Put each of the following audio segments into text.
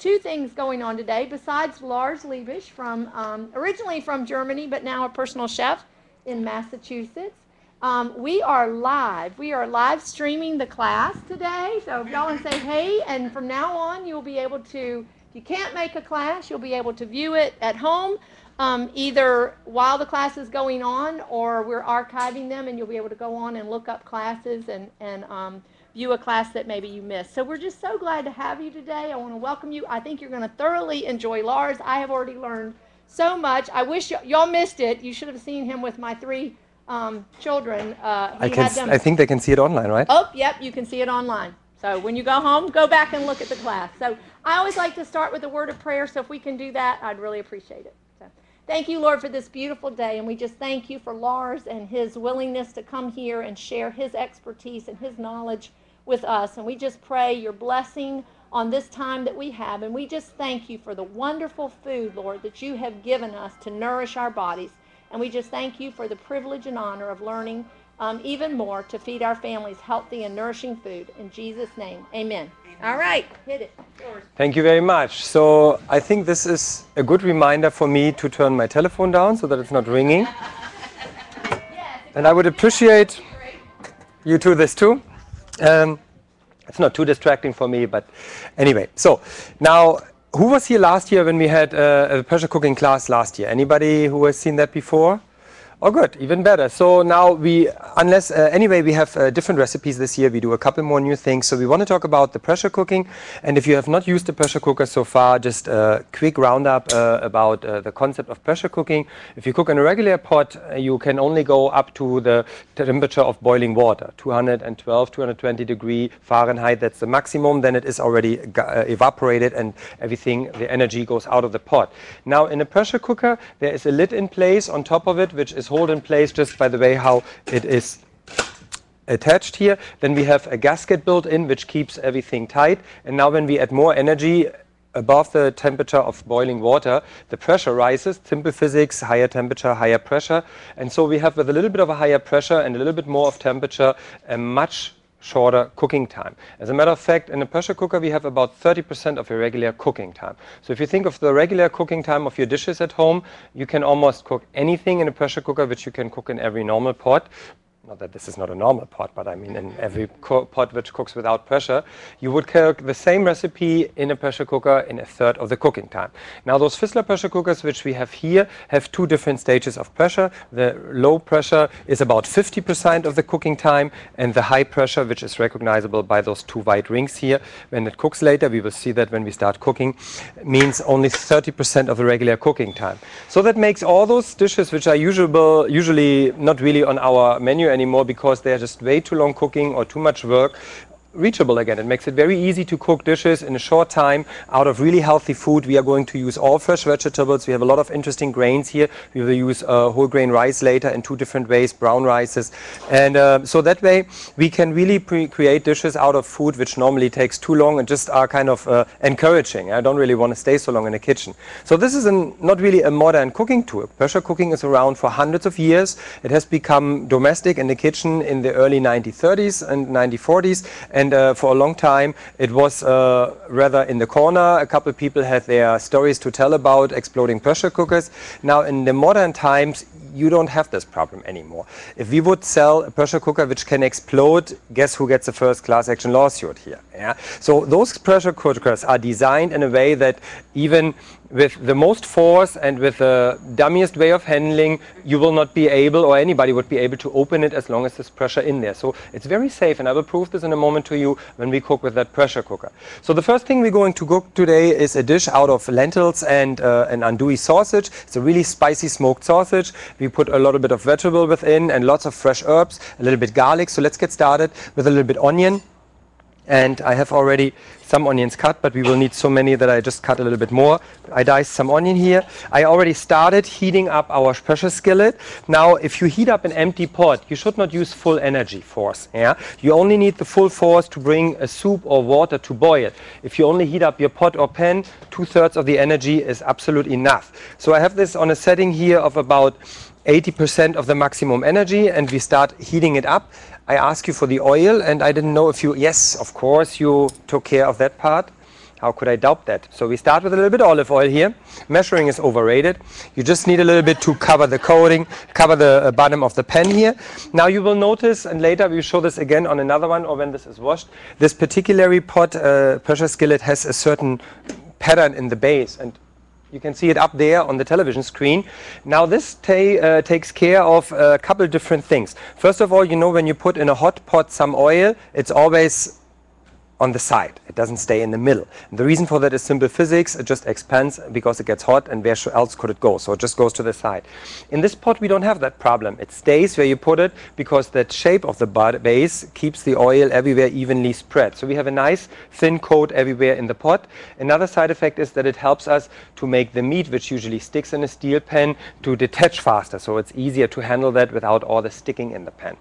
two things going on today besides Lars Liebisch from originally from Germany, but now a personal chef in Massachusetts. We are live. We are live streaming the class today. So if y'all want to say hey, and from now on you'll be able to, if you can't make a class, you'll be able to view it at home, either while the class is going on or we're archiving them, and you'll be able to go on and look up classes and view a class that maybe you missed. So we're just so glad to have you today. I want to welcome you. I think you're going to thoroughly enjoy Lars. I have already learned so much. I wish y'all missed it. You should have seen him with my three children. I think they can see it online, right? Oh, yep, you can see it online. So when you go home, go back and look at the class. So I always like to start with a word of prayer, so if we can do that, I'd really appreciate it. So thank you, Lord, for this beautiful day, and we just thank you for Lars and his willingness to come here and share his expertise and his knowledge with us. And we just pray your blessing on this time that we have, and we just thank you for the wonderful food, Lord, that you have given us to nourish our bodies. And we just thank you for the privilege and honor of learning even more to feed our families healthy and nourishing food. In Jesus' name, amen. All right, hit it. Yours. Thank you very much. So I think this is a good reminder for me to turn my telephone down so that it's not ringing. And I would appreciate you do this too. It's not too distracting for me, but anyway. So now, who was here last year when we had a pressure cooking class last year? Anybody who has seen that before? Oh, good, even better. So now anyway, we have different recipes this year. We do a couple more new things. So we want to talk about the pressure cooking. And if you have not used the pressure cooker so far, just a quick roundup about the concept of pressure cooking. If you cook in a regular pot, you can only go up to the temperature of boiling water, 212, 220 degree Fahrenheit. That's the maximum. Then it is already evaporated and everything, the energy goes out of the pot. Now in a pressure cooker, there is a lid in place on top of it, which is hold in place just by the way how it is attached here. Then we have a gasket built in which keeps everything tight. And now when we add more energy above the temperature of boiling water, the pressure rises. Simple physics, higher temperature, higher pressure. And so we have, with a little bit of a higher pressure and a little bit more of temperature, a much shorter cooking time. As a matter of fact, in a pressure cooker we have about 30% of your regular cooking time. So if you think of the regular cooking time of your dishes at home, you can almost cook anything in a pressure cooker which you can cook in every normal pot. Not that this is not a normal pot, but I mean in every pot which cooks without pressure, you would cook the same recipe in a pressure cooker in a third of the cooking time. Now those Fissler pressure cookers which we have here have two different stages of pressure. The low pressure is about 50% of the cooking time, and the high pressure, which is recognizable by those two white rings here, when it cooks later, we will see that when we start cooking, means only 30% of the regular cooking time. So that makes all those dishes which are usually not really on our menu anymore because they are just way too long cooking or too much work, reachable again. It makes it very easy to cook dishes in a short time out of really healthy food. We are going to use all fresh vegetables. We have a lot of interesting grains here. We will use whole grain rice later in two different ways, brown rices. And so that way we can really create dishes out of food which normally takes too long and just are kind of encouraging. I don't really want to stay so long in the kitchen. So this is not really a modern cooking tool. Pressure cooking is around for hundreds of years. It has become domestic in the kitchen in the early 1930s and 1940s. And for a long time, it was rather in the corner. A couple of people had their stories to tell about exploding pressure cookers. Now, in the modern times, you don't have this problem anymore. If we would sell a pressure cooker which can explode, guess who gets the first class action lawsuit here? Yeah? So those pressure cookers are designed in a way that even with the most force and with the dummiest way of handling, you will not be able, or anybody would be able to open it as long as there's pressure in there. So it's very safe, and I will prove this in a moment to you when we cook with that pressure cooker. So the first thing we're going to cook today is a dish out of lentils and an andouille sausage. It's a really spicy smoked sausage. We put a little bit of vegetable within and lots of fresh herbs, a little bit garlic. So let's get started with a little bit onion. And I have already some onions cut, but we will need so many that I just cut a little bit more. I diced some onion here. I already started heating up our pressure skillet. Now, if you heat up an empty pot, you should not use full energy force. Yeah? You only need the full force to bring a soup or water to boil. If you only heat up your pot or pan, 2/3 of the energy is absolutely enough. So I have this on a setting here of about 80% of the maximum energy, and we start heating it up. I ask you for the oil, and I didn't know if you, yes, of course, you took care of that part. How could I doubt that? So we start with a little bit of olive oil here. Measuring is overrated. You just need a little bit to cover the coating, cover the bottom of the pan here. Now you will notice, and later we will show this again on another one or when this is washed, this particular pot, pressure skillet, has a certain pattern in the base, and you can see it up there on the television screen. Now this takes care of a couple different things. First of all, you know, when you put in a hot pot some oil, it's always on the side. It doesn't stay in the middle. And the reason for that is simple physics. It just expands because it gets hot, and where else could it go? So it just goes to the side. In this pot we don't have that problem. It stays where you put it because the shape of the base keeps the oil everywhere evenly spread. So we have a nice thin coat everywhere in the pot. Another side effect is that it helps us to make the meat, which usually sticks in a steel pan, to detach faster. So it's easier to handle that without all the sticking in the pan.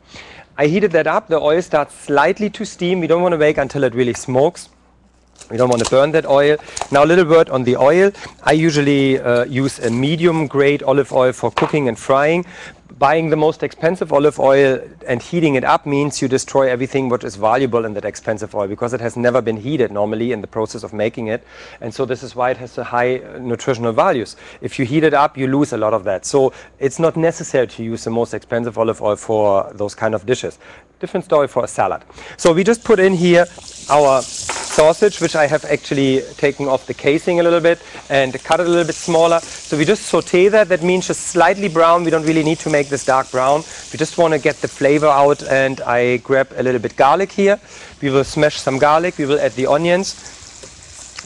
I heated that up. The oil starts slightly to steam. We don't want to wait until it really smokes. We don't want to burn that oil. Now a little word on the oil. I usually use a medium grade olive oil for cooking and frying. Buying the most expensive olive oil and heating it up means you destroy everything what is valuable in that expensive oil, because it has never been heated normally in the process of making it. And so this is why it has a high nutritional values. If you heat it up, you lose a lot of that. So it's not necessary to use the most expensive olive oil for those kind of dishes. Different story for a salad. So we just put in here our sausage, which I have actually taken off the casing a little bit and cut it a little bit smaller. So we just saute that. That means just slightly brown. We don't really need to make this dark brown. We just want to get the flavor out, and I grab a little bit garlic here. We will smash some garlic. We will add the onions.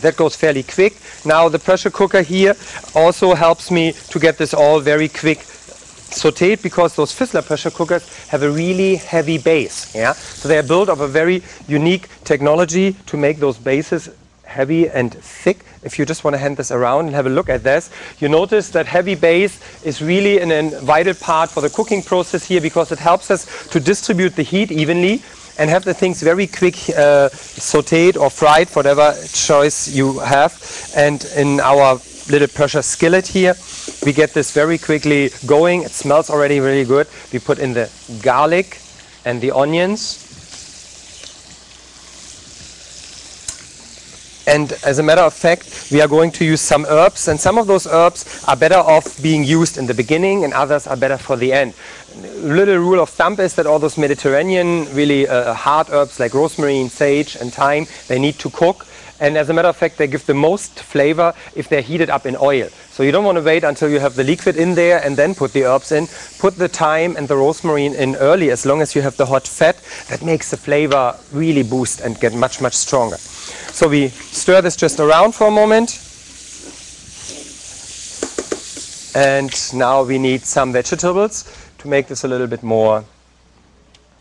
That goes fairly quick. Now the pressure cooker here also helps me to get this all very quick sauteed, because those Fizzler pressure cookers have a really heavy base. Yeah? So they are built of a very unique technology to make those bases heavy and thick. If you just want to hand this around and have a look at this, you notice that heavy base is really a vital part for the cooking process here, because it helps us to distribute the heat evenly and have the things very quick sauteed or fried, whatever choice you have. And in our little pressure skillet here, we get this very quickly going. It smells already really good. We put in the garlic and the onions. And as a matter of fact, we are going to use some herbs, and some of those herbs are better off being used in the beginning and others are better for the end. Little rule of thumb is that all those Mediterranean really hard herbs like rosemary, sage and thyme, they need to cook. And as a matter of fact, they give the most flavor if they're heated up in oil. So you don't want to wait until you have the liquid in there and then put the herbs in. Put the thyme and the rosemary in early, as long as you have the hot fat. That makes the flavor really boost and get much, much stronger. So we stir this just around for a moment. And now we need some vegetables to make this a little bit more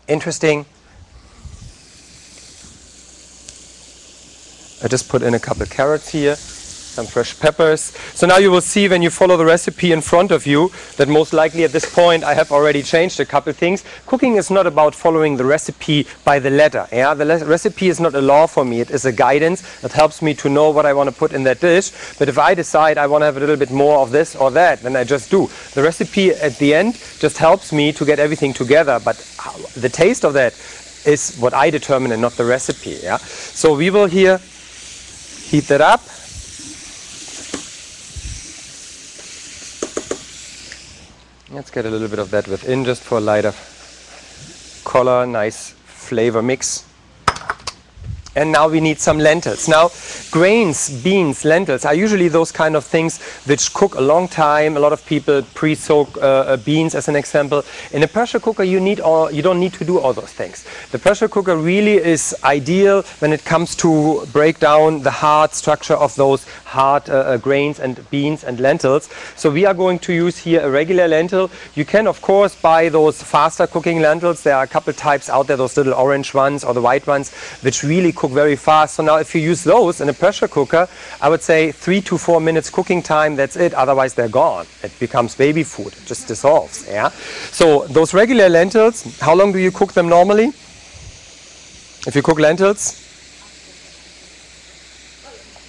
interesting. I just put in a couple carrots here, some fresh peppers. So now you will see, when you follow the recipe in front of you, that most likely at this point I have already changed a couple things. Cooking is not about following the recipe by the letter. Yeah? The recipe is not a law for me. It is a guidance that helps me to know what I want to put in that dish. But if I decide I want to have a little bit more of this or that, then I just do. The recipe at the end just helps me to get everything together. But the taste of that is what I determine and not the recipe. Yeah? So we will here heat that up. Let's get a little bit of that within, just for a lighter color, nice flavor mix. And now we need some lentils. Now, grains, beans, lentils are usually those kind of things which cook a long time. A lot of people pre-soak beans, as an example. In a pressure cooker, you don't need to do all those things. The pressure cooker really is ideal when it comes to break down the hard structure of those hard grains and beans and lentils. So we are going to use here a regular lentil. You can, of course, buy those faster cooking lentils. There are a couple types out there, those little orange ones or the white ones, which really cook very fast. So now if you use those in a pressure cooker, I would say 3 to 4 minutes cooking time, that's it. Otherwise they're gone. It becomes baby food. It just dissolves. Yeah. So those regular lentils, how long do you cook them normally? If you cook lentils?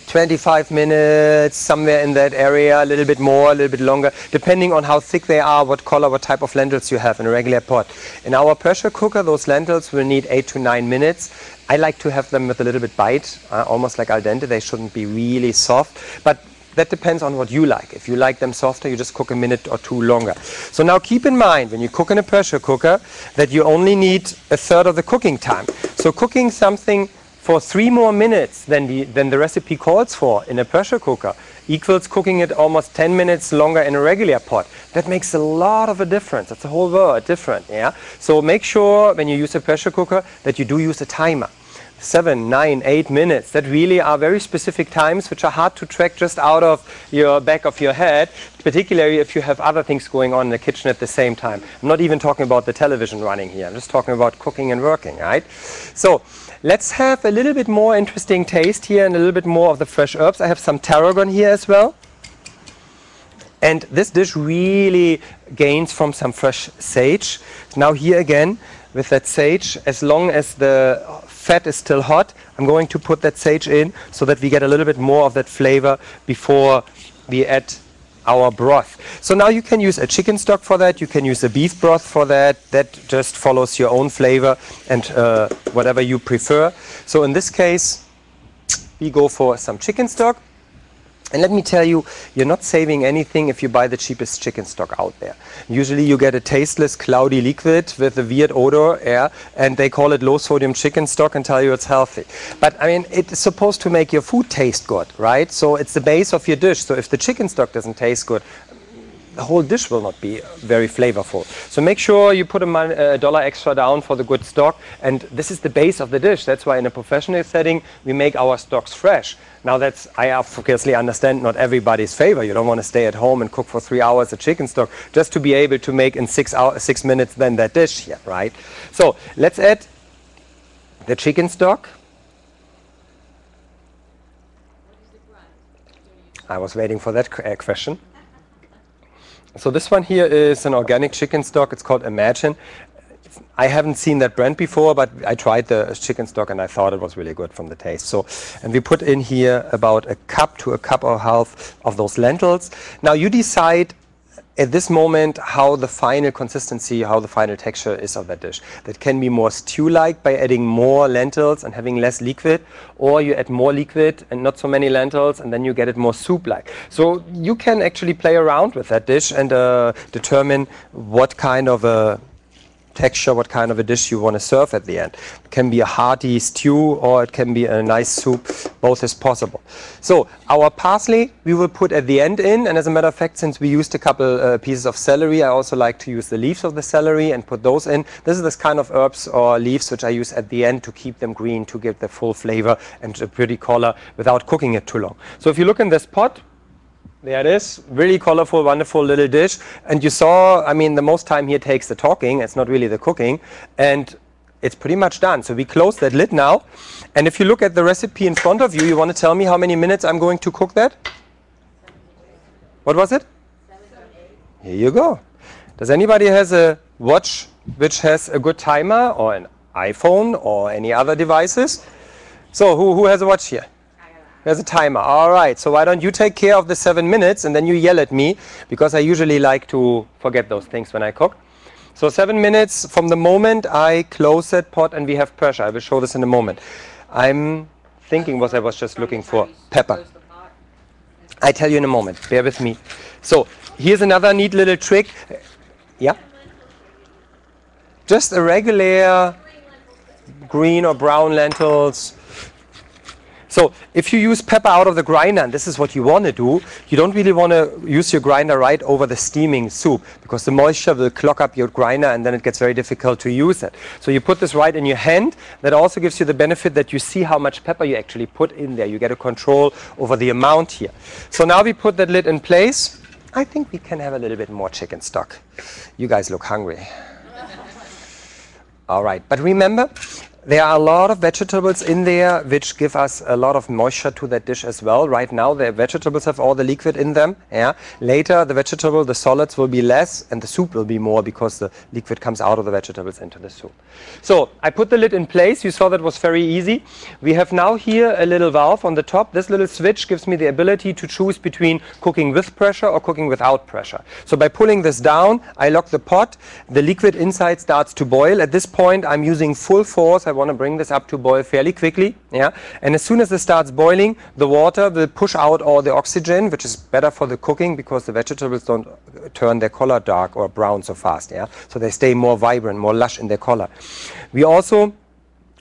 25 minutes, somewhere in that area, a little bit more, a little bit longer, depending on how thick they are, what color, what type of lentils you have in a regular pot. In our pressure cooker, those lentils will need 8 to 9 minutes. I like to have them with a little bit bite, almost like al dente. They shouldn't be really soft, but that depends on what you like. If you like them softer, you just cook a minute or two longer. So now keep in mind, when you cook in a pressure cooker, that you only need a third of the cooking time. So cooking something for 3 more minutes than the recipe calls for in a pressure cooker equals cooking it almost 10 minutes longer in a regular pot. That makes a lot of a difference. It's a whole world different, yeah? So make sure when you use a pressure cooker that you do use a timer. 7, 9, 8 minutes. That really are very specific times which are hard to track just out of your back of your head, particularly if you have other things going on in the kitchen at the same time. I'm not even talking about the television running here. I'm just talking about cooking and working, right? So let's have a little bit more interesting taste here and a little bit more of the fresh herbs. I have some tarragon here as well. And this dish really gains from some fresh sage. Now here again, with that sage, as long as the fat is still hot, I'm going to put that sage in so that we get a little bit more of that flavor before we add our broth. So now you can use a chicken stock for that, you can use a beef broth for that. That just follows your own flavor and whatever you prefer. So in this case, we go for some chicken stock. And let me tell you, you're not saving anything if you buy the cheapest chicken stock out there. Usually you get a tasteless, cloudy liquid with a weird odor, yeah, and they call it low-sodium chicken stock and tell you it's healthy. But I mean, it's supposed to make your food taste good, right? So it's the base of your dish. So if the chicken stock doesn't taste good, the whole dish will not be very flavorful. So make sure you put a dollar extra down for the good stock. And this is the base of the dish. That's why in a professional setting, we make our stocks fresh. Now that's, I obviously understand, not everybody's favor. You don't want to stay at home and cook for 3 hours a chicken stock just to be able to make in 6 minutes then that dish here, right? So let's add the chicken stock. I was waiting for that question. So this one here is an organic chicken stock. It's called Imagine. I haven't seen that brand before, but I tried the chicken stock and I thought it was really good from the taste. So, and we put in here about a cup to a cup and a half of those lentils. Now you decide at this moment how the final consistency, how the final texture is of that dish. That can be more stew-like by adding more lentils and having less liquid, or you add more liquid and not so many lentils and then you get it more soup-like. So you can actually play around with that dish and determine what kind of a texture, what kind of a dish you want to serve at the end. It can be a hearty stew or it can be a nice soup. Both is possible. So our parsley we will put at the end in, and as a matter of fact, since we used a couple pieces of celery, I also like to use the leaves of the celery and put those in. This is this kind of herbs or leaves which I use at the end to keep them green, to give the full flavor and a pretty color without cooking it too long. So if you look in this pot, there it is, really colorful, wonderful little dish. And you saw, I mean, the most time here takes the talking, it's not really the cooking, and it's pretty much done. So we close that lid now. And if you look at the recipe in front of you, you want to tell me how many minutes I'm going to cook that? What was it? 7 to 8. Here you go. Does anybody has a watch which has a good timer, or an iPhone or any other devices? So who has a watch here? There's a timer. All right, so why don't you take care of the 7 minutes and then you yell at me, because I usually like to forget those things when I cook. So 7 minutes from the moment I close that pot and we have pressure. I will show this in a moment. I'm thinking what I was just looking for. Pepper. I tell you in a moment. Bear with me. So here's another neat little trick. Yeah? Just a regular green or brown lentils. So if you use pepper out of the grinder, and this is what you want to do, you don't really want to use your grinder right over the steaming soup, because the moisture will clog up your grinder and then it gets very difficult to use it. So you put this right in your hand. That also gives you the benefit that you see how much pepper you actually put in there. You get a control over the amount here. So now we put that lid in place. I think we can have a little bit more chicken stock. You guys look hungry. All right, but remember, There are a lot of vegetables in there which give us a lot of moisture to that dish as well. Right now the vegetables have all the liquid in them. Yeah. Later the solids will be less and the soup will be more because the liquid comes out of the vegetables into the soup. So I put the lid in place. You saw that was very easy. We have now here a little valve on the top. This little switch gives me the ability to choose between cooking with pressure or cooking without pressure. So by pulling this down, I lock the pot. The liquid inside starts to boil. At this point I'm using full force. I want to bring this up to boil fairly quickly, yeah. And as soon as it starts boiling, the water will push out all the oxygen, which is better for the cooking because the vegetables don't turn their color dark or brown so fast, yeah. So they stay more vibrant, more lush in their color. We also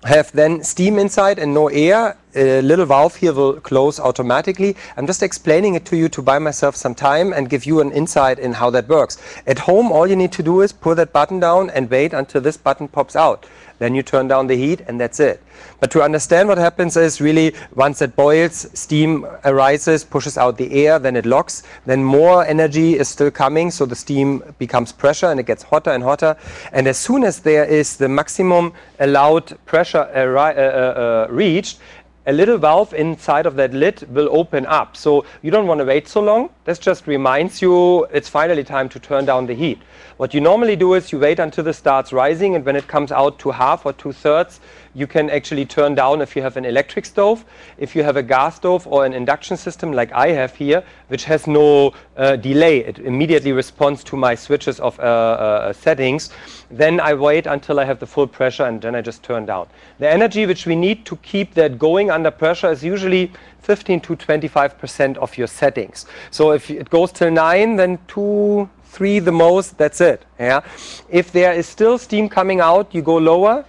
have then steam inside and no air. A little valve here will close automatically. I'm just explaining it to you to buy myself some time and give you an insight in how that works. At home, all you need to do is pull that button down and wait until this button pops out. Then you turn down the heat and that's it. But to understand what happens is really once it boils, steam arises, pushes out the air, then it locks, then more energy is still coming, so the steam becomes pressure and it gets hotter and hotter. And as soon as there is the maximum allowed pressure reached, a little valve inside of that lid will open up. So you don't want to wait so long. This just reminds you it's finally time to turn down the heat. What you normally do is you wait until this starts rising, and when it comes out to half or 2/3, you can actually turn down if you have an electric stove. If you have a gas stove or an induction system like I have here, which has no delay, it immediately responds to my switches of settings, then I wait until I have the full pressure and then I just turn down. The energy which we need to keep that going under pressure is usually 15 to 25% of your settings. So if it goes till 9, then 2, 3 the most, that's it. Yeah. If there is still steam coming out, you go lower.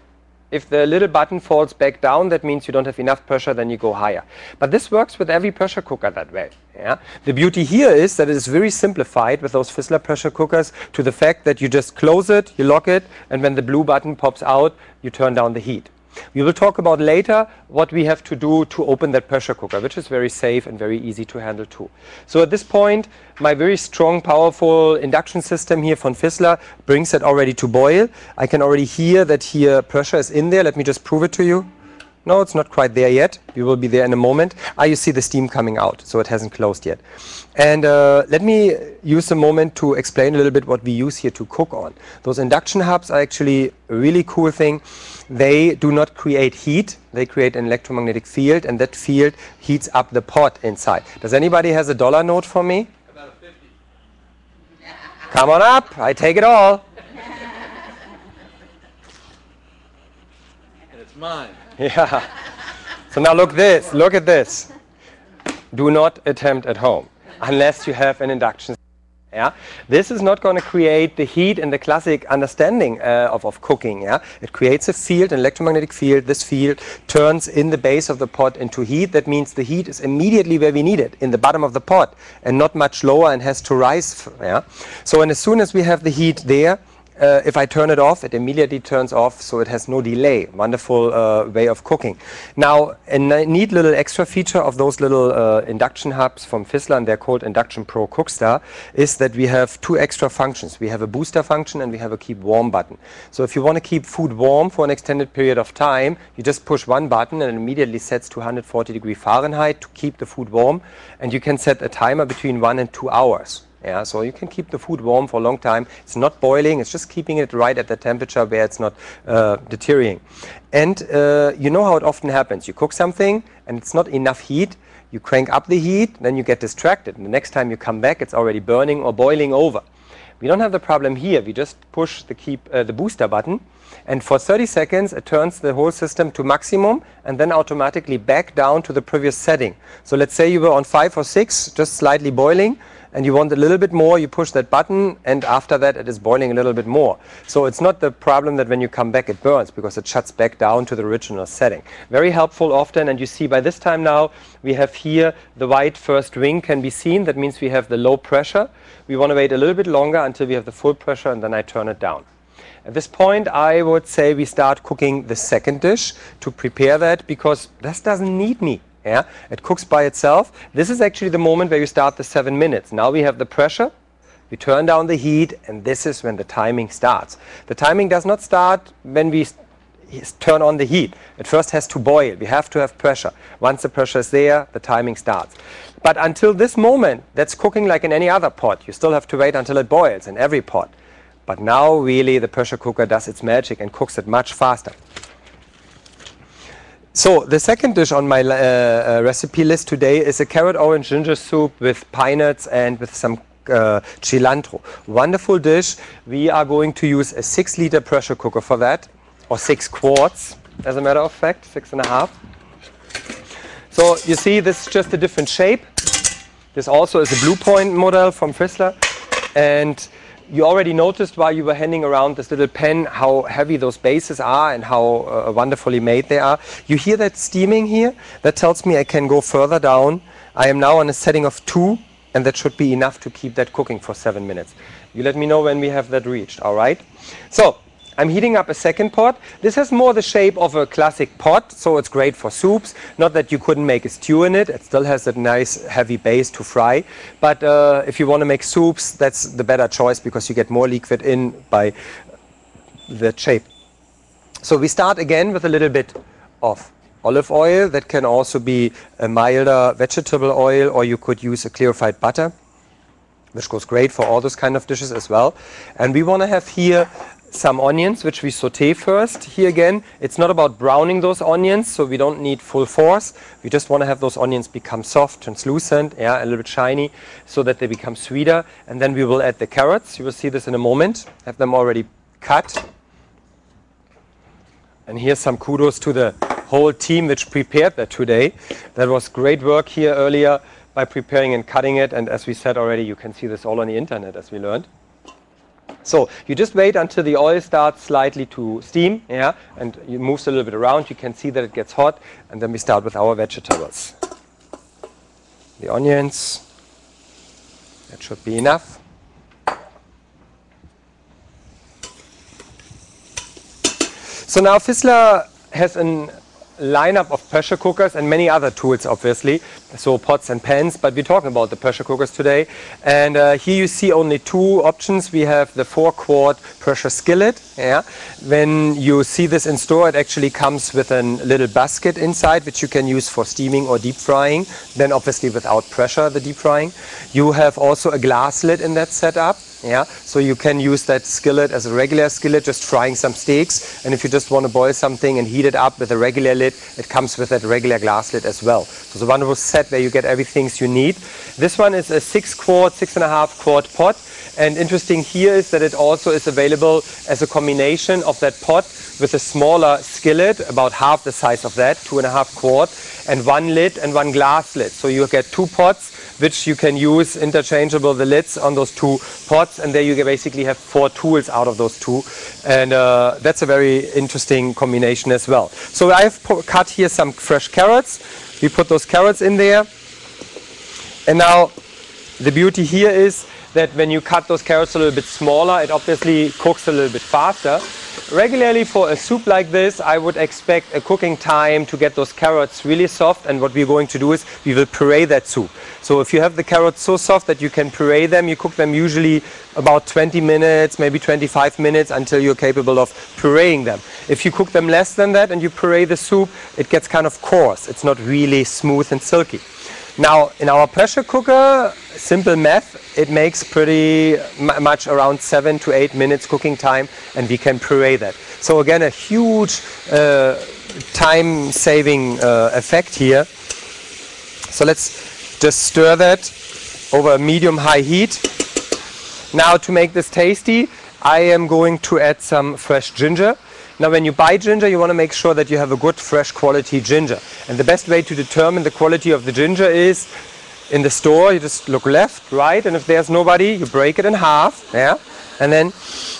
If the little button falls back down, that means you don't have enough pressure, then you go higher. But this works with every pressure cooker that way. Yeah? The beauty here is that it is very simplified with those Fissler pressure cookers to the fact that you just close it, you lock it, and when the blue button pops out, you turn down the heat. We will talk about later what we have to do to open that pressure cooker, which is very safe and very easy to handle too. So at this point, my very strong, powerful induction system here from Fissler brings it already to boil. I can already hear that here pressure is in there. Let me just prove it to you. No, it's not quite there yet. We will be there in a moment. You see the steam coming out, so it hasn't closed yet. And let me use a moment to explain a little bit what we use here to cook on. Those induction hubs are actually a really cool thing. They do not create heat. They create an electromagnetic field, and that field heats up the pot inside. Does anybody has a dollar note for me? About a 50. Come on up. I take it all. And it's mine. Yeah. So now look at this. Do not attempt at home unless you have an induction. Yeah. This is not going to create the heat in the classic understanding of cooking. Yeah. It creates a field, an electromagnetic field. This field turns in the base of the pot into heat. That means the heat is immediately where we need it, in the bottom of the pot, and not much lower and has to rise. Yeah. So and as soon as we have the heat there, if I turn it off, it immediately turns off, so it has no delay. Wonderful way of cooking. Now, a neat little extra feature of those little induction hubs from Fissler, and they're called Induction Pro Cookstar, is that we have 2 extra functions. We have a booster function and we have a keep warm button. So if you want to keep food warm for an extended period of time, you just push one button and it immediately sets to 140°F to keep the food warm, and you can set a timer between 1 and 2 hours. Yeah, so you can keep the food warm for a long time. It's not boiling, it's just keeping it right at the temperature where it's not deteriorating. And you know how it often happens. You cook something and it's not enough heat. You crank up the heat, then you get distracted. And the next time you come back, it's already burning or boiling over. We don't have the problem here. We just push the booster button, and for 30 seconds it turns the whole system to maximum and then automatically back down to the previous setting. So let's say you were on 5 or 6, just slightly boiling, and you want a little bit more, you push that button, and after that it is boiling a little bit more. So it's not the problem that when you come back it burns, because it shuts back down to the original setting. Very helpful often, and you see by this time now we have here the white first ring can be seen. That means we have the low pressure. We want to wait a little bit longer until we have the full pressure, and then I turn it down. At this point I would say we start cooking the second dish to prepare that, because this doesn't need me. Yeah, it cooks by itself. This is actually the moment where you start the 7 minutes. Now we have the pressure, we turn down the heat, and this is when the timing starts. The timing does not start when we turn on the heat. It first has to boil. We have to have pressure. Once the pressure is there, the timing starts. But until this moment, that's cooking like in any other pot. You still have to wait until it boils in every pot. But now really the pressure cooker does its magic and cooks it much faster. So the second dish on my recipe list today is a carrot orange ginger soup with pine nuts and with some cilantro. Wonderful dish. We are going to use a 6-liter pressure cooker for that, or 6 quarts as a matter of fact, 6.5. So you see this is just a different shape. This also is a Blue Point model from Frizzler, and you already noticed while you were handing around this little pen how heavy those bases are and how wonderfully made they are. You hear that steaming here? That tells me I can go further down. I am now on a setting of 2, and that should be enough to keep that cooking for 7 minutes. You let me know when we have that reached, all right? So I'm heating up a second pot. This has more the shape of a classic pot, so it's great for soups. Not that you couldn't make a stew in it. It still has that nice heavy base to fry. But if you want to make soups, that's the better choice because you get more liquid in by that shape. So we start again with a little bit of olive oil. That can also be a milder vegetable oil, or you could use a clarified butter, which goes great for all those kind of dishes as well. And we want to have here some onions, which we saute first. Here again, it's not about browning those onions, so we don't need full force. We just want to have those onions become soft, translucent, yeah, a little bit shiny, so that they become sweeter. And then we will add the carrots. You will see this in a moment. Have them already cut. And here's some kudos to the whole team which prepared that today. That was great work here earlier by preparing and cutting it. And as we said already, you can see this all on the internet, as we learned. So you just wait until the oil starts slightly to steam, yeah, and it moves a little bit around. You can see that it gets hot, and then we start with our vegetables. The onions, that should be enough. So now Frizzler has a lineup of pressure cookers and many other tools, obviously, so pots and pans, but we're talking about the pressure cookers today. And here you see only 2 options. We have the 4-quart pressure skillet. Yeah. When you see this in store, it actually comes with a little basket inside, which you can use for steaming or deep frying, then obviously without pressure, the deep frying. You have also a glass lid in that setup. Yeah, so you can use that skillet as a regular skillet, just frying some steaks. And if you just want to boil something and heat it up with a regular lid, it comes with that regular glass lid as well. So it's a wonderful set where you get everything you need. This one is a 6-quart, 6.5-quart pot. And interesting here is that it also is available as a combination of that pot with a smaller skillet, about half the size of that, 2.5 quart, and 1 lid and 1 glass lid. So you get 2 pots, which you can use interchangeable, the lids on those 2 pots, and there you basically have 4 tools out of those 2. And that's a very interesting combination as well. So I've cut here some fresh carrots. We put those carrots in there. And now the beauty here is that when you cut those carrots a little bit smaller, it obviously cooks a little bit faster. Regularly for a soup like this, I would expect a cooking time to get those carrots really soft, and what we're going to do is we will puree that soup. So if you have the carrots so soft that you can puree them, you cook them usually about 20 minutes, maybe 25 minutes until you're capable of pureeing them. If you cook them less than that and you puree the soup, it gets kind of coarse. It's not really smooth and silky. Now, in our pressure cooker, simple math, it makes pretty much around 7 to 8 minutes cooking time, and we can puree that. So again, a huge time-saving effect here. So let's just stir that over a medium-high heat. Now, to make this tasty, I am going to add some fresh ginger. Now, when you buy ginger, you want to make sure that you have a good, fresh quality ginger. And the best way to determine the quality of the ginger is in the store, you just look left, right, and if there's nobody, you break it in half, yeah? And then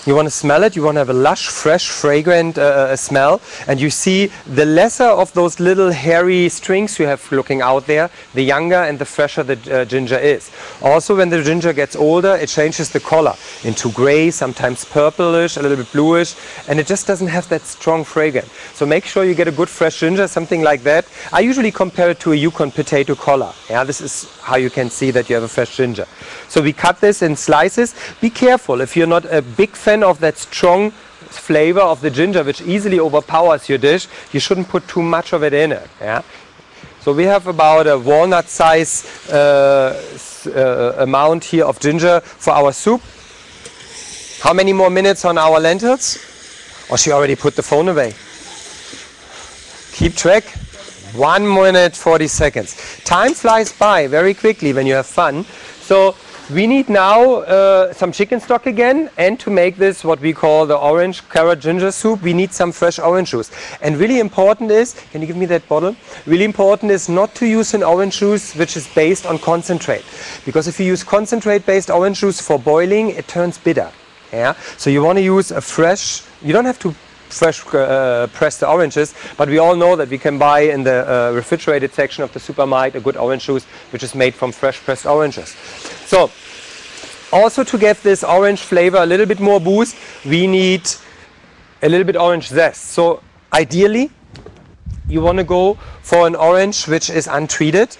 you want to smell it. You want to have a lush, fresh, fragrant smell. And you see the lesser of those little hairy strings you have looking out there, the younger and the fresher the ginger is. Also, when the ginger gets older, it changes the color into gray, sometimes purplish, a little bit bluish, and it just doesn't have that strong fragrance. So make sure you get a good fresh ginger, something like that. I usually compare it to a Yukon potato collar. Yeah, this is how you can see that you have a fresh ginger. So we cut this in slices. Be careful if you're not a big fan of that strong flavor of the ginger, which easily overpowers your dish, you shouldn't put too much of it in it. Yeah? So we have about a walnut size amount here of ginger for our soup. How many more minutes on our lentils? Oh, she already put the phone away. Keep track. 1 minute 40 seconds. Time flies by very quickly when you have fun. So we need now some chicken stock again, and to make this what we call the orange carrot ginger soup, we need some fresh orange juice. And really important is, can you give me that bottle? Really important is not to use an orange juice which is based on concentrate. Because if you use concentrate based orange juice for boiling, it turns bitter. Yeah? So you want to use a fresh, you don't have to fresh press the oranges, but we all know that we can buy in the refrigerated section of the supermarket a good orange juice which is made from fresh pressed oranges. So also to give this orange flavor a little bit more boost, we need a little bit orange zest. So ideally you want to go for an orange which is untreated.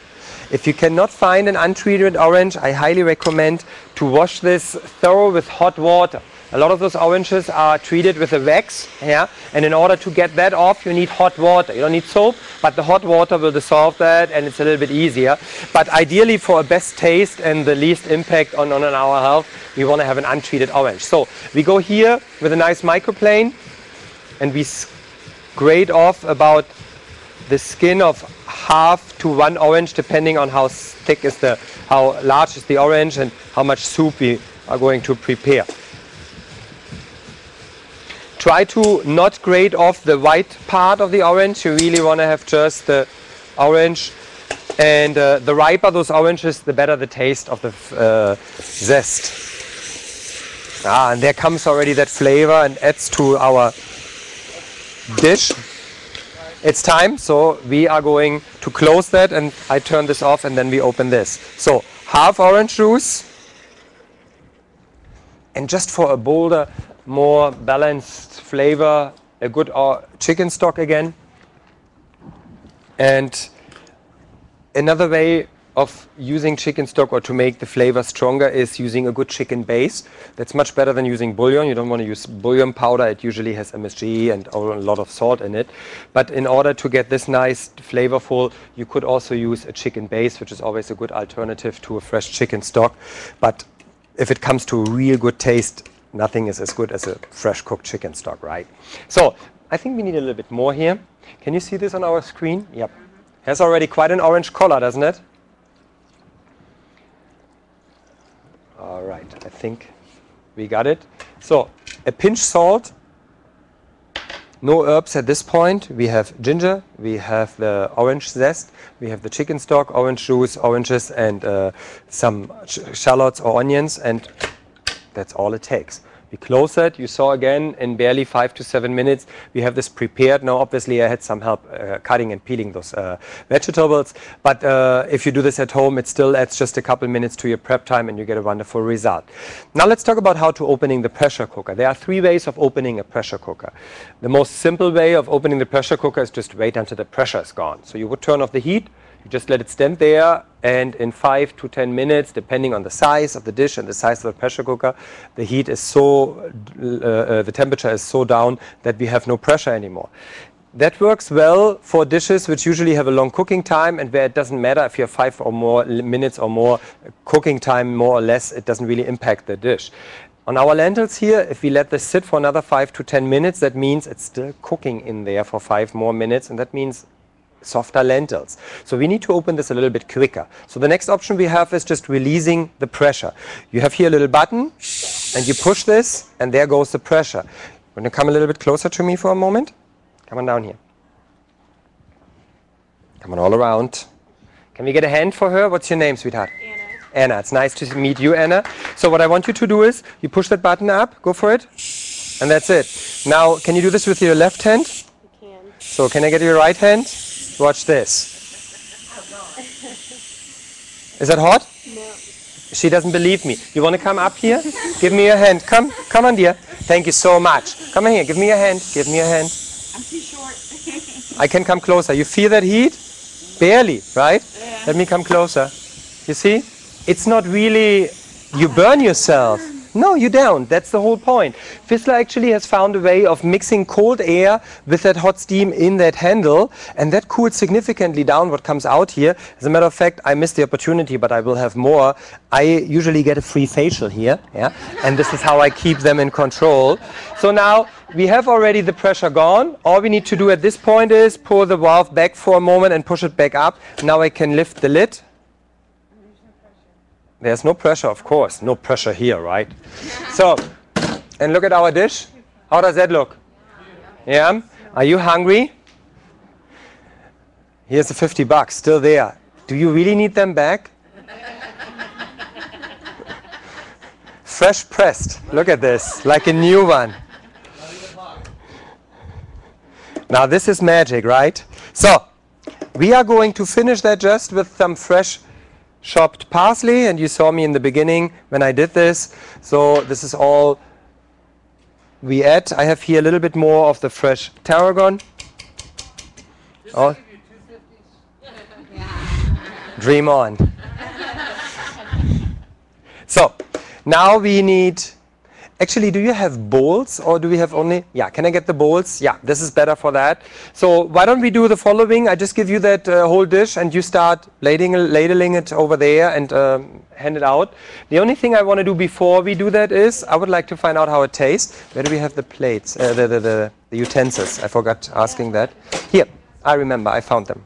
If you cannot find an untreated orange, I highly recommend to wash this thorough with hot water. A lot of those oranges are treated with a wax, yeah? And in order to get that off, you need hot water. You don't need soap, but the hot water will dissolve that, and it's a little bit easier. But ideally, for a best taste and the least impact on our health, we want to have an untreated orange. So we go here with a nice microplane, and we grate off about the skin of half to 1 orange, depending on how thick is how large is the orange and how much soup we are going to prepare. Try to not grate off the white part of the orange. You really want to have just the orange. And the riper those oranges, the better the taste of the zest. And there comes already that flavor and adds to our dish. It's time, so we are going to close that, and I turn this off and then we open this. So half orange juice. And just for a bolder, more balanced flavor, a good chicken stock again. And another way of using chicken stock or to make the flavor stronger is using a good chicken base. That's much better than using bouillon. You don't want to use bouillon powder. It usually has MSG and a lot of salt in it. But in order to get this nice flavorful, you could also use a chicken base, which is always a good alternative to a fresh chicken stock. But if it comes to real good taste, nothing is as good as a fresh cooked chicken stock, right? So I think we need a little bit more here. Can you see this on our screen? Yep. Has already quite an orange color, doesn't it? All right, I think we got it. So a pinch salt. No herbs at this point. We have ginger, we have the orange zest, we have the chicken stock, orange juice, oranges, and some shallots or onions, and that's all it takes. We close it. You saw again in barely 5 to 7 minutes we have this prepared. Now obviously I had some help cutting and peeling those vegetables, but if you do this at home, it still adds just a couple minutes to your prep time and you get a wonderful result. Now let's talk about how to opening the pressure cooker. There are 3 ways of opening a pressure cooker. The most simple way of opening the pressure cooker is just wait until the pressure is gone. So you would turn off the heat, you just let it stand there, and in 5 to 10 minutes, depending on the size of the dish and the size of the pressure cooker, the heat is so, the temperature is so down that we have no pressure anymore. That works well for dishes which usually have a long cooking time and where it doesn't matter if you have 5 or more minutes or more cooking time, more or less, it doesn't really impact the dish. On our lentils here, if we let this sit for another 5 to 10 minutes, that means it's still cooking in there for 5 more minutes, and that means softer lentils. So we need to open this a little bit quicker. So the next option we have is just releasing the pressure. You have here a little button and you push this and there goes the pressure. Want to come a little bit closer to me for a moment? Come on down here. Come on all around. Can we get a hand for her? What's your name, sweetheart? Anna. Anna. It's nice to meet you, Anna. So what I want you to do is you push that button up, go for it, and that's it. Now can you do this with your left hand? I can. So can I get your right hand? Watch this. Is that hot? No. She doesn't believe me. You want to come up here? Give me your hand. Come on, dear. Thank you so much. Come on here. Give me your hand. Give me your hand. I'm too short. I can come closer. You feel that heat? Barely, right? Yeah. Let me come closer. You see? It's not really, you burn yourself. No, you don't. That's the whole point. Whistler actually has found a way of mixing cold air with that hot steam in that handle, and that cools significantly down what comes out here. As a matter of fact, I missed the opportunity, but I will have more. I usually get a free facial here, yeah, and this is how I keep them in control. So now we have already the pressure gone. All we need to do at this point is pull the valve back for a moment and push it back up. Now I can lift the lid. There's no pressure, of course. No pressure here, right? So, and look at our dish. How does that look? Yeah? Are you hungry? Here's the 50 bucks, still there. Do you really need them back? Fresh pressed. Look at this, like a new one. Now this is magic, right? So, we are going to finish that just with some fresh chopped parsley, and you saw me in the beginning when I did this. So this is all we add. I have here a little bit more of the fresh tarragon. Oh. Dream on. So now we need, actually, do you have bowls or do we have only, yeah, can I get the bowls? Yeah, this is better for that. So why don't we do the following? I just give you that whole dish and you start ladling it over there and hand it out. The only thing I want to do before we do that is, I would like to find out how it tastes. Where do we have the plates, the utensils? I forgot asking that. Here, I remember, I found them.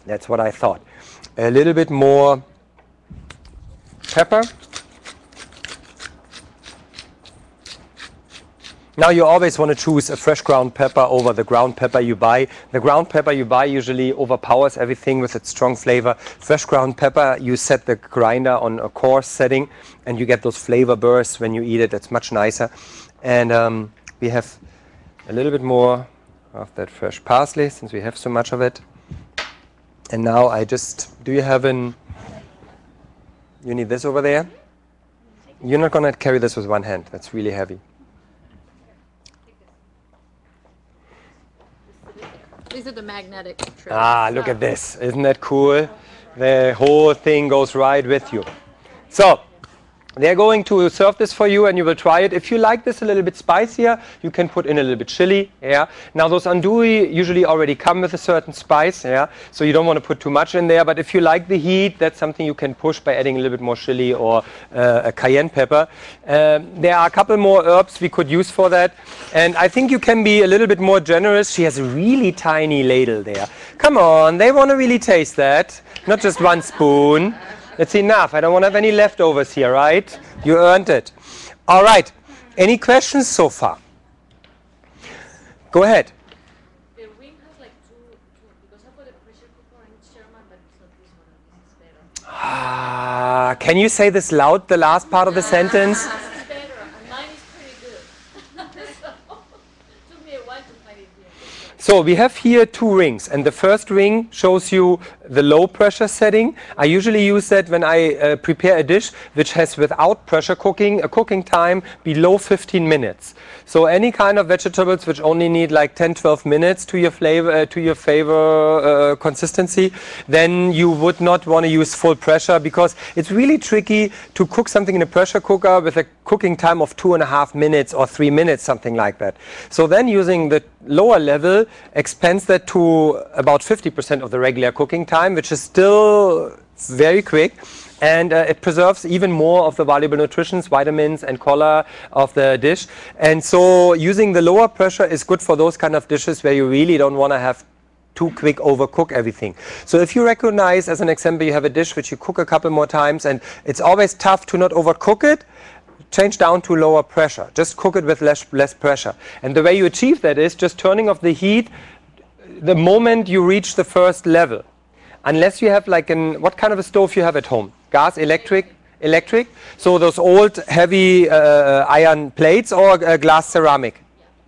That's what I thought. A little bit more pepper. Now you always want to choose a fresh ground pepper over the ground pepper you buy. The ground pepper you buy usually overpowers everything with its strong flavor. Fresh ground pepper, you set the grinder on a coarse setting and you get those flavor bursts when you eat it. It's much nicer. And we have a little bit more of that fresh parsley since we have so much of it. And now I just, do you have you need this over there? You're not going to carry this with one hand. That's really heavy. These are the magnetic trays. Ah, look at this. Isn't that cool? The whole thing goes right with you. So, they're going to serve this for you and you will try it. If you like this a little bit spicier, you can put in a little bit chili. Yeah. Now those andouille usually already come with a certain spice. Yeah. So you don't want to put too much in there. But if you like the heat, that's something you can push by adding a little bit more chili or a cayenne pepper. There are a couple more herbs we could use for that. And I think you can be a little bit more generous. She has a really tiny ladle there. Come on, they want to really taste that. Not just one spoon. That's enough. I don't want to have any leftovers here, right? You earned it. All right. Any questions so far? Go ahead. The wing has like two because I put a pressure cooker and it's Sherman, but it's not this one. This is better. Ah, can you say this loud, the last part of the sentence? This is better, and mine is pretty good. So, it took me a while to find it here. So we have here two rings, and the first ring shows you the low pressure setting. I usually use that when I prepare a dish which has without pressure cooking, a cooking time below 15 minutes. So any kind of vegetables which only need like 10-12 minutes to your flavor, to your favor consistency, then you would not want to use full pressure because it's really tricky to cook something in a pressure cooker with a cooking time of 2.5 minutes or 3 minutes, something like that. So then using the lower level expands that to about 50% of the regular cooking time, which is still very quick, and it preserves even more of the valuable nutrients, vitamins and color of the dish. And so using the lower pressure is good for those kind of dishes where you really don't want to have too quick overcook everything. So if you recognize, as an example, you have a dish which you cook a couple more times and it's always tough to not overcook it, change down to lower pressure. Just cook it with less pressure. And the way you achieve that is just turning off the heat the moment you reach the first level. Unless you have like what kind of a stove you have at home? Gas, electric? Electric? So those old heavy iron plates or glass ceramic?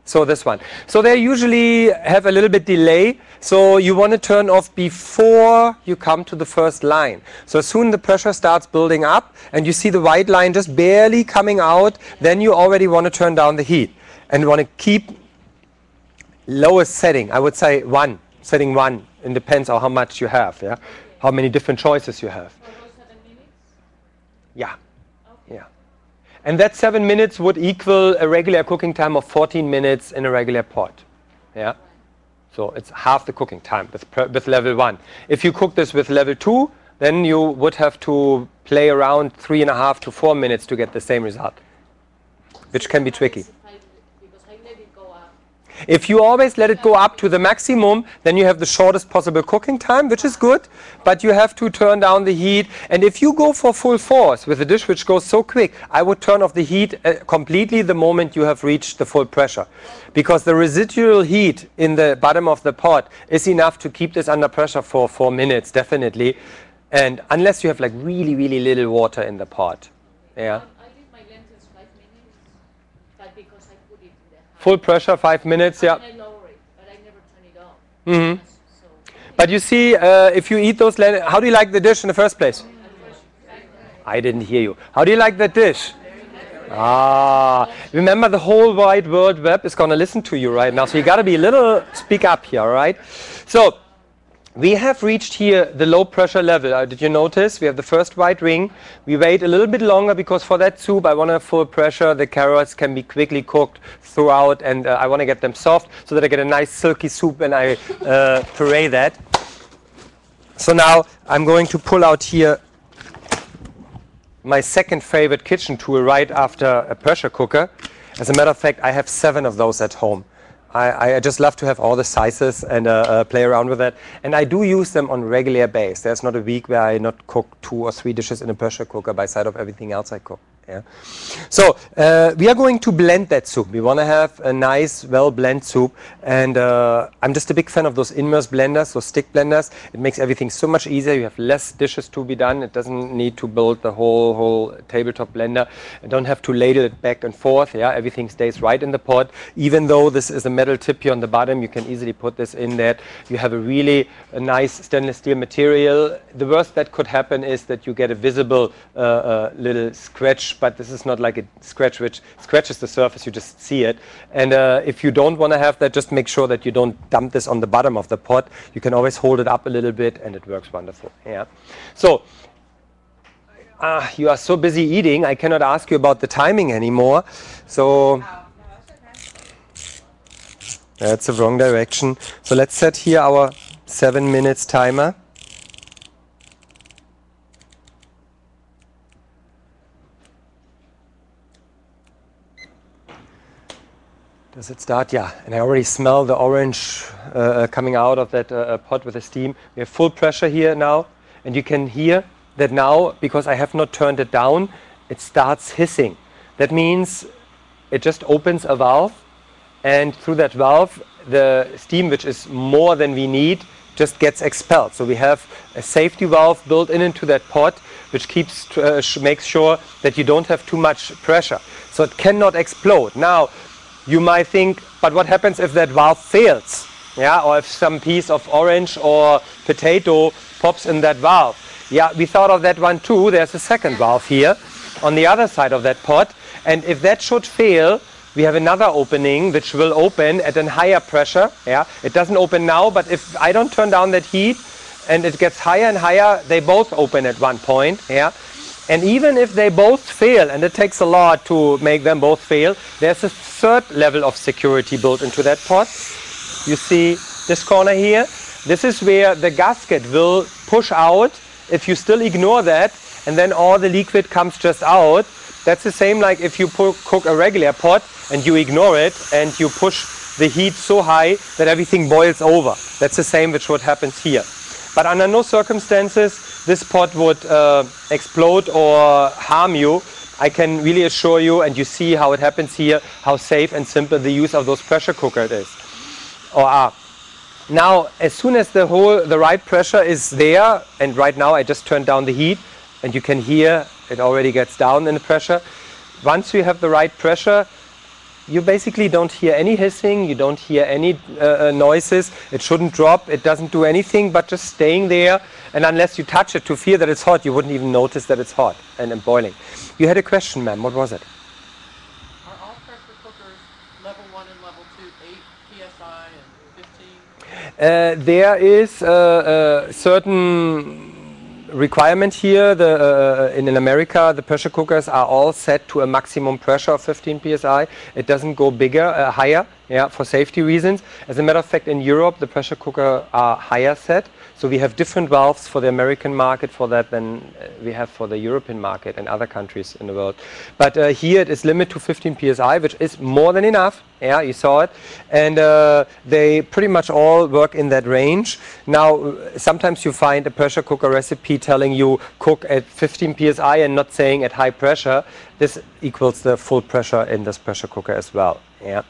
So this one. So they usually have a little bit delay. So you want to turn off before you come to the first line. So as soon the pressure starts building up and you see the white line just barely coming out, then you already want to turn down the heat and want to keep lowest setting, I would say 1, setting 1. It depends on how much you have, yeah? How many different choices you have. For those 7 minutes? Yeah, Okay. yeah. And that 7 minutes would equal a regular cooking time of 14 minutes in a regular pot, yeah? So it's half the cooking time with level 1. If you cook this with level 2, then you would have to play around 3.5 to 4 minutes to get the same result, which can be tricky. Because I let it go up. If you always let it go up to the maximum, then you have the shortest possible cooking time, which is good, but you have to turn down the heat. And if you go for full force with a dish which goes so quick, I would turn off the heat completely the moment you have reached the full pressure. Because the residual heat in the bottom of the pot is enough to keep this under pressure for 4 minutes, definitely. And unless you have like really, really little water in the pot. Yeah. I leave my lentils 5 minutes, but because I put it in the high. Full pressure, 5 minutes, yeah. I lower it, but I never turn it off. Mm-hmm. So, But you see, if you eat those lentils, how do you like the dish in the first place? I didn't hear you. How do you like that dish? Ah, remember the whole wide world web is going to listen to you right now. So you got to be a little, speak up here, all right? So we have reached here the low pressure level. Did you notice? We have the first white ring. We wait a little bit longer because for that soup I want to have full pressure. The carrots can be quickly cooked throughout, and I want to get them soft so that I get a nice silky soup and I puree that. So now I'm going to pull out here my second favorite kitchen tool right after a pressure cooker. As a matter of fact, I have 7 of those at home. I just love to have all the sizes and play around with that. And I do use them on a regular basis. There's not a week where I not cook 2 or 3 dishes in a pressure cooker by side of everything else I cook. Yeah. So we are going to blend that soup. We want to have a nice, well-blended soup. And I'm just a big fan of those immerse blenders, those stick blenders. It makes everything so much easier. You have less dishes to be done. It doesn't need to build the whole tabletop blender. You don't have to ladle it back and forth. Yeah, everything stays right in the pot. Even though this is a metal tip here on the bottom, you can easily put this in there. You have a nice stainless steel material. The worst that could happen is that you get a visible little scratch, but this is not like a scratch which scratches the surface, you just see it. And if you don't want to have that, just make sure that you don't dump this on the bottom of the pot. You can always hold it up a little bit and it works wonderful. Yeah. So you are so busy eating, I cannot ask you about the timing anymore. So that's the wrong direction. So let's set here our 7 minutes timer. Does it start? Yeah, and I already smell the orange coming out of that pot with the steam. We have full pressure here now, and you can hear that now, because I have not turned it down, it starts hissing. That means it just opens a valve, and through that valve, the steam, which is more than we need, just gets expelled. So we have a safety valve built into that pot, which makes sure that you don't have too much pressure. So it cannot explode. Now, you might think, but what happens if that valve fails? Yeah, or if some piece of orange or potato pops in that valve. Yeah, we thought of that one too. There's a second valve here on the other side of that pot. And if that should fail, we have another opening which will open at a higher pressure. Yeah, it doesn't open now, but if I don't turn down that heat and it gets higher and higher, they both open at one point. Yeah. And even if they both fail, and it takes a lot to make them both fail, there's a third level of security built into that pot. You see this corner here? This is where the gasket will push out if you still ignore that, and then all the liquid comes just out. That's the same like if you cook a regular pot and you ignore it and you push the heat so high that everything boils over. That's the same which what happens here. But under no circumstances this pot would explode or harm you. I can really assure you, and you see how it happens here, how safe and simple the use of those pressure cookers is, or are. Now, as soon as the right pressure is there, and right now I just turned down the heat, and you can hear it already gets down in the pressure. Once you have the right pressure, you basically don't hear any hissing, you don't hear any noises. It shouldn't drop, it doesn't do anything but just staying there. And unless you touch it to feel that it's hot, you wouldn't even notice that it's hot and boiling. You had a question, ma'am. What was it? Are all pressure cookers level 1 1 and level 2, 8 psi and 15? There is a certain requirement here. In America, the pressure cookers are all set to a maximum pressure of 15 psi. It doesn't go bigger, higher, yeah, for safety reasons. As a matter of fact, in Europe, the pressure cooker are higher set. So we have different valves for the American market for that than we have for the European market and other countries in the world. But here it is limited to 15 psi, which is more than enough. Yeah, you saw it. And they pretty much all work in that range. Now, sometimes you find a pressure cooker recipe telling you cook at 15 psi and not saying at high pressure. This equals the full pressure in this pressure cooker as well. Yeah.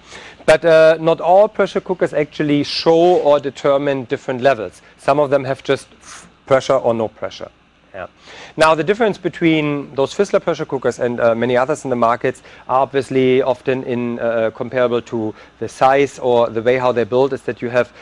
But not all pressure cookers actually show or determine different levels. Some of them have just pressure or no pressure. Yeah. Now the difference between those Fissler pressure cookers and many others in the markets are obviously often comparable to the size or the way how they're built, is that you have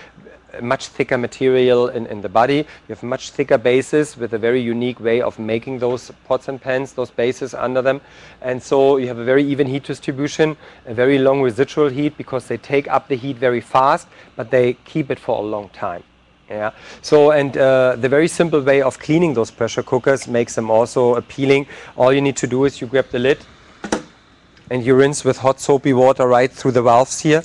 much thicker material in the body. You have much thicker bases with a very unique way of making those pots and pans, those bases under them. And so you have a very even heat distribution, a very long residual heat, because they take up the heat very fast, but they keep it for a long time. Yeah. So, and the very simple way of cleaning those pressure cookers makes them also appealing. All you need to do is you grab the lid and you rinse with hot soapy water right through the valves here.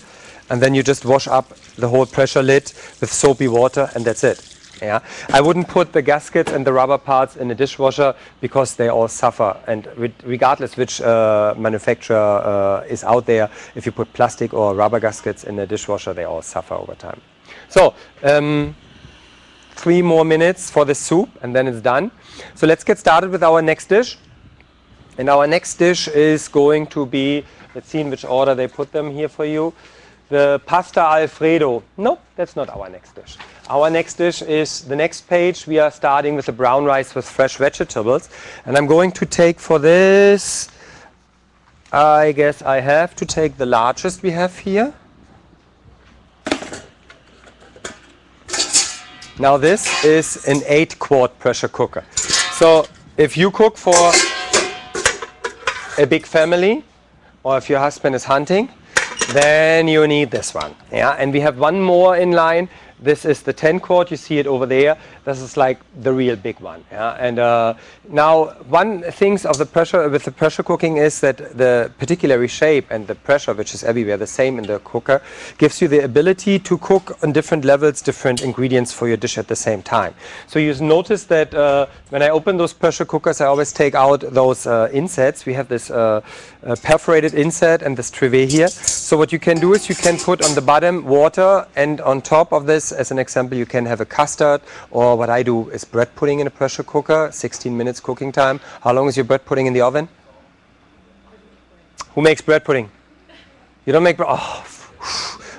And then you just wash up the whole pressure lid with soapy water, and that's it. Yeah. I wouldn't put the gaskets and the rubber parts in a dishwasher because they all suffer. And regardless which manufacturer is out there, if you put plastic or rubber gaskets in a dishwasher, they all suffer over time. So, 3 more minutes for the soup and then it's done. So let's get started with our next dish. And our next dish is going to be, let's see in which order they put them here for you. The pasta Alfredo. No, that's not our next dish. Our next dish is the next page. We are starting with the brown rice with fresh vegetables. And I'm going to take for this, I guess I have to take the largest we have here. Now this is an 8-quart pressure cooker. So if you cook for a big family, or if your husband is hunting, then you need this one. Yeah, and we have one more in line. This is the 10-quart. You see it over there. This is like the real big one. Yeah, and now one things of the pressure with the pressure cooking is that the particular shape and the pressure, which is everywhere the same in the cooker, gives you the ability to cook on different levels, different ingredients for your dish at the same time. So you notice that when I open those pressure cookers, I always take out those insets. We have this perforated inset and this trivet here. So what you can do is you can put on the bottom water, and on top of this, as an example, you can have a custard, or what I do is bread pudding in a pressure cooker, 16 minutes cooking time. How long is your bread pudding in the oven? Who makes bread pudding? You don't make bread? Oh,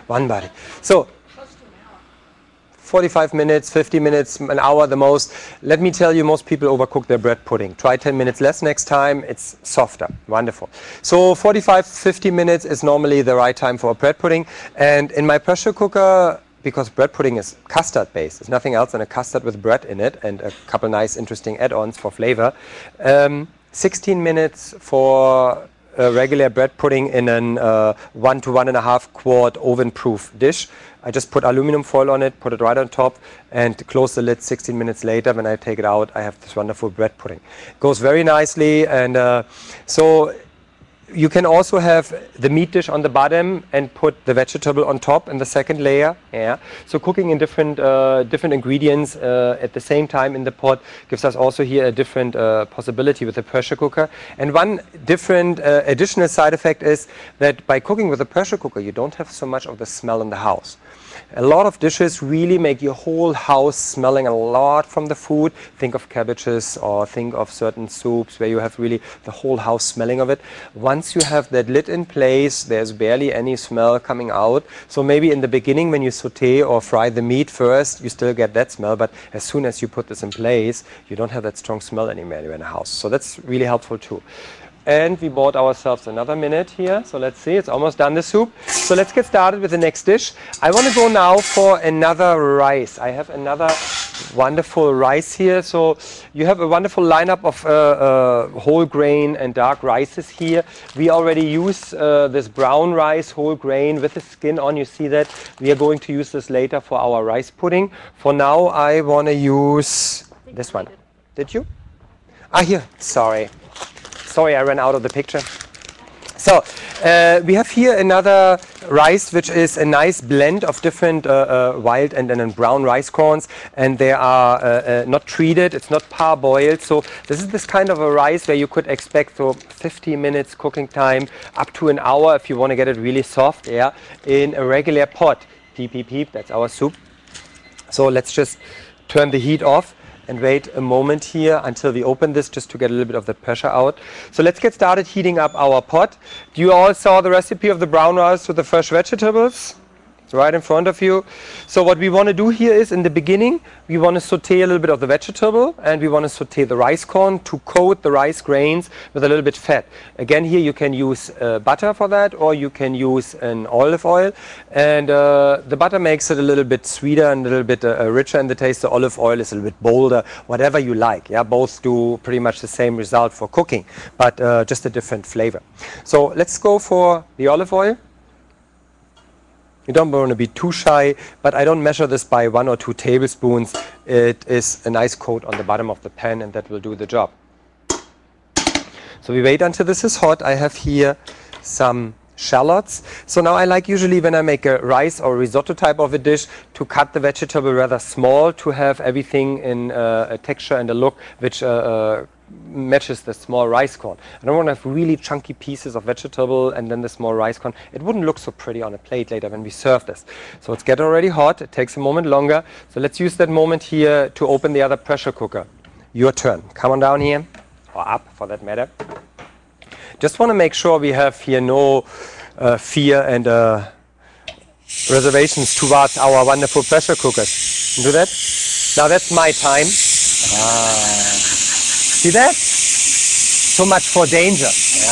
one body. So 45 minutes, 50 minutes, an hour the most. Let me tell you, most people overcook their bread pudding. Try 10 minutes less next time. It's softer. Wonderful. So 45, 50 minutes is normally the right time for a bread pudding. And in my pressure cooker, because bread pudding is custard based, it's nothing else than a custard with bread in it and a couple nice interesting add-ons for flavor. 16 minutes for a regular bread pudding in an 1 to 1.5 quart oven-proof dish. I just put aluminum foil on it, put it right on top, and close the lid. 16 minutes later, when I take it out, I have this wonderful bread pudding. It goes very nicely, and so you can also have the meat dish on the bottom and put the vegetable on top in the second layer. Yeah. So cooking in different ingredients at the same time in the pot gives us also here a different possibility with the pressure cooker. And one different additional side effect is that by cooking with a pressure cooker, you don't have so much of the smell in the house. A lot of dishes really make your whole house smelling a lot from the food. Think of cabbages or think of certain soups where you have really the whole house smelling of it. Once you have that lid in place, there's barely any smell coming out. So maybe in the beginning when you saute or fry the meat first, you still get that smell. But as soon as you put this in place, you don't have that strong smell anymore in the house. So that's really helpful too. And we bought ourselves another minute here. So let's see, it's almost done, the soup. So let's get started with the next dish. I want to go now for another rice. I have another wonderful rice here. So you have a wonderful lineup of whole grain and dark rices here. We already use this brown rice, whole grain with the skin on. You see that? We are going to use this later for our rice pudding. For now, I want to use this one. Did you? Ah, here. Sorry. Sorry, I ran out of the picture. So we have here another rice, which is a nice blend of different wild and then brown rice corns, and they are not treated. It's not parboiled. So this is this kind of a rice where you could expect 50 minutes cooking time, up to an hour if you want to get it really soft. Yeah, in a regular pot. Peep, peep, peep. That's our soup. So let's just turn the heat off and wait a moment here until we open this, just to get a little bit of the pressure out. So let's get started heating up our pot. You all saw the recipe of the brown rice with the fresh vegetables? It's right in front of you. So what we want to do here is, in the beginning, we want to saute a little bit of the vegetable, and we want to saute the rice corn to coat the rice grains with a little bit fat. Again, here you can use butter for that, or you can use an olive oil. And the butter makes it a little bit sweeter and a little bit richer in the taste. The olive oil is a little bit bolder, whatever you like. Yeah, both do pretty much the same result for cooking, but just a different flavor. So let's go for the olive oil. You don't want to be too shy, but I don't measure this by 1 or 2 tablespoons. It is a nice coat on the bottom of the pan, and that will do the job. So we wait until this is hot. I have here some shallots. So now I like, usually when I make a rice or risotto type of a dish, to cut the vegetable rather small, to have everything in a texture and a look which matches the small rice corn. I don't want to have really chunky pieces of vegetable and then the small rice corn. It wouldn't look so pretty on a plate later when we serve this. So it's getting already hot. It takes a moment longer. So let's use that moment here to open the other pressure cooker. Your turn. Come on down here, or up for that matter. Just want to make sure we have here no fear and reservations towards our wonderful pressure cookers. Do that? Now that's my time. See that? So much for danger. Yeah.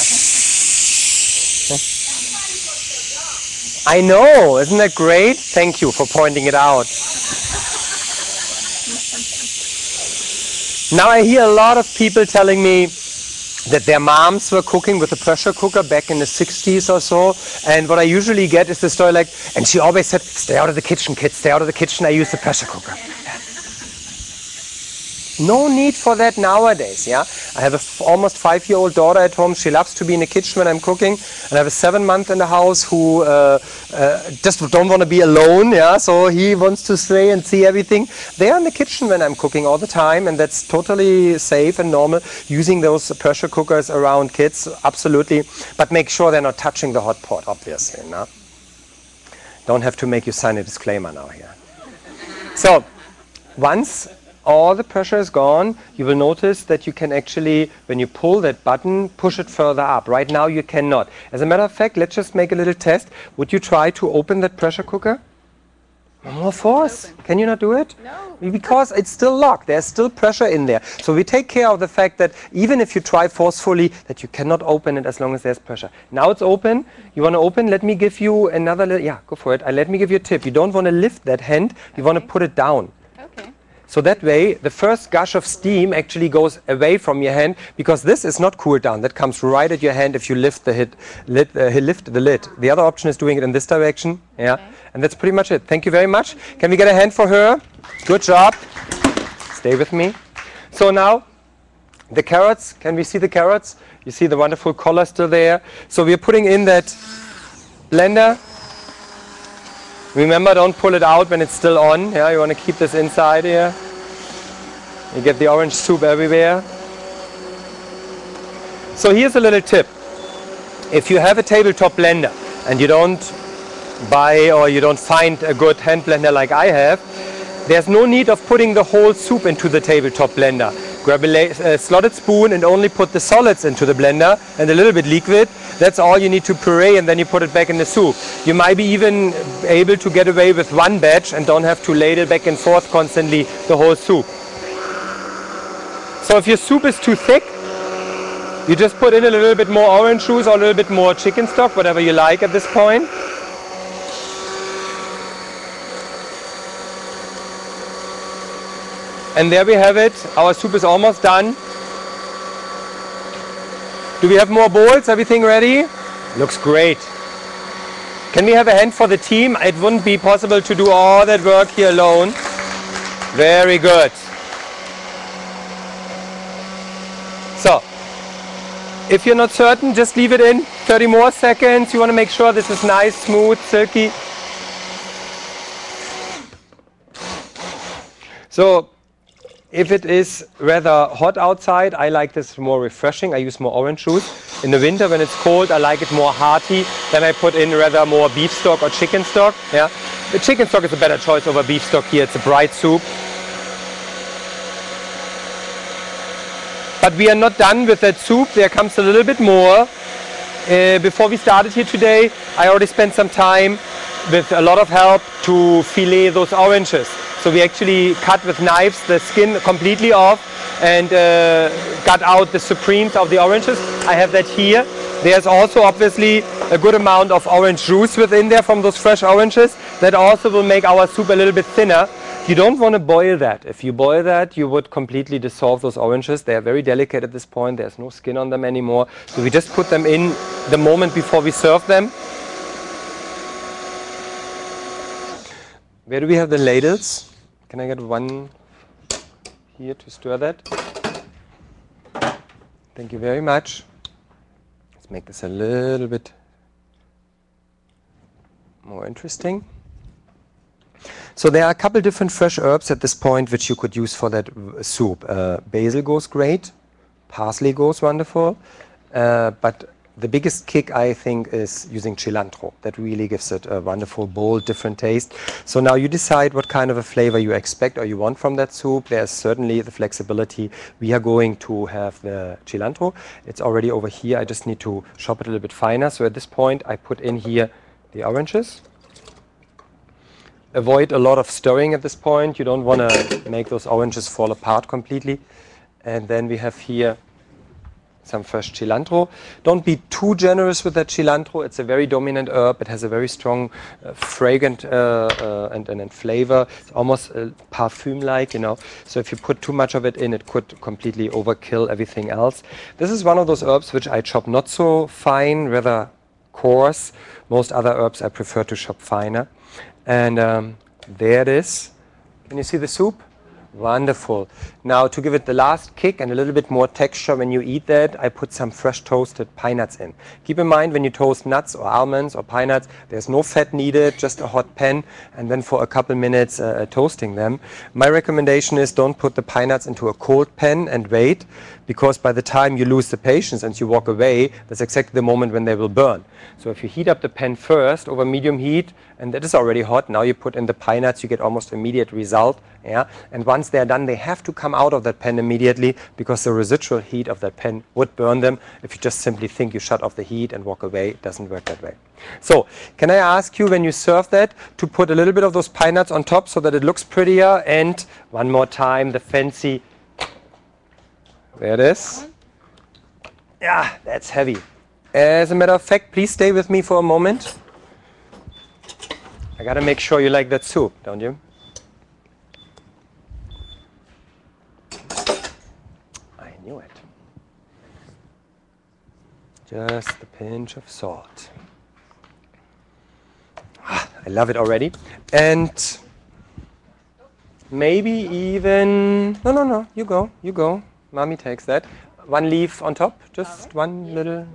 I know, isn't that great? Thank you for pointing it out. Now I hear a lot of people telling me that their moms were cooking with a pressure cooker back in the 60s or so, and what I usually get is the story like, and she always said, stay out of the kitchen, kids, stay out of the kitchen, I use the pressure cooker. No need for that nowadays, yeah. I have an almost 5-year-old daughter at home. She loves to be in the kitchen when I'm cooking, and I have a 7-month in the house who just don't want to be alone, yeah. So he wants to stay and see everything. They are in the kitchen when I'm cooking all the time, and that's totally safe and normal. Using those pressure cookers around kids, absolutely, but make sure they're not touching the hot pot, obviously, no. Don't have to make you sign a disclaimer now here. So once all the pressure is gone, you will notice that you can actually, when you pull that button, push it further up. Right now you cannot. As a matter of fact, let's just make a little test. Would you try to open that pressure cooker? More force. Can you not do it? No. Because it's still locked. There's still pressure in there. So we take care of the fact that even if you try forcefully, that you cannot open it as long as there's pressure. Now it's open. You want to open? Let me give you another little, yeah, go for it. Let me give you a tip. You don't want to lift that hand. You want to put it down. Okay. So that way, the first gush of steam actually goes away from your hand, because this is not cooled down. That comes right at your hand if you lift the lid. The other option is doing it in this direction. Yeah, okay. And that's pretty much it. Thank you very much. Can we get a hand for her? Good job. Stay with me. So now, the carrots. Can we see the carrots? You see the wonderful color still there. So we're putting in that blender. Remember, don't pull it out when it's still on. Yeah, you want to keep this inside here. You get the orange soup everywhere. So here's a little tip. If you have a tabletop blender and you don't buy or you don't find a good hand blender like I have, there's no need of putting the whole soup into the tabletop blender. Grab a slotted spoon and only put the solids into the blender and a little bit liquid. That's all you need to puree, and then you put it back in the soup. You might be even able to get away with one batch and don't have to ladle back and forth constantly the whole soup. So if your soup is too thick, You just put in a little bit more orange juice or a little bit more chicken stock, whatever you like at this point. And there we have it. Our soup is almost done. Do we have more bowls? Everything ready? Looks great. Can we have a hand for the team? It wouldn't be possible to do all that work here alone. Very good. So, if you're not certain, just leave it in 30 more seconds. You want to make sure this is nice, smooth, silky. So, if it is rather hot outside, I like this more refreshing. I use more orange juice. In the winter, when it's cold, I like it more hearty. Then I put in rather more beef stock or chicken stock. Yeah, the chicken stock is a better choice over beef stock here. It's a bright soup. But we are not done with that soup. There comes a little bit more. Before we started here today, I already spent some time with a lot of help to fillet those oranges. So we actually cut with knives the skin completely off and cut out the supremes of the oranges. I have that here. There's also obviously a good amount of orange juice within there from those fresh oranges. That also will make our soup a little bit thinner. You don't want to boil that. If you boil that, you would completely dissolve those oranges. They are very delicate at this point. There's no skin on them anymore. So we just put them in the moment before we serve them. Where do we have the ladles? Can I get one here to stir that? Thank you very much. Let's make this a little bit more interesting. So there are a couple different fresh herbs at this point which you could use for that soup. Basil goes great, parsley goes wonderful, but the biggest kick I think is using cilantro. That really gives it a wonderful, bold, different taste. So now you decide what kind of a flavor you expect or you want from that soup. There's certainly the flexibility. We are going to have the cilantro. It's already over here. I just need to chop it a little bit finer. So at this point I put in here the oranges. Avoid a lot of stirring at this point. You don't want to make those oranges fall apart completely. And then we have here some fresh cilantro. Don't be too generous with that cilantro. It's a very dominant herb. It has a very strong fragrant and flavor. It's almost perfume-like, you know. So if you put too much of it in, it could completely overkill everything else. This is one of those herbs which I chop not so fine, rather coarse. Most other herbs I prefer to chop finer. And there it is. Can you see the soup? Wonderful. Now to give it the last kick and a little bit more texture when you eat that, I put some fresh toasted pine nuts in. Keep in mind when you toast nuts or almonds or pine nuts, there's no fat needed, just a hot pan and then for a couple minutes toasting them. My recommendation is don't put the pine nuts into a cold pan and wait, because by the time you lose the patience and you walk away, that's exactly the moment when they will burn. So if you heat up the pan first over medium heat, and that is already hot, now you put in the pine nuts, you get almost immediate result. Yeah? And once they're done, they have to come out of that pan immediately, because the residual heat of that pan would burn them. If you just simply think you shut off the heat and walk away, it doesn't work that way. So can I ask you, when you serve that, to put a little bit of those pine nuts on top so that it looks prettier, and one more time the fancy, there it is. Yeah, that's heavy. As a matter of fact, please stay with me for a moment. I gotta make sure you like that soup, don't you? I knew it. Just a pinch of salt. Ah, I love it already. And maybe even, no, you go. Mommy takes that. One leaf on top, just one little.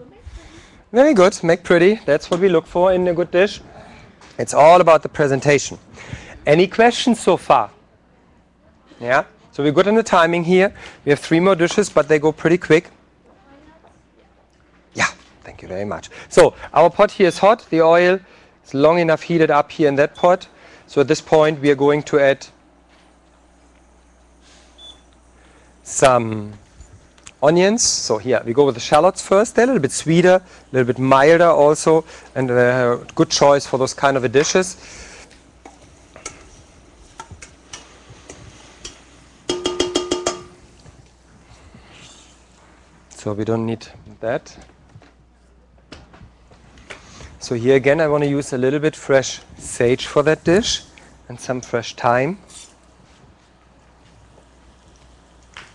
Very good, make pretty. That's what we look for in a good dish. It's all about the presentation. Any questions so far? Yeah? So we're good on the timing here. We have 3 more dishes, but they go pretty quick. Yeah, thank you very much. So our pot here is hot. The oil is long enough heated up here in that pot. So at this point we are going to add some onions. So here we go with the shallots first. They're a little bit sweeter, a little bit milder also, and a good choice for those kind of dishes. So we don't need that. So here again I want to use a little bit fresh sage for that dish and some fresh thyme.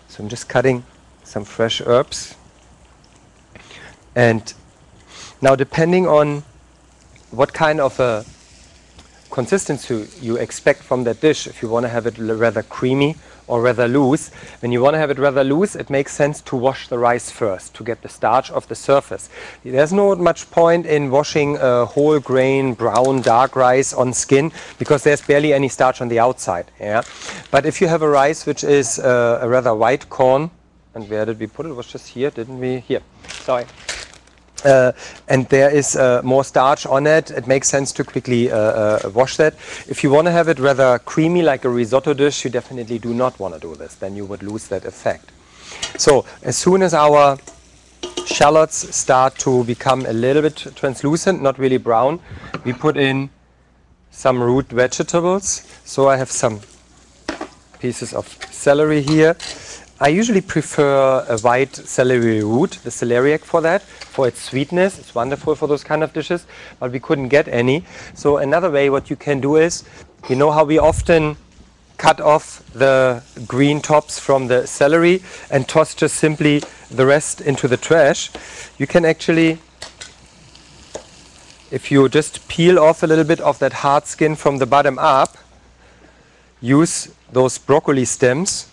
So I'm just cutting some fresh herbs. And now depending on what kind of a consistency you expect from that dish, if you want to have it rather creamy or rather loose. When you want to have it rather loose, it makes sense to wash the rice first to get the starch off the surface. There's not much point in washing a whole grain brown dark rice on skin because there's barely any starch on the outside. Yeah? But if you have a rice which is a rather white corn, and where did we put it? It was just here, didn't we? Here, sorry. And there is more starch on it, it makes sense to quickly wash that. If you want to have it rather creamy like a risotto dish, you definitely do not want to do this. Then you would lose that effect. So as soon as our shallots start to become a little bit translucent, not really brown, we put in some root vegetables. So I have some pieces of celery here. I usually prefer a white celery root, the celeriac, for that, for its sweetness. It's wonderful for those kind of dishes, but we couldn't get any. So another way what you can do is, you know how we often cut off the green tops from the celery and toss just simply the rest into the trash? You can actually, if you just peel off a little bit of that hard skin from the bottom up, use those broccoli stems,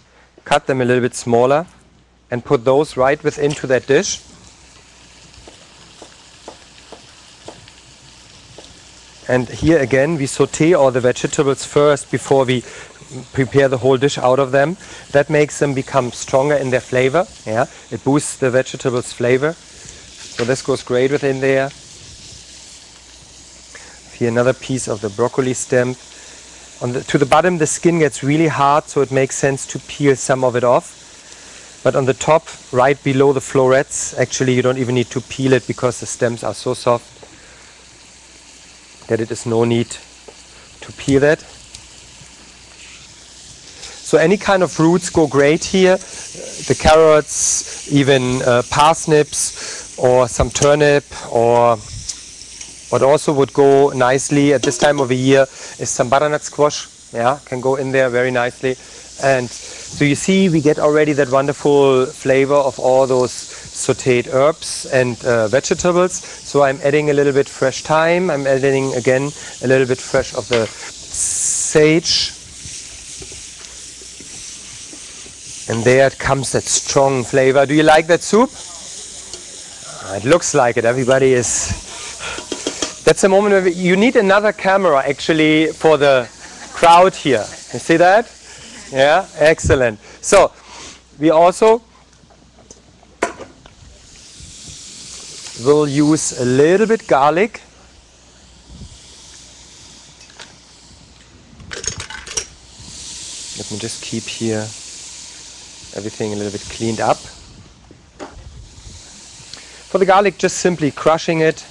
cut them a little bit smaller and put those right into that dish. And here again we saute all the vegetables first before we prepare the whole dish out of them. That makes them become stronger in their flavor. Yeah, it boosts the vegetables' flavor. So this goes great within there. Here another piece of the broccoli stem. To the bottom the skin gets really hard, so it makes sense to peel some of it off. But on the top, right below the florets, actually you don't even need to peel it because the stems are so soft that it is no need to peel that. So any kind of roots go great here. The carrots, even parsnips or some turnip, or what also would go nicely at this time of the year is some butternut squash. Yeah, can go in there very nicely. And so you see we get already that wonderful flavor of all those sauteed herbs and vegetables. So I'm adding a little bit fresh thyme. I'm adding again a little bit fresh of the sage. And there comes that strong flavor. Do you like that soup? It looks like it. Everybody is... That's a moment where you need another camera actually for the crowd here. You see that? Yeah, excellent. So we also will use a little bit garlic. Let me just keep here everything a little bit cleaned up. For the garlic, just simply crushing it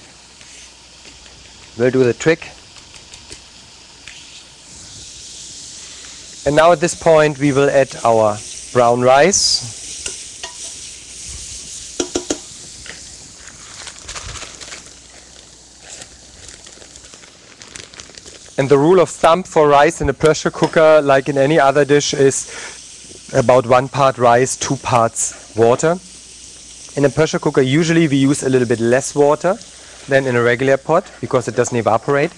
will do the trick. And now at this point we will add our brown rice. And the rule of thumb for rice in a pressure cooker, like in any other dish, is about 1 part rice, 2 parts water. In a pressure cooker usually we use a little bit less water than in a regular pot because it doesn't evaporate.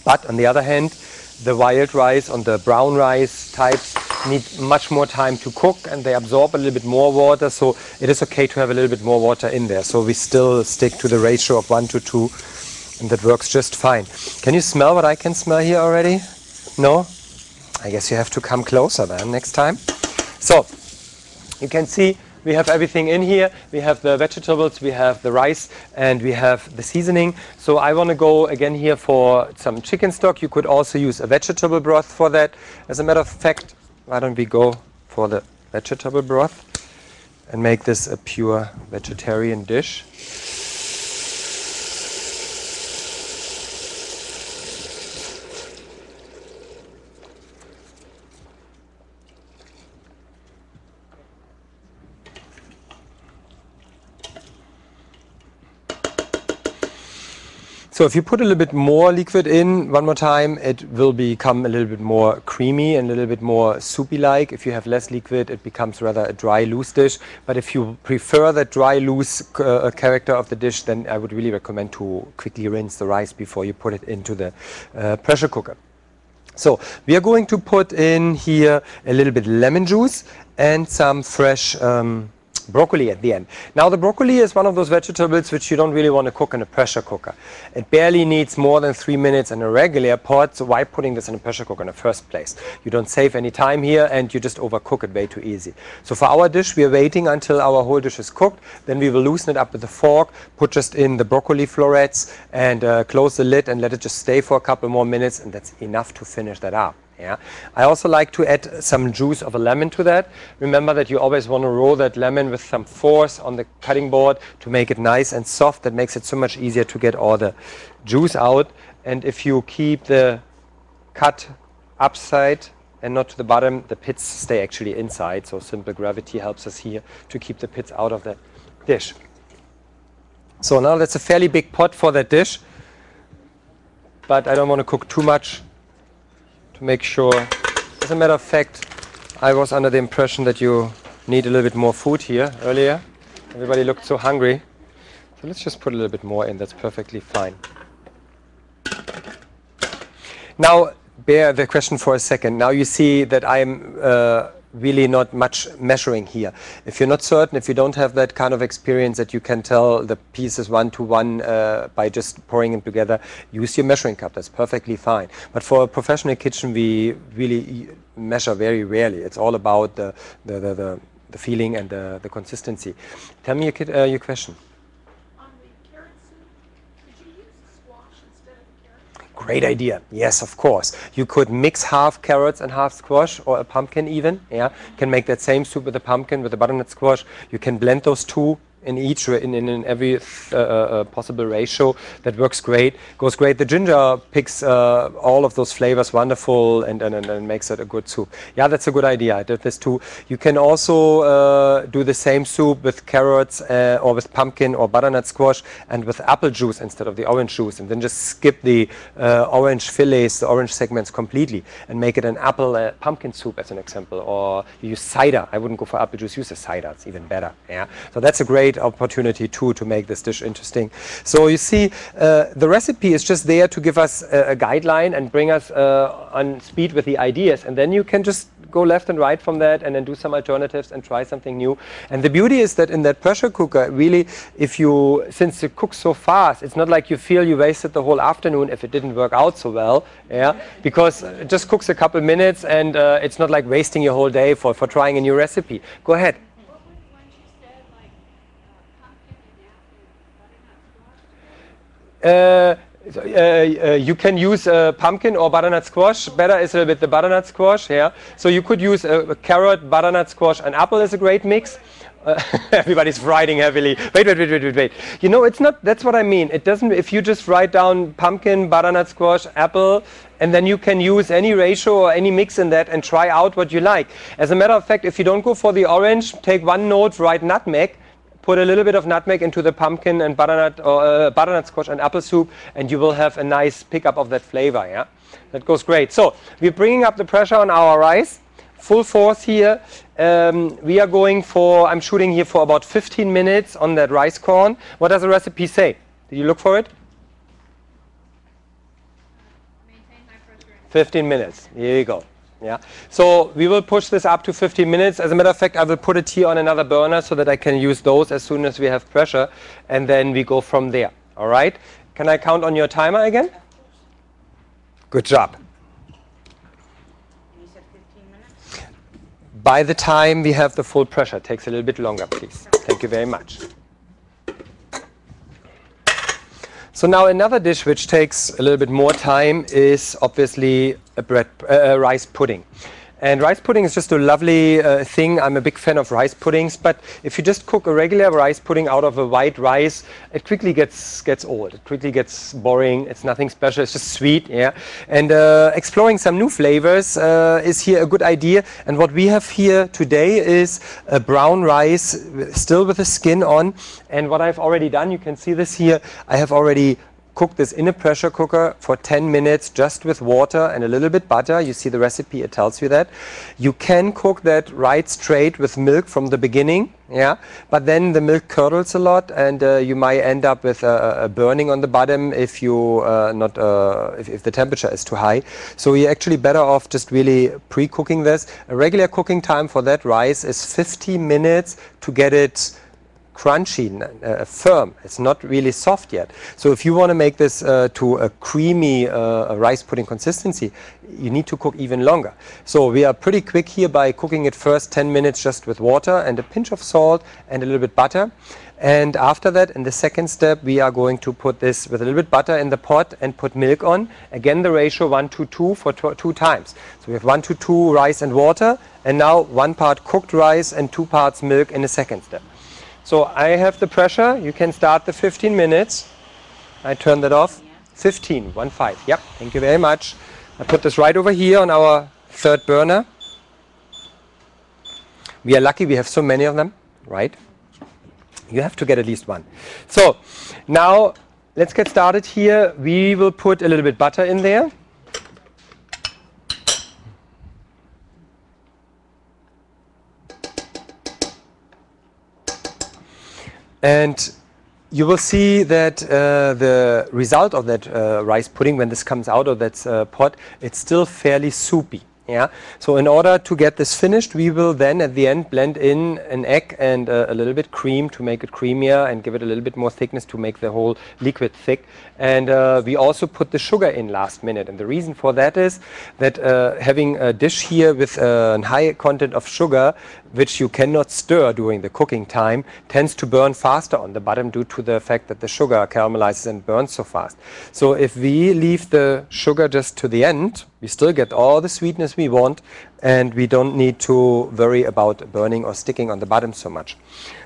But on the other hand, the wild rice and the brown rice types need much more time to cook and they absorb a little bit more water, so it is okay to have a little bit more water in there. So we still stick to the ratio of 1 to 2 and that works just fine. Can you smell what I can smell here already? No? I guess you have to come closer then next time. So you can see we have everything in here. We have the vegetables, we have the rice, and we have the seasoning. So I want to go again here for some chicken stock. You could also use a vegetable broth for that. As a matter of fact, why don't we go for the vegetable broth and make this a pure vegetarian dish. So if you put a little bit more liquid in one more time, it will become a little bit more creamy and a little bit more soupy-like. If you have less liquid, it becomes rather a dry, loose dish. But if you prefer that dry, loose character of the dish, then I would really recommend to quickly rinse the rice before you put it into the pressure cooker. So we are going to put in here a little bit lemon juice and some fresh broccoli at the end. Now the broccoli is one of those vegetables which you don't really want to cook in a pressure cooker. It barely needs more than 3 minutes in a regular pot, so why putting this in a pressure cooker in the first place? You don't save any time here and you just overcook it way too easy. So for our dish we are waiting until our whole dish is cooked, then we will loosen it up with a fork, put just in the broccoli florets and close the lid and let it just stay for a couple more minutes, and that's enough to finish that up. Yeah. I also like to add some juice of a lemon to that. Remember that you always want to roll that lemon with some force on the cutting board to make it nice and soft. That makes it so much easier to get all the juice out. And if you keep the cut upside and not to the bottom, the pits stay actually inside. So simple gravity helps us here to keep the pits out of the dish. So now that's a fairly big pot for that dish, but I don't want to cook too much to make sure. As a matter of fact, I was under the impression that you need a little bit more food here earlier. Everybody looked so hungry. So let's just put a little bit more in. That's perfectly fine. Now, bear the question for a second. Now you see that I'm really not much measuring here. If you're not certain, if you don't have that kind of experience that you can tell the pieces 1 to 1 by just pouring them together, use your measuring cup. That's perfectly fine. But for a professional kitchen, we really measure very rarely. It's all about the feeling and the consistency. Tell me your question. On the carrot soup, could you use squash instead of carrot? Great idea. Yes, of course. You could mix half carrots and half squash, or a pumpkin even. Yeah, you can make that same soup with a pumpkin, with a butternut squash. You can blend those two in each in every possible ratio. That works great. Goes great. The ginger picks all of those flavors wonderful and makes it a good soup. Yeah, that's a good idea. I did this too. You can also do the same soup with carrots or with pumpkin or butternut squash and with apple juice instead of the orange juice, and then just skip the orange fillets, the orange segments completely, and make it an apple pumpkin soup as an example. Or you use cider. I wouldn't go for apple juice. Use a cider. It's even better. Yeah. So that's a great opportunity too to make this dish interesting. So you see, the recipe is just there to give us a guideline and bring us on speed with the ideas, and then you can just go left and right from that and then do some alternatives and try something new. And the beauty is that in that pressure cooker, really, since it cooks so fast, it's not like you feel you wasted the whole afternoon if it didn't work out so well, yeah, because it just cooks a couple minutes, and it's not like wasting your whole day for trying a new recipe. Go ahead. You can use pumpkin or butternut squash. Better is a little bit the butternut squash. Yeah. So you could use a carrot, butternut squash, and apple is a great mix. Everybody's writing heavily. Wait. You know, it's not. That's what I mean. It doesn't. If you just write down pumpkin, butternut squash, apple, and then you can use any ratio or any mix in that and try out what you like. As a matter of fact, if you don't go for the orange, take one note, write nutmeg. Put a little bit of nutmeg into the pumpkin and butternut or butternut squash and apple soup, and you will have a nice pickup of that flavor. Yeah, that goes great. So we're bringing up the pressure on our rice, full force here. We are going for. I'm shooting here for about 15 minutes on that rice corn. What does the recipe say? Did you look for it? Maintain high pressure. 15 minutes. Here you go. Yeah. So we will push this up to 15 minutes. As a matter of fact, I will put it here on another burner so that I can use those as soon as we have pressure, and then we go from there. All right. Can I count on your timer again? Good job. You said 15 minutes? By the time we have the full pressure, it takes a little bit longer, please. Thank you very much. So now another dish which takes a little bit more time is obviously a rice pudding. And rice pudding is just a lovely thing. I'm a big fan of rice puddings, but if you just cook a regular rice pudding out of a white rice, it quickly gets old. It quickly gets boring. It's nothing special. It's just sweet, yeah. And exploring some new flavors is here a good idea. And what we have here today is a brown rice, still with the skin on. And what I've already done, you can see this here, I have already cook this in a pressure cooker for 10 minutes just with water and a little bit butter. You see the recipe, it tells you that. You can cook that right straight with milk from the beginning, yeah, but then the milk curdles a lot, and you might end up with a burning on the bottom if you if the temperature is too high. So you're actually better off just really pre-cooking this. A regular cooking time for that rice is 50 minutes to get it crunchy, firm. It's not really soft yet. So if you want to make this to a creamy rice pudding consistency, you need to cook even longer. So we are pretty quick here by cooking it first 10 minutes just with water and a pinch of salt and a little bit butter. And after that, in the second step, we are going to put this with a little bit butter in the pot and put milk on. Again, the ratio 1 to 2 for 2 times. So we have 1 to 2 rice and water, and now 1 part cooked rice and 2 parts milk in the second step. So I have the pressure. You can start the 15 minutes. I turn that off. 15, 1-5. Yep, thank you very much. I put this right over here on our third burner. We are lucky we have so many of them, right? You have to get at least one. So now let's get started here. We will put a little bit butter in there. And you will see that the result of that rice pudding, when this comes out of that pot, it's still fairly soupy. Yeah. So in order to get this finished, we will then at the end blend in an egg and a little bit cream to make it creamier and give it a little bit more thickness to make the whole liquid thick. And we also put the sugar in last minute. And the reason for that is that having a dish here with a high content of sugar, which you cannot stir during the cooking time, tends to burn faster on the bottom due to the fact that the sugar caramelizes and burns so fast. So if we leave the sugar just to the end, we still get all the sweetness we want, and we don't need to worry about burning or sticking on the bottom so much.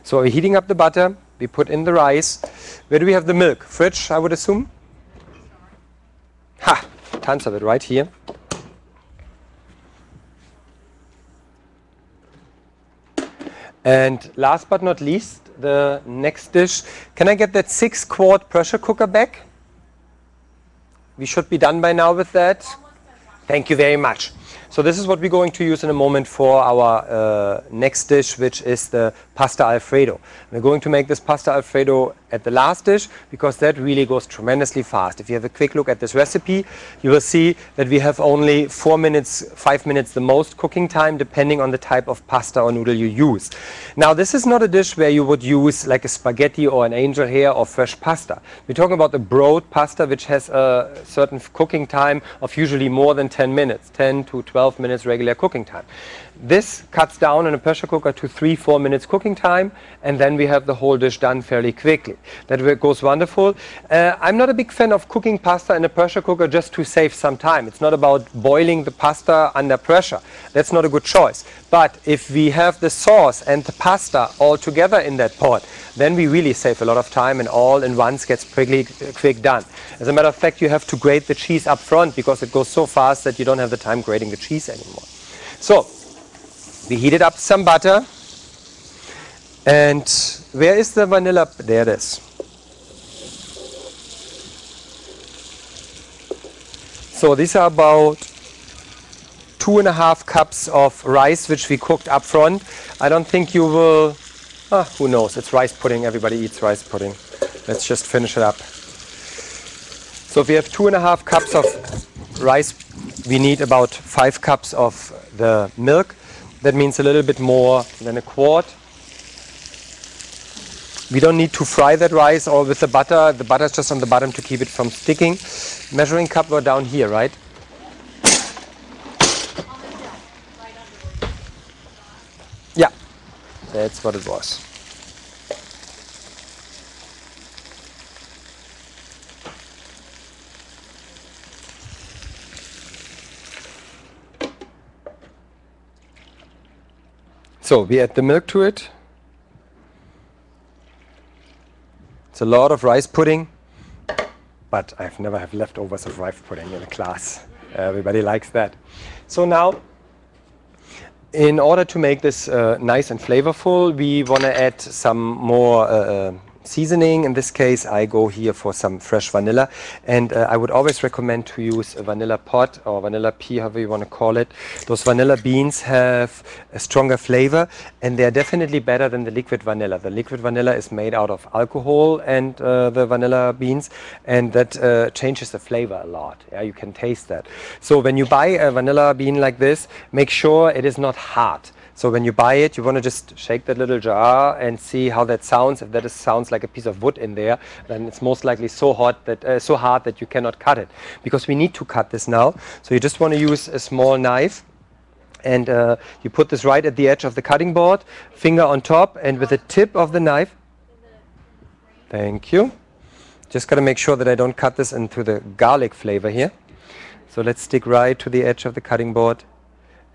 So we're heating up the butter, we put in the rice. Where do we have the milk? Fridge, I would assume? Ha! Tons of it right here. And last but not least, the next dish. Can I get that 6-quart pressure cooker back? We should be done by now with that. Thank you very much. So this is what we're going to use in a moment for our next dish, which is the pasta Alfredo. We're going to make this pasta Alfredo at the last dish because that really goes tremendously fast. If you have a quick look at this recipe, you will see that we have only 4 minutes, 5 minutes the most cooking time, depending on the type of pasta or noodle you use. Now, this is not a dish where you would use like a spaghetti or an angel hair or fresh pasta. We're talking about the broad pasta, which has a certain cooking time of usually more than 10 minutes, 10 to 12 minutes regular cooking time. This cuts down in a pressure cooker to 3-4 minutes cooking time, and then we have the whole dish done fairly quickly. That goes wonderful. I'm not a big fan of cooking pasta in a pressure cooker just to save some time. It's not about boiling the pasta under pressure. That's not a good choice. But if we have the sauce and the pasta all together in that pot, then we really save a lot of time, and all in once gets pretty quick done. As a matter of fact, you have to grate the cheese up front because it goes so fast that you don't have the time grating the cheese anymore. So we heated up some butter, and where is the vanilla? There it is. So these are about 2.5 cups of rice, which we cooked up front. I don't think you will, who knows, it's rice pudding, everybody eats rice pudding. Let's just finish it up. So if we have 2.5 cups of rice, we need about 5 cups of the milk. That means a little bit more than a quart. We don't need to fry that rice or with the butter. The butter is just on the bottom to keep it from sticking. Measuring cup were down here, right? Yeah, that's what it was. So we add the milk to it. It's a lot of rice pudding, but I've never had leftovers of rice pudding in a class. Everybody likes that. So now, in order to make this nice and flavorful, we want to add some more seasoning. In this case, I go here for some fresh vanilla, and I would always recommend to use a vanilla pot or vanilla pea, however you want to call it. Those vanilla beans have a stronger flavor, and they're definitely better than the liquid vanilla. The liquid vanilla is made out of alcohol and the vanilla beans, and that changes the flavor a lot. Yeah, you can taste that. So when you buy a vanilla bean like this, make sure it is not hard. So when you buy it, you want to just shake that little jar and see how that sounds. If that sounds like a piece of wood in there, then it's most likely so hard that you cannot cut it. Because we need to cut this now. So you just want to use a small knife, and you put this right at the edge of the cutting board, finger on top, and with the tip of the knife. Thank you. Just got to make sure that I don't cut this into the garlic flavor here. So let's stick right to the edge of the cutting board.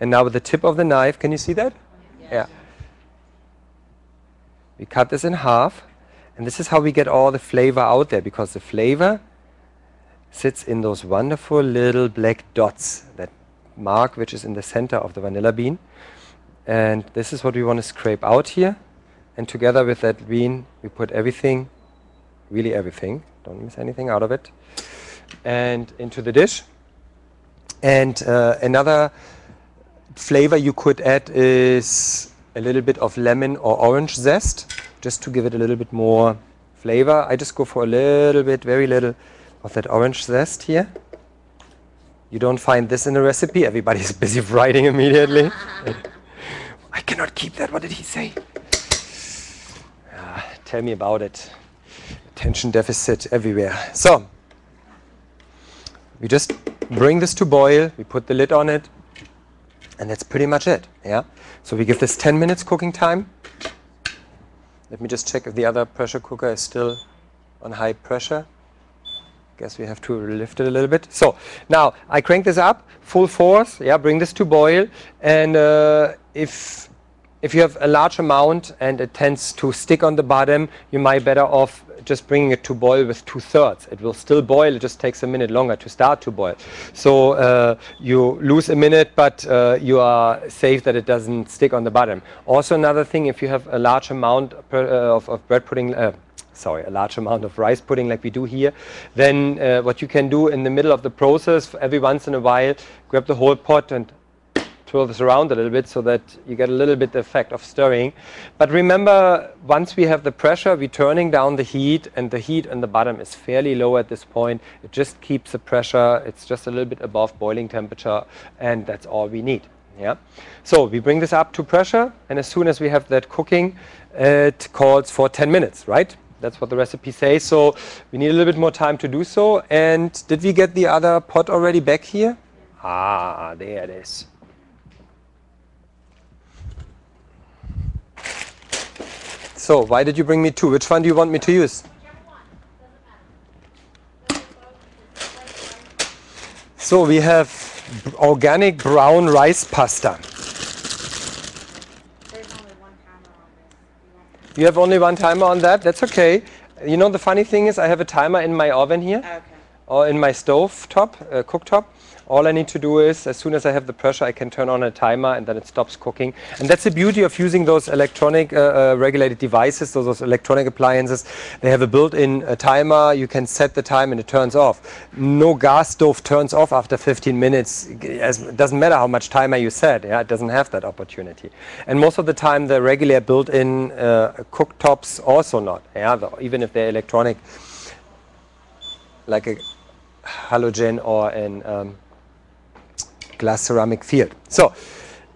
And now with the tip of the knife, can you see that? Yeah. We cut this in half, and this is how we get all the flavor out there, because the flavor sits in those wonderful little black dots, that mark which is in the center of the vanilla bean. And this is what we want to scrape out here. And together with that bean, we put everything, really everything, don't miss anything out of it, and into the dish. And another flavor you could add is a little bit of lemon or orange zest, just to give it a little bit more flavor. I just go for a little bit, very little of that orange zest here. You don't find this in the recipe. Everybody's busy writing immediately. I cannot keep that. What did he say? Tell me about it. Attention deficit everywhere. So we just bring this to boil. We put the lid on it. And that's pretty much it, yeah? So we give this 10 minutes cooking time. Let me just check if the other pressure cooker is still on high pressure. Guess we have to lift it a little bit. So now I crank this up, full force, yeah, bring this to boil. And if you have a large amount and it tends to stick on the bottom, you might better off just bringing it to boil with 2/3. It will still boil, it just takes a minute longer to start to boil. So you lose a minute, but you are safe that it doesn't stick on the bottom. Also another thing, if you have a large amount of bread pudding, a large amount of rice pudding like we do here, then what you can do in the middle of the process, every once in a while, grab the whole pot and twirl this around a little bit so that you get a little bit the effect of stirring. But remember, once we have the pressure, we're turning down the heat, and the heat on the bottom is fairly low at this point. It just keeps the pressure, it's just a little bit above boiling temperature, and that's all we need. Yeah. So we bring this up to pressure, and as soon as we have that cooking, it calls for 10 minutes, right? That's what the recipe says. So we need a little bit more time to do so. And did we get the other pot already back here? Ah, there it is. So why did you bring me two? Which one do you want me to use? So we have organic brown rice pasta. There's only one timer on this. You have only one timer on that? That's okay. You know, the funny thing is I have a timer in my oven here. Okay. Or in my stove top, cooktop. All I need to do is, as soon as I have the pressure, I can turn on a timer and then it stops cooking. And that's the beauty of using those electronic regulated devices, those electronic appliances. They have a built-in timer. You can set the time and it turns off. No gas stove turns off after 15 minutes. It doesn't matter how much timer you set. Yeah, it doesn't have that opportunity. And most of the time, the regular built-in cooktops also not. Yeah, even if they're electronic, like a halogen or an glass ceramic field. So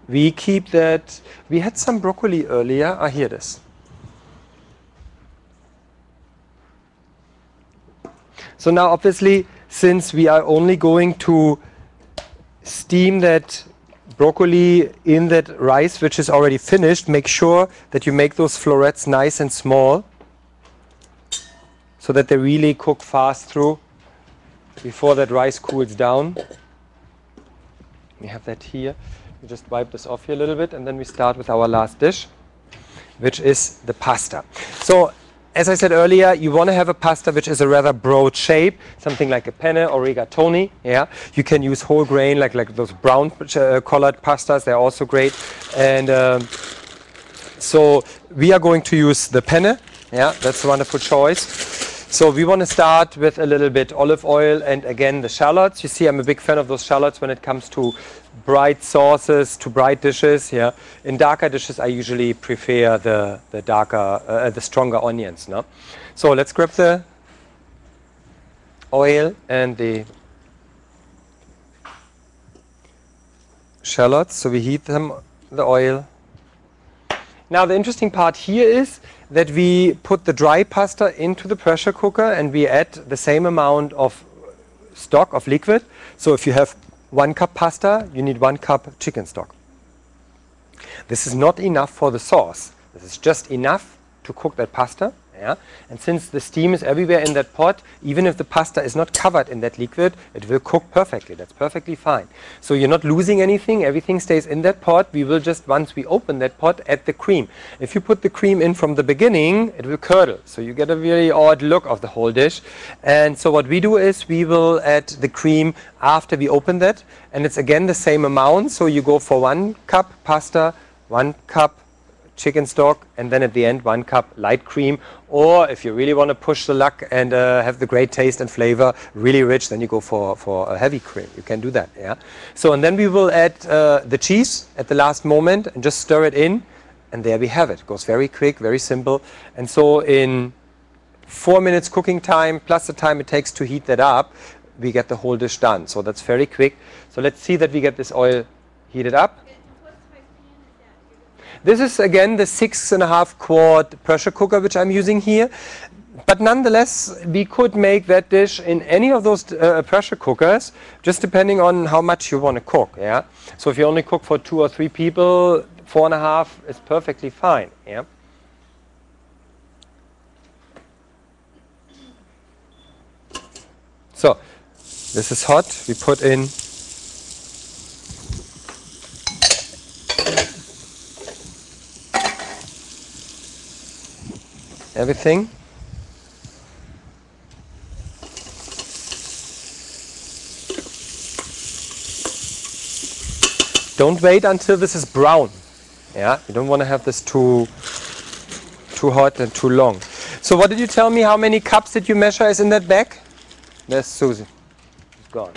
we keep that. We had some broccoli earlier. Ah, here it is. So now obviously, since we are only going to steam that broccoli in that rice which is already finished, make sure that you make those florets nice and small so that they really cook fast through before that rice cools down. We have that here. We just wipe this off here a little bit, and then we start with our last dish, which is the pasta. So, as I said earlier, you want to have a pasta which is a rather broad shape, something like a penne or rigatoni. Yeah, you can use whole grain, like those brown colored pastas. They're also great. And so we are going to use the penne. Yeah, that's a wonderful choice. So we want to start with a little bit olive oil and again the shallots. You see, I'm a big fan of those shallots when it comes to bright sauces, to bright dishes. Yeah, in darker dishes I usually prefer the darker, the stronger onions. No, so let's grab the oil and the shallots. So we heat them, the oil. Now the interesting part here is that we put the dry pasta into the pressure cooker and we add the same amount of stock, of liquid. So if you have 1 cup pasta, you need 1 cup chicken stock. This is not enough for the sauce. This is just enough to cook that pasta. Yeah? And since the steam is everywhere in that pot, even if the pasta is not covered in that liquid, it will cook perfectly. That's perfectly fine. So you're not losing anything. Everything stays in that pot. We will just, once we open that pot, add the cream. If you put the cream in from the beginning, it will curdle. So you get a very odd look of the whole dish. And so what we do is we will add the cream after we open that. And it's again the same amount. So you go for 1 cup pasta, 1 cup chicken stock, and then at the end 1 cup light cream. Or if you really want to push the luck and have the great taste and flavor, really rich, then you go for a heavy cream. You can do that. Yeah. So and then we will add the cheese at the last moment and just stir it in, and there we have it. It goes very quick, very simple. And so in 4 minutes cooking time plus the time it takes to heat that up, we get the whole dish done. So that's very quick. So let's see that we get this oil heated up. This is again the 6.5 quart pressure cooker which I'm using here. But nonetheless, we could make that dish in any of those pressure cookers, just depending on how much you want to cook. Yeah. So if you only cook for 2 or 3 people, 4.5 is perfectly fine. Yeah. So this is hot. We put in everything. Don't wait until this is brown. Yeah, you don't want to have this too hot and too long. So what did you tell me? How many cups did you measure is in that bag? There's Susie. It's gone.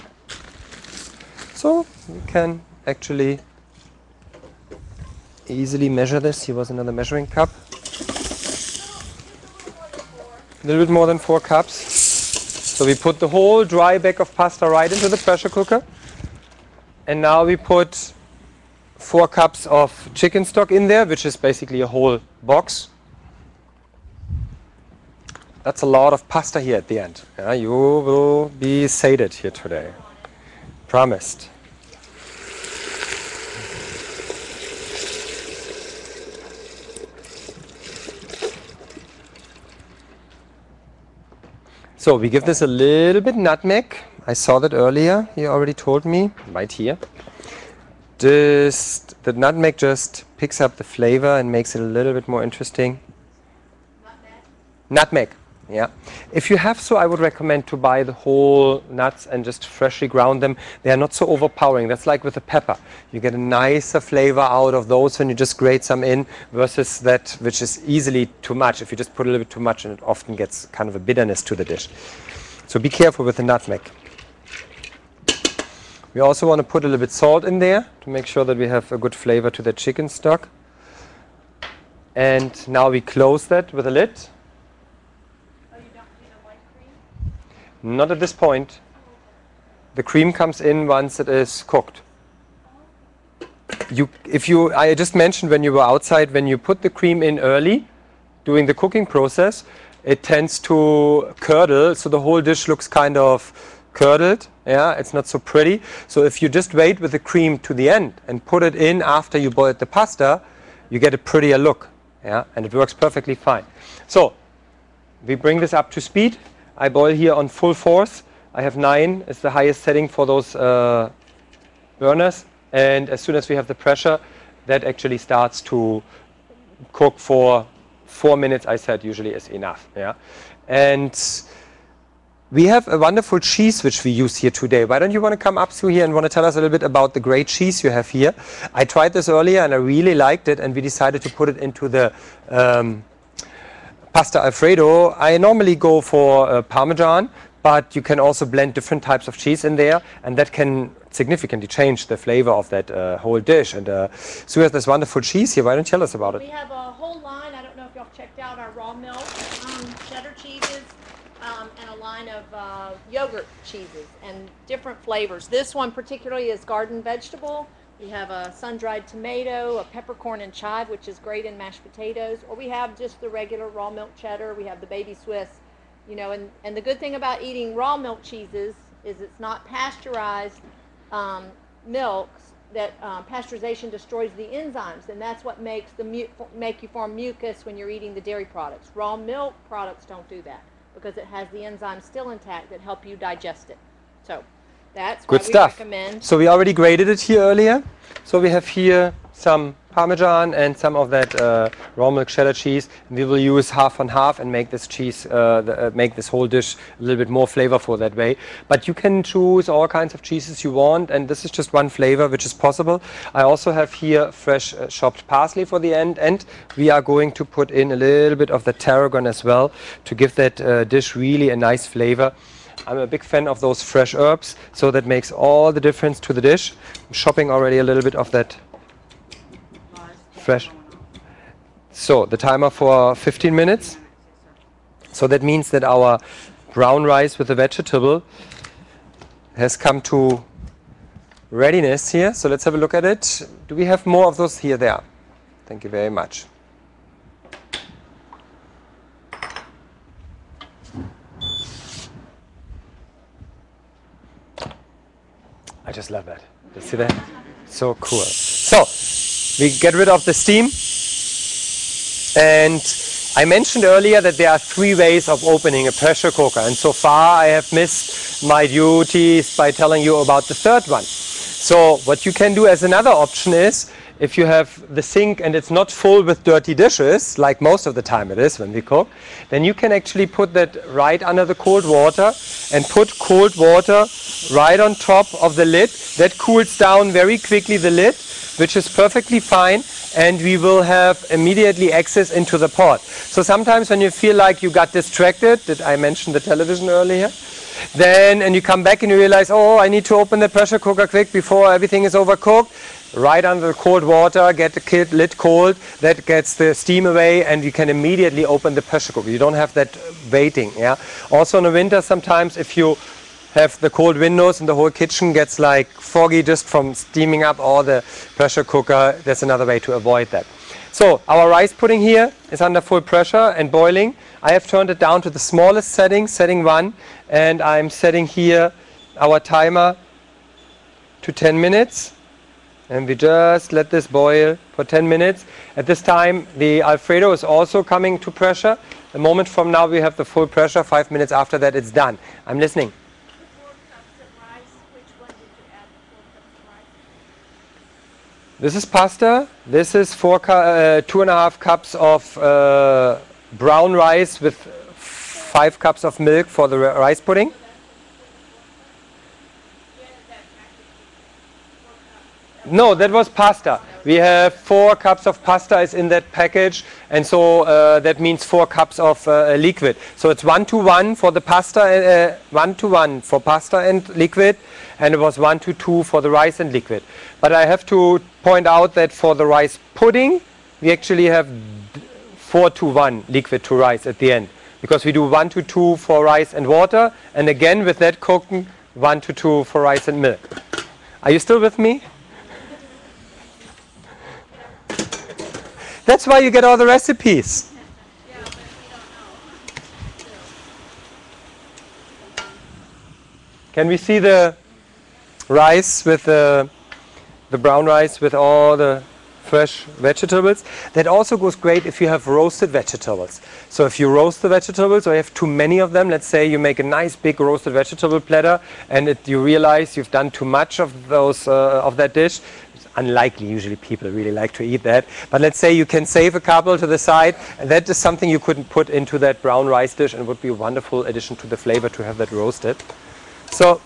So you can actually easily measure this. Here was another measuring cup. A little bit more than 4 cups. So we put the whole dry bag of pasta right into the pressure cooker. And now we put 4 cups of chicken stock in there, which is basically a whole box. That's a lot of pasta here at the end. Yeah, you will be sated here today. Promised. So we give this a little bit nutmeg. I saw that earlier. You already told me. Right here. The nutmeg just picks up the flavor and makes it a little bit more interesting. Nutmeg. Yeah. If you have so, I would recommend to buy the whole nuts and just freshly ground them. They are not so overpowering. That's like with the pepper. You get a nicer flavor out of those when you just grate some in versus that which is easily too much. If you just put a little bit too much, and it often gets kind of a bitterness to the dish. So be careful with the nutmeg. We also want to put a little bit salt in there to make sure that we have a good flavor to the chicken stock. And now we close that with a lid. Not at this point. The cream comes in once it is cooked. I just mentioned when you were outside, when you put the cream in early during the cooking process, it tends to curdle, so the whole dish looks kind of curdled. Yeah, it's not so pretty. So if you just wait with the cream to the end and put it in after you boiled the pasta, you get a prettier look. Yeah, and it works perfectly fine. So we bring this up to speed. I boil here on full force. I have 9. It's the highest setting for those burners. And as soon as we have the pressure, that actually starts to cook for 4 minutes, I said usually is enough. Yeah. And we have a wonderful cheese which we use here today. Why don't you want to come up through here and want to tell us a little bit about the great cheese you have here? I tried this earlier and I really liked it, and we decided to put it into the pasta Alfredo, I normally go for Parmesan, but you can also blend different types of cheese in there, and that can significantly change the flavor of that whole dish. And Sue has this wonderful cheese here. Why don't you tell us about it? We have a whole line. I don't know if y'all checked out our raw milk cheddar cheeses and a line of yogurt cheeses and different flavors. This one particularly is garden vegetable. We have a sun-dried tomato, a peppercorn and chive, which is great in mashed potatoes. Or we have just the regular raw milk cheddar. We have the baby Swiss. You know, and the good thing about eating raw milk cheeses is it's not pasteurized milks. That pasteurization destroys the enzymes, and that's what makes make you form mucus when you're eating the dairy products. Raw milk products don't do that because it has the enzymes still intact that help you digest it. So that's good why stuff. we recommend. So we already grated it here earlier. So we have here some Parmesan and some of that raw milk cheddar cheese. We will use half and half and make this cheese, make this whole dish a little bit more flavorful that way. But you can choose all kinds of cheeses you want, and this is just one flavor which is possible. I also have here fresh chopped parsley for the end, and we are going to put in a little bit of the tarragon as well to give that dish really a nice flavor. I'm a big fan of those fresh herbs, so that makes all the difference to the dish. I'm chopping already a little bit of that fresh. So the timer for 15 minutes. So that means that our brown rice with the vegetable has come to readiness here. So let's have a look at it. Do we have more of those here? There. Thank you very much. I just love that. You see that? So cool. So we get rid of the steam. And I mentioned earlier that there are 3 ways of opening a pressure cooker. And so far I have missed my duties by telling you about the 3rd one. So what you can do as another option is, if you have the sink and it's not full with dirty dishes, like most of the time it is when we cook, then you can actually put that right under the cold water and put cold water right on top of the lid. That cools down very quickly the lid, which is perfectly fine, and we will have immediately access into the pot. So sometimes when you feel like you got distracted, did I mention the television earlier? Then, and you come back and you realize, oh, I need to open the pressure cooker quick before everything is overcooked. Right under the cold water, get the lid cold, that gets the steam away, and you can immediately open the pressure cooker. You don't have that waiting. Yeah. Also in the winter, sometimes if you have the cold windows and the whole kitchen gets like foggy just from steaming up all the pressure cooker, there's another way to avoid that. So our rice pudding here is under full pressure and boiling. I have turned it down to the smallest setting, setting 1, and I'm setting here our timer to 10 minutes. And we just let this boil for 10 minutes. At this time, the Alfredo is also coming to pressure. A moment from now, we have the full pressure. 5 minutes after that, it's done. I'm listening. 4 cups of rice. Which one did you add 4 cups of rice? This is pasta. This is 2.5 cups of brown rice with 5 cups of milk for the rice pudding. No, that was pasta. We have 4 cups of pasta is in that package, and so that means 4 cups of liquid. So it's 1-to-1 for the pasta, 1-to-1 for pasta and liquid, and it was 1-to-2 for the rice and liquid. But I have to point out that for the rice pudding, we actually have 4-to-1 liquid to rice at the end, because we do 1-to-2 for rice and water, and again with that cooking, 1-to-2 for rice and milk. Are you still with me? That's why you get all the recipes. Yeah, but we don't know. Can we see the rice with the brown rice with all the fresh vegetables? That also goes great if you have roasted vegetables. So if you roast the vegetables or you have too many of them, let's say you make a nice big roasted vegetable platter and you realize you've done too much of those of that dish. Unlikely, usually people really like to eat that, but let's say you can save a couple to the side, and that is something you couldn't put into that brown rice dish, and would be a wonderful addition to the flavor to have that roasted. So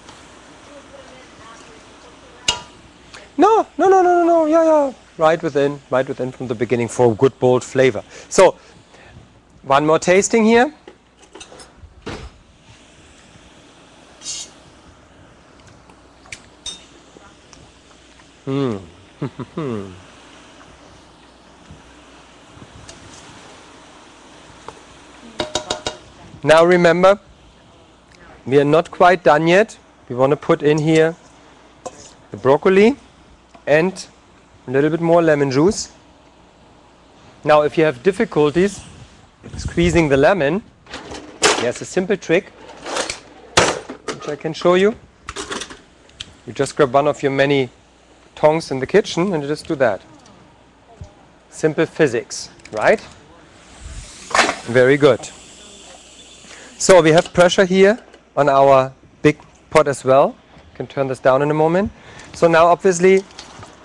no, yeah, right within from the beginning for good bold flavor. So One more tasting here. Now remember, we are not quite done yet. We want to put in here the broccoli and a little bit more lemon juice. Now if you have difficulties squeezing the lemon, there's a simple trick which I can show you. You just grab one of your many tongs in the kitchen and you just do that. Simple physics, right? Very good. So we have pressure here on our big pot as well. You can turn this down in a moment. So now obviously,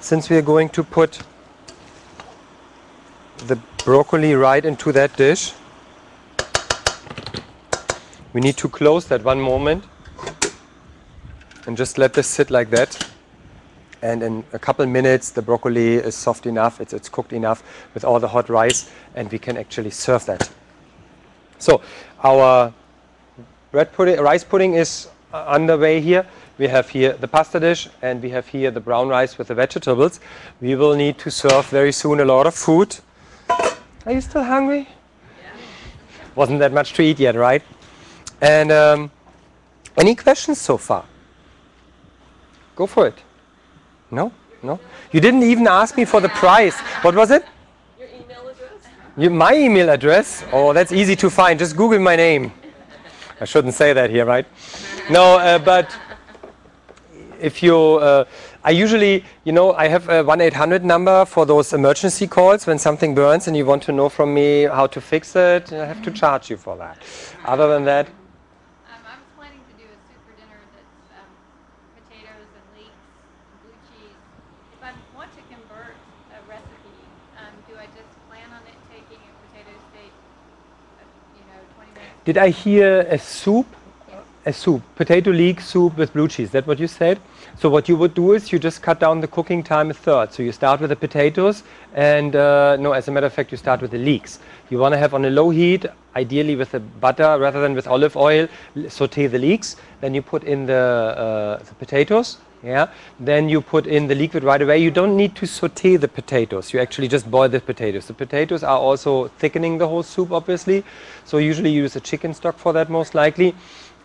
since we are going to put the broccoli right into that dish, we need to close that one moment and just let this sit like that. And in a couple minutes the broccoli is soft enough, it's cooked enough with all the hot rice, and we can actually serve that. So our rice pudding is underway here. We have here the pasta dish and we have here the brown rice with the vegetables. We will need to serve very soon a lot of food. Are you still hungry? Yeah. Wasn't that much to eat yet, right? And any questions so far? Go for it. No? No? You didn't even ask me for the price. What was it? Your email address? My email address? Oh, that's easy to find. Just Google my name. I shouldn't say that here, right? No, but if you, I usually, I have a 1-800 number for those emergency calls when something burns and you want to know from me how to fix it. I have to charge you for that. Other than that, I'm planning to do a super dinner that's potatoes and leeks and blue cheese. If I want to convert a recipe, do I just plan on it taking a potato steak, 20 minutes? did I hear a soup? A soup, potato leek soup with blue cheese. Is that what you said? So what you would do is you just cut down the cooking time a third. So you start with the potatoes and no, as a matter of fact, you start with the leeks. You want to have on a low heat, ideally with the butter rather than with olive oil, saute the leeks. Then you put in the potatoes. Yeah. Then you put in the liquid right away. You don't need to saute the potatoes. You actually just boil the potatoes. The potatoes are also thickening the whole soup, obviously. So usually you use a chicken stock for that, most likely.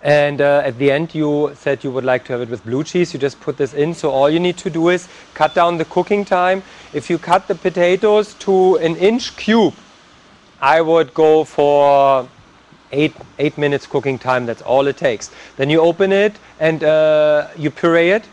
And at the end you said you would like to have it with blue cheese. You just put this in. So all you need to do is cut down the cooking time. If you cut the potatoes to an inch cube, I would go for 8 minutes cooking time. That's all it takes. Then you open it and you puree it.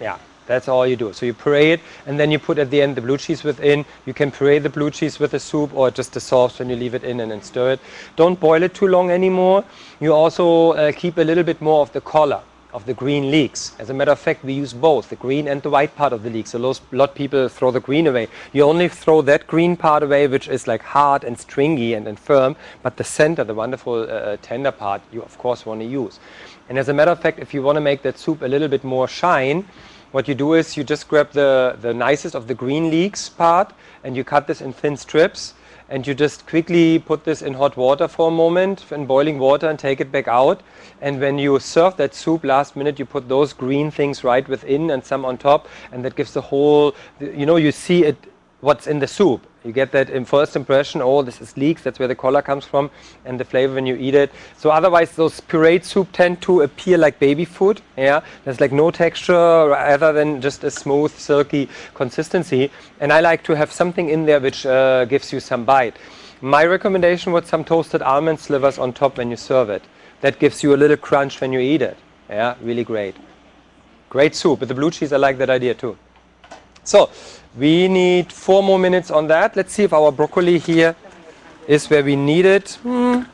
Yeah, that's all you do. So you puree it and then you put at the end the blue cheese within. You can puree the blue cheese with the soup or just the sauce when you leave it in and then stir it. Don't boil it too long anymore. You also keep a little bit more of the color of the green leeks. As a matter of fact, we use both the green and the white part of the leeks. So a lot of people throw the green away. You only throw that green part away, which is like hard and stringy and firm, but the center, the wonderful tender part, you of course want to use. And as a matter of fact, if you want to make that soup a little bit more shine, what you do is you just grab the nicest of the green leeks part and you cut this in thin strips and you just quickly put this in hot water for a moment, in boiling water, and take it back out. And when you serve that soup last minute, you put those green things right within and some on top, and that gives the whole, you see it, what's in the soup. You get that in first impression, oh, this is leeks, that's where the color comes from, and the flavor when you eat it. So otherwise those pureed soup tend to appear like baby food. Yeah, there's like no texture other than just a smooth, silky consistency. And I like to have something in there which gives you some bite. My recommendation was some toasted almond slivers on top when you serve it. That gives you a little crunch when you eat it. Yeah, really great. Great soup. With the blue cheese, I like that idea too. So we need 4 more minutes on that. Let's see if our broccoli here is where we need it.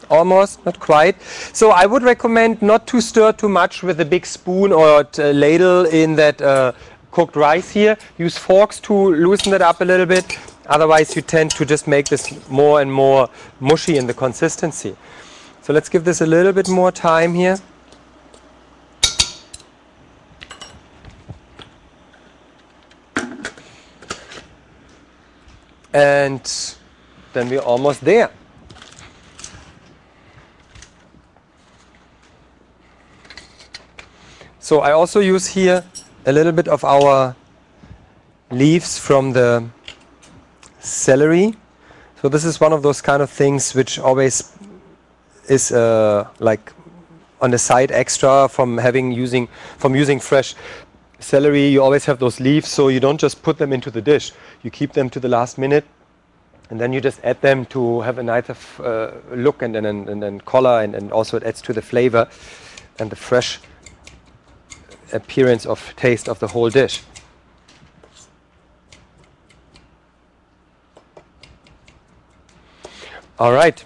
Almost, not quite. So I would recommend not to stir too much with a big spoon or ladle in that cooked rice here. Use forks to loosen that up a little bit. Otherwise you tend to just make this more and more mushy in the consistency. So let's give this a little bit more time here. And then we're almost there. So I also use here a little bit of our leaves from the celery. So this is one of those kind of things which always is like on the side extra from using fresh celery. You always have those leaves, so you don't just put them into the dish. You keep them to the last minute, and then you just add them to have a nicer look and then color, and also it adds to the flavor and the fresh appearance of taste of the whole dish. All right,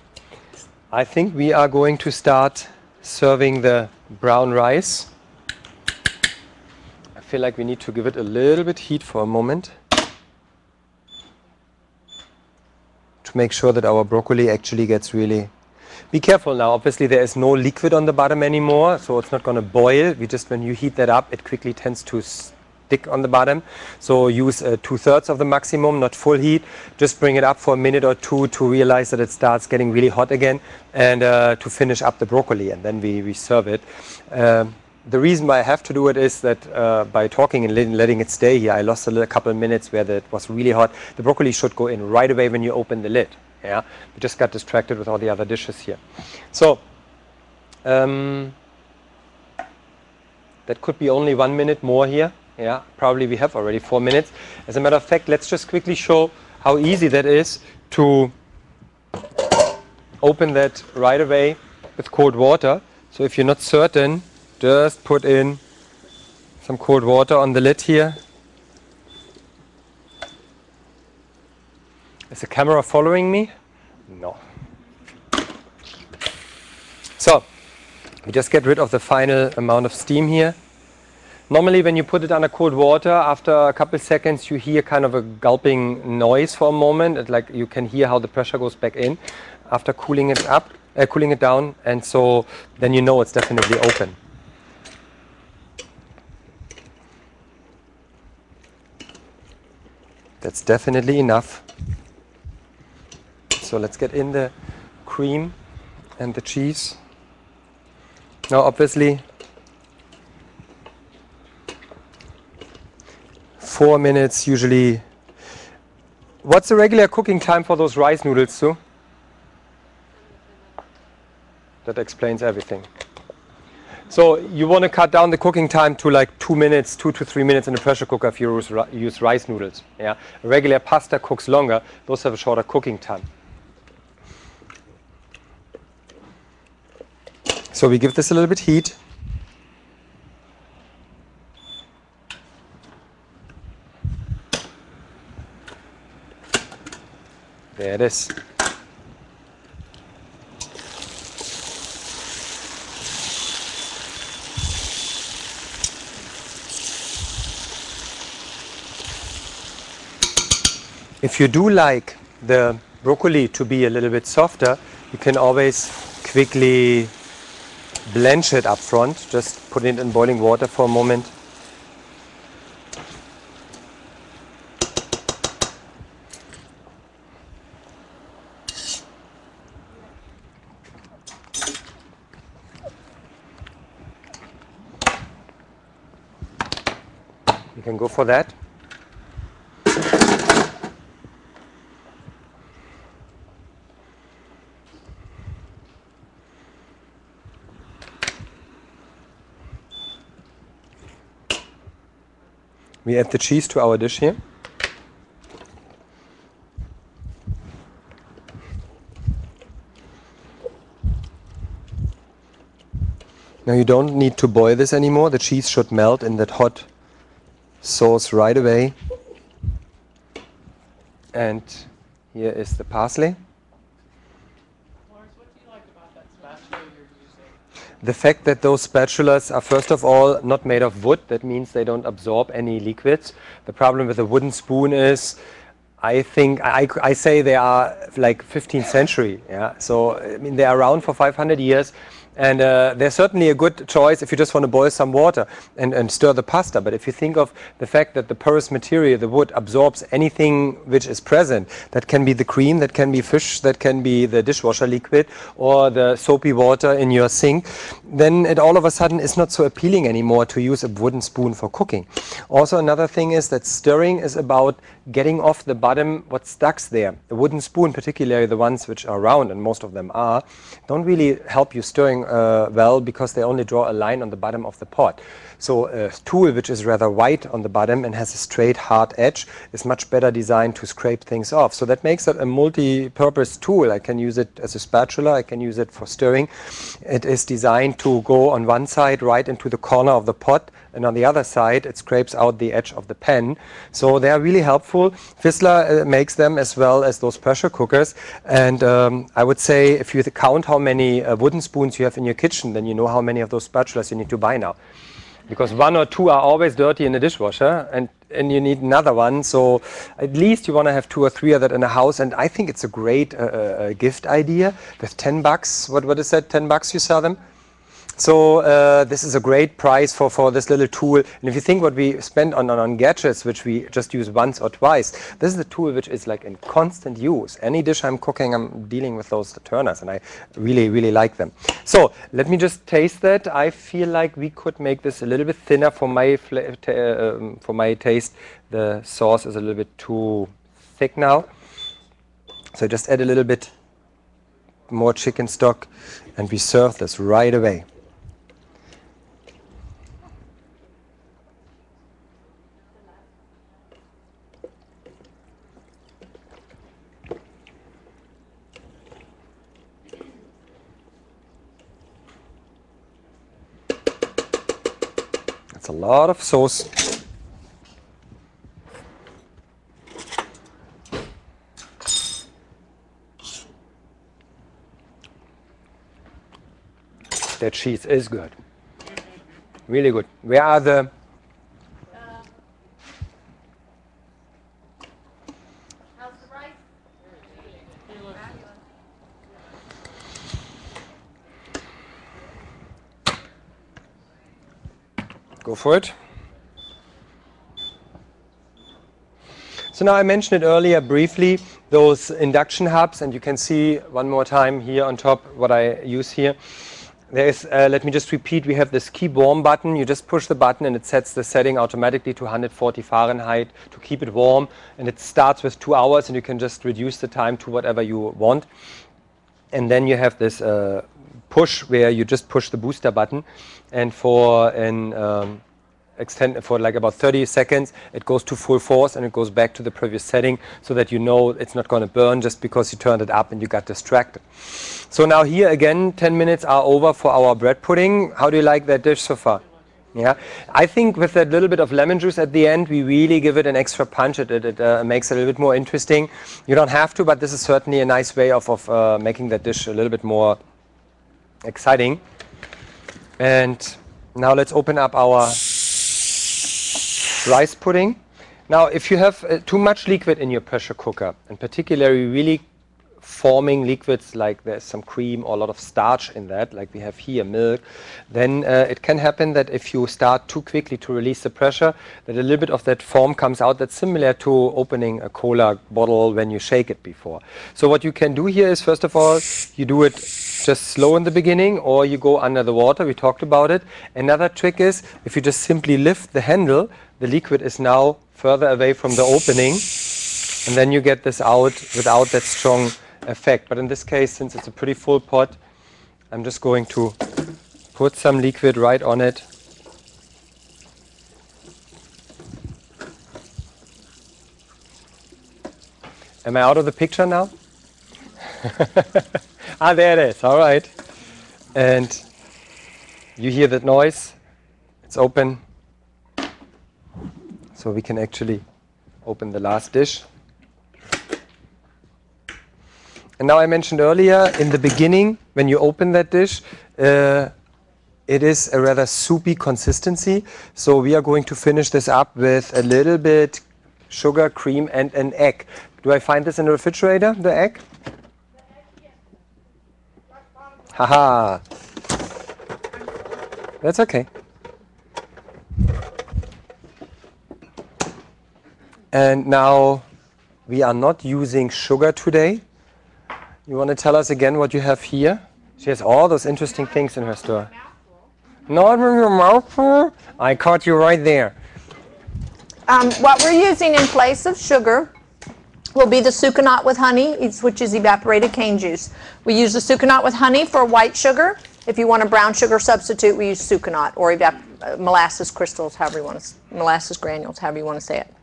I think we are going to start serving the brown rice. I feel like we need to give it a little bit heat for a moment to make sure that our broccoli actually gets really... Be careful now, obviously there is no liquid on the bottom anymore, so it's not going to boil. When you heat that up, it quickly tends to stick on the bottom. So use 2/3 of the maximum, not full heat. Just bring it up for a minute or two to realize that it starts getting really hot again, and to finish up the broccoli, and then we serve it. The reason why I have to do it is that by talking and letting it stay here, I lost a couple of minutes where it was really hot. The broccoli should go in right away when you open the lid. Yeah, we just got distracted with all the other dishes here. So that could be only 1 minute more here. Yeah, probably we have already 4 minutes. As a matter of fact, let's just quickly show how easy that is to open that right away with cold water. So if you're not certain, just put in some cold water on the lid here. Is the camera following me? No. So we just get rid of the final amount of steam here. Normally when you put it under cold water, after a couple seconds you hear kind of a gulping noise for a moment. It's like you can hear how the pressure goes back in after cooling it down, and so then you know it's definitely open. That's definitely enough. So let's get in the cream and the cheese. Now obviously 4 minutes usually. What's the regular cooking time for those rice noodles, Sue? That explains everything. So you want to cut down the cooking time to like 2 minutes, 2 to 3 minutes in a pressure cooker if you use rice noodles. Yeah, a regular pasta cooks longer. Those have a shorter cooking time. So we give this a little bit heat. There it is. If you do like the broccoli to be a little bit softer, you can always quickly blanch it up front. Just put it in boiling water for a moment. You can go for that. We add the cheese to our dish here. Now you don't need to boil this anymore. The cheese should melt in that hot sauce right away. And here is the parsley. Lars, what do you like about that spatula you're using? The fact that those spatulas are first of all not made of wood, that means they don't absorb any liquids. The problem with a wooden spoon is, I think, I say they are like 15th century. Yeah? So I mean they are around for 500 years. And they're certainly a good choice if you just want to boil some water and stir the pasta. But if you think of the fact that the porous material, the wood, absorbs anything which is present, that can be the cream, that can be fish, that can be the dishwasher liquid or the soapy water in your sink, then it all of a sudden is not so appealing anymore to use a wooden spoon for cooking. Also, another thing is that stirring is about getting off the bottom what stucks there. The wooden spoon, particularly the ones which are round, and most of them are, don't really help you stirring well, because they only draw a line on the bottom of the pot. So a tool which is rather wide on the bottom and has a straight hard edge is much better designed to scrape things off. So that makes it a multi-purpose tool. I can use it as a spatula, I can use it for stirring. It is designed to go on one side right into the corner of the pot, and on the other side it scrapes out the edge of the pan. So they are really helpful. Whistler makes them as well as those pressure cookers, and I would say if you count how many wooden spoons you have in your kitchen, then you know how many of those spatulas you need to buy now. Because 1 or 2 are always dirty in the dishwasher, and you need another one. So at least you want to have 2 or 3 of that in the house. And I think it's a great gift idea. With $10, what is that? $10 you sell them? So this is a great price for this little tool. And if you think what we spend on gadgets, which we just use once or twice, this is a tool which is like in constant use. Any dish I'm cooking, I'm dealing with those turners, and I really, really like them. So let me just taste that. I feel like we could make this a little bit thinner for my taste. The sauce is a little bit too thick now. So just add a little bit more chicken stock, and we serve this right away. It's a lot of sauce. That cheese is good. Really good. Where are the... How's the rice? Go for it. So now I mentioned it earlier briefly, those induction hubs, and you can see one more time here on top what I use here. There is, let me just repeat, we have this keep warm button. You just push the button and it sets the setting automatically to 140 Fahrenheit to keep it warm, and it starts with 2 hours, and you can just reduce the time to whatever you want. And then you have this push where you just push the booster button, and for an for like about 30 seconds it goes to full force and it goes back to the previous setting, so that you know it's not going to burn just because you turned it up and you got distracted. So now here again 10 minutes are over for our bread pudding. How do you like that dish so far? Yeah, I think with that little bit of lemon juice at the end, we really give it an extra punch. It makes it a little bit more interesting. You don't have to, but this is certainly a nice way of making that dish a little bit more exciting. And now let's open up our rice pudding. Now, if you have too much liquid in your pressure cooker, and particularly really forming liquids like there's some cream or a lot of starch in that, like we have here, milk, then it can happen that if you start too quickly to release the pressure, that a little bit of that foam comes out. That's similar to opening a cola bottle when you shake it before. So what you can do here is, first of all, you do it just slow in the beginning, or you go under the water. We talked about it. Another trick is, if you just simply lift the handle, the liquid is now further away from the opening, and then you get this out without that strong effect. But in this case, since it's a pretty full pot, I'm just going to put some liquid right on it. Am I out of the picture now? Ah, there it is. All right. And you hear that noise? It's open. So we can actually open the last dish. And now I mentioned earlier, in the beginning, when you open that dish, it is a rather soupy consistency. So we are going to finish this up with a little bit sugar, cream, and an egg. Do I find this in the refrigerator, the egg? Haha. That's okay. And now we are not using sugar today. You want to tell us again what you have here? She has all those interesting things in her store. Not with your mouth full. I caught you right there. What we're using in place of sugar will be the Sucanat with honey, which is evaporated cane juice. We use the Sucanat with honey for white sugar. If you want a brown sugar substitute, we use Sucanat or molasses crystals, however you want to, molasses granules, however you want to say it.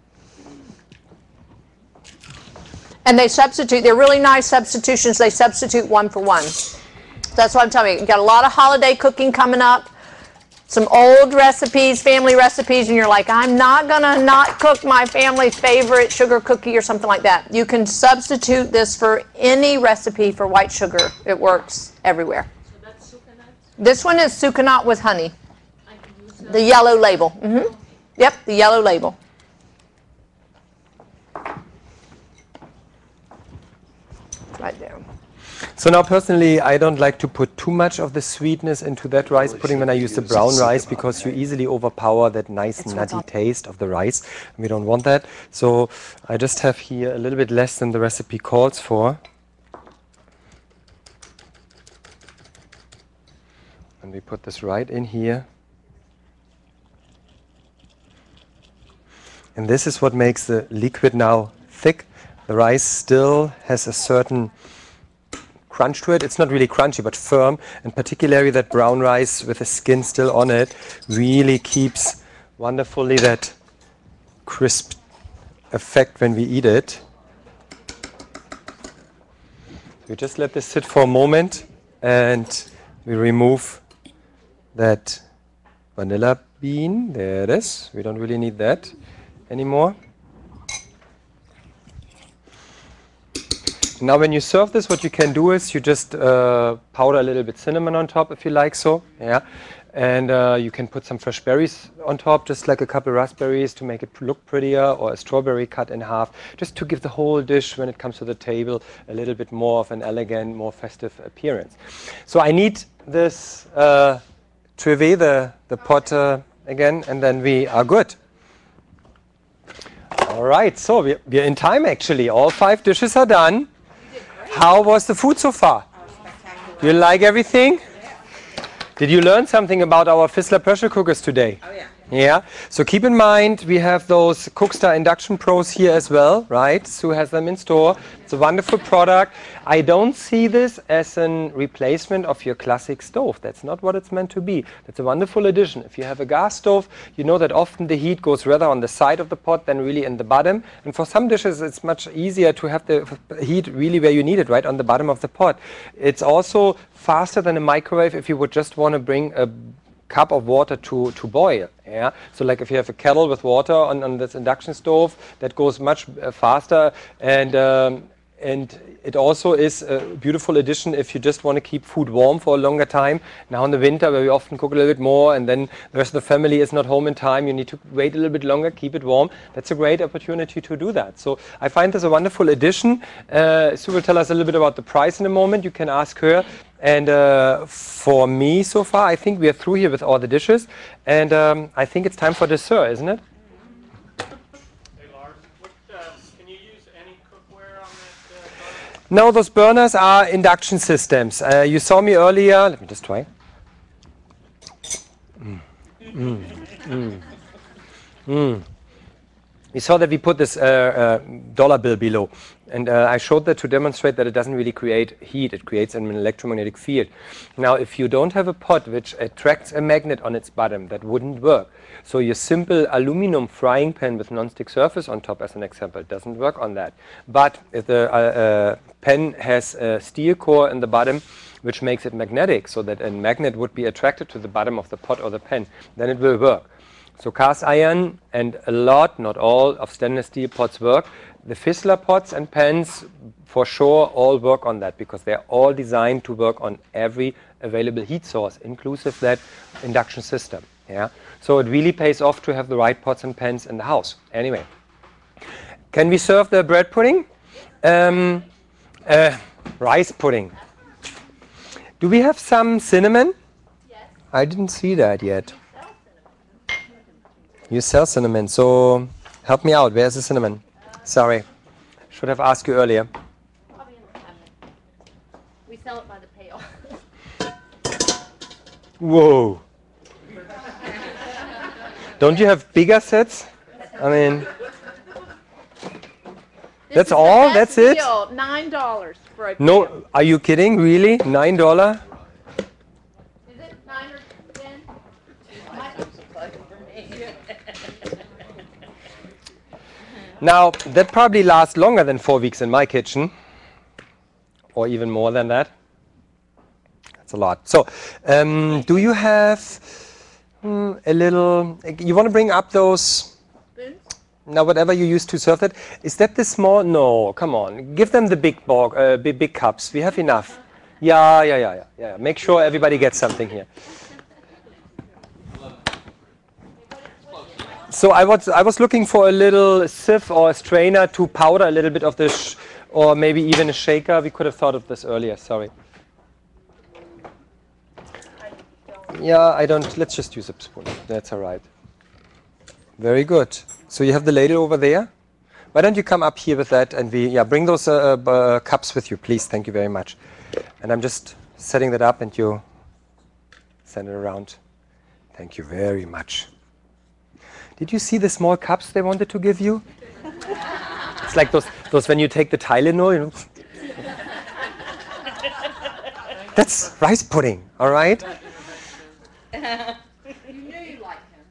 And they substitute, they're really nice substitutions. They substitute one for one. So that's what I'm telling you. You've got a lot of holiday cooking coming up, some old recipes, family recipes, and you're like, I'm not going to not cook my family's favorite sugar cookie or something like that. You can substitute this for any recipe for white sugar. It works everywhere. So that's Sucanat? This one is Sucanat with honey. The yellow label. Mm-hmm. Yep, the yellow label. Right there. So now personally, I don't like to put too much of the sweetness into that rice pudding when I use the brown rice, because you easily overpower that nice nutty taste of the rice. And we don't want that. So I just have here a little bit less than the recipe calls for. And we put this right in here. And this is what makes the liquid now thick. The rice still has a certain crunch to it. It's not really crunchy, but firm. And particularly that brown rice with the skin still on it really keeps wonderfully that crisp effect when we eat it. We just let this sit for a moment and we remove that vanilla bean. There it is. We don't really need that anymore. Now when you serve this, what you can do is you just powder a little bit cinnamon on top if you like so. Yeah. And you can put some fresh berries on top, just like a couple raspberries to make it look prettier, or a strawberry cut in half, just to give the whole dish, when it comes to the table, a little bit more of an elegant, more festive appearance. So I need this trivet, the pot again, and then we are good. All right, so we're in time actually. All 5 dishes are done. How was the food so far? You like everything? Did you learn something about our Fissler pressure cookers today? Oh yeah. Yeah. So keep in mind, we have those Cookstar Induction Pros here as well, right? Sue has them in store. It's a wonderful product. I don't see this as a replacement of your classic stove. That's not what it's meant to be. That's a wonderful addition. If you have a gas stove, you know that often the heat goes rather on the side of the pot than really in the bottom. And for some dishes, it's much easier to have the heat really where you need it, right, on the bottom of the pot. It's also faster than a microwave if you would just want to bring a cup of water to boil. Yeah. So like if you have a kettle with water on this induction stove, that goes much faster, and it also is a beautiful addition if you just want to keep food warm for a longer time. Now in the winter, where we often cook a little bit more and then the rest of the family is not home in time, you need to wait a little bit longer, keep it warm. That's a great opportunity to do that. So I find this a wonderful addition. Sue will tell us a little bit about the price in a moment. You can ask her. And for me so far, I think we are through here with all the dishes. And I think it's time for dessert, isn't it? Hey Lars, can you use any cookware on that? No, those burners are induction systems. You saw me earlier. Let me just try. We saw that we put this dollar bill below. And I showed that to demonstrate that it doesn't really create heat. It creates an electromagnetic field. Now, if you don't have a pot which attracts a magnet on its bottom, that wouldn't work. So your simple aluminum frying pan with non-stick surface on top, as an example, doesn't work on that. But if the pan has a steel core in the bottom, which makes it magnetic, so that a magnet would be attracted to the bottom of the pot or the pan, then it will work. So cast iron and a lot, not all, of stainless steel pots work. The Fissler pots and pans, for sure, all work on that, because they're all designed to work on every available heat source, inclusive that induction system. Yeah. So it really pays off to have the right pots and pans in the house. Anyway, can we serve the bread pudding? Rice pudding. Do we have some cinnamon? Yes. I didn't see that yet. You sell cinnamon, so help me out. Where's the cinnamon? Sorry, should have asked you earlier. Probably in the cabinet. We sell it by the pail. Whoa. Don't you have bigger sets? I mean, This that's is the all? best That's it? deal, $9 for a No, pail. are you kidding? Really? $9? Is it 9 or 10? Now, that probably lasts longer than 4 weeks in my kitchen, or even more than that. That's a lot. So, do you have a little, you want to bring up those, now whatever you use to serve that, is that the small, no, come on, give them the big cups, we have enough. Yeah, make sure everybody gets something here. So I was looking for a little sieve or a strainer to powder a little bit of this, or maybe even a shaker. We could have thought of this earlier, sorry. Yeah, I don't, let's just use a spoon. That's all right. Very good. So you have the ladle over there. Why don't you come up here with that and bring those cups with you, please. Thank you very much. And I'm just setting that up and you send it around. Thank you very much. Did you see the small cups they wanted to give you? It's like those when you take the Tylenol, you know. That's rice pudding, all right? You knew you liked him.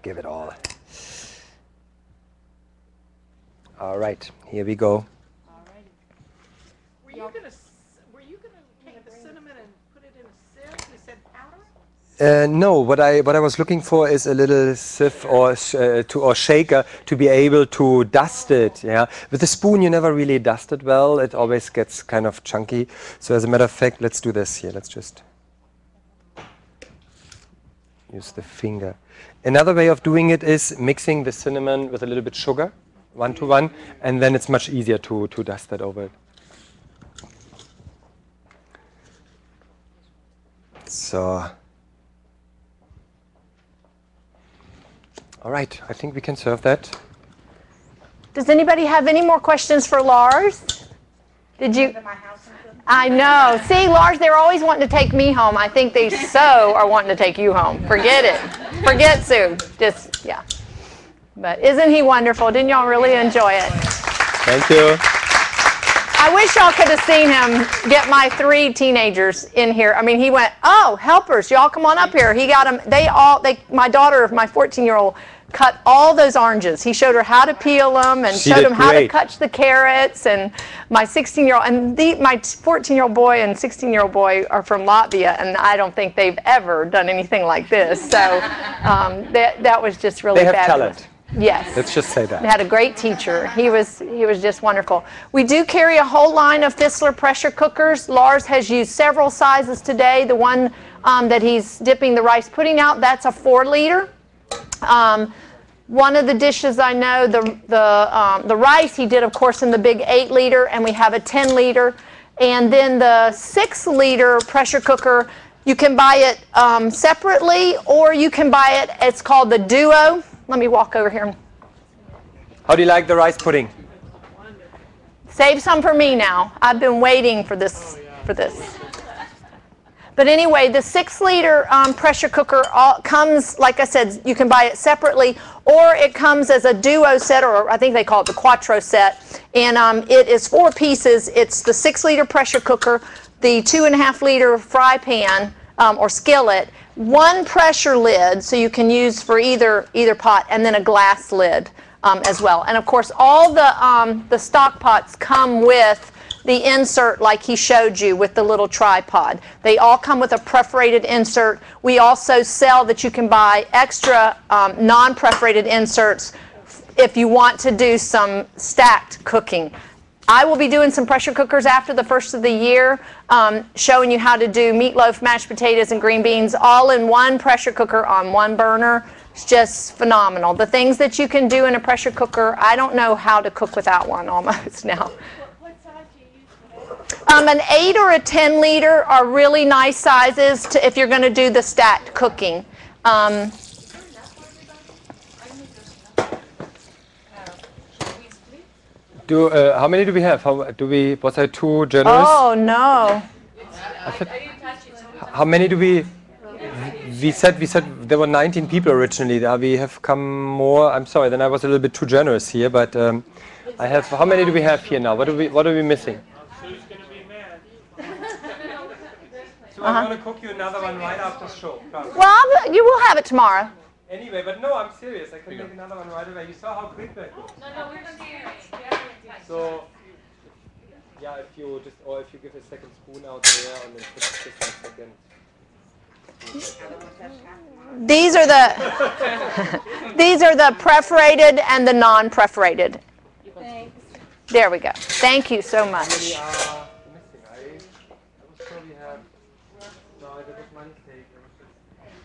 Give it all. All right, here we go. Were you gonna take the cinnamon and put it in a sieve? You said powder? No, what I was looking for is a little sieve or shaker to be able to dust it. Yeah, with a spoon you never really dust it well. It always gets kind of chunky. So as a matter of fact, let's do this here. Let's just use the finger. Another way of doing it is mixing the cinnamon with a little bit sugar, 1-to-1, and then it's much easier to dust that over it. So. All right, I think we can serve that. Does anybody have any more questions for Lars? Did you? I know. See, Lars, they're always wanting to take me home. I think they so are wanting to take you home. Forget it. Forget Sue. Just, yeah. But isn't he wonderful? Didn't y'all really enjoy it? Thank you. I wish y'all could have seen him get my 3 teenagers in here. I mean, he went, oh, helpers, y'all come on up here. He got them, my daughter, my 14-year-old, cut all those oranges. He showed her how to peel them and showed them how to cut the carrots. And my 16-year-old, and my 14-year-old boy and 16-year-old boy are from Latvia, and I don't think they've ever done anything like this. So that was just really fabulous. They have talent. Yes. Let's just say that. They had a great teacher. He was just wonderful. We do carry a whole line of Fissler pressure cookers. Lars has used several sizes today. The one that he's dipping the rice pudding out, that's a 4-liter. One of the dishes I know, the rice he did, of course, in the big 8-liter, and we have a 10-liter. And then the 6-liter pressure cooker, you can buy it separately, or you can buy it, it's called the Duo. Let me walk over here. How do you like the rice pudding? Save some for me now. I've been waiting for this. But anyway, the 6-liter pressure cooker comes, like I said, you can buy it separately, or it comes as a Duo set, or I think they call it the Quattro set. And it is 4 pieces. It's the 6-liter pressure cooker, the 2.5-liter fry pan or skillet, 1 pressure lid, so you can use for either pot, and then a glass lid as well. And of course, all the stock pots come with the insert like he showed you with the little tripod. They all come with a perforated insert. We also sell that you can buy extra non-perforated inserts if you want to do some stacked cooking. I will be doing some pressure cookers after the first of the year, showing you how to do meatloaf, mashed potatoes, and green beans all in 1 pressure cooker on 1 burner. It's just phenomenal. The things that you can do in a pressure cooker, I don't know how to cook without one almost now. What size do you use for that? An 8 or a 10-liter are really nice sizes if you're going to do the stacked cooking. How many do we have? Was I too generous? Oh, no. How many do we? we said there were 19 people originally. We have come more. I'm sorry, then I was a little bit too generous here. But I have. How many do we have here now? What are we missing? Sue's gonna be mad. So I'm gonna cook you another one right after the show. Well, you will have it tomorrow. Anyway, but no, I'm serious. I can make another one right away. You saw how quick that goes. No, we're serious. So, yeah, if you give a second spoon out there and then put this in a second. These are the perforated and the non-perforated. There we go. Thank you so much. Missing. I was sure we have. No, that was my mistake. I was just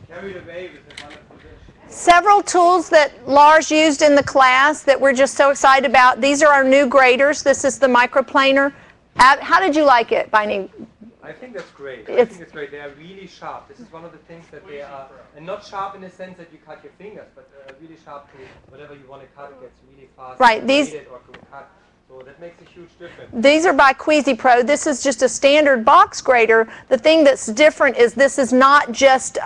carried away with the wonderful dish. Several tools that Lars used in the class that we're just so excited about. These are our new graters. This is the microplaner. How did you like it, Binding? I think that's great. I think it's great. They are really sharp. This is one of the things that they are, and not sharp in the sense that you cut your fingers, but really sharp to whatever you want to cut. It gets really fast. Right. These. Or cut. So that makes a huge difference. These are by Queasy Pro. This is just a standard box grater. The thing that's different is this is not just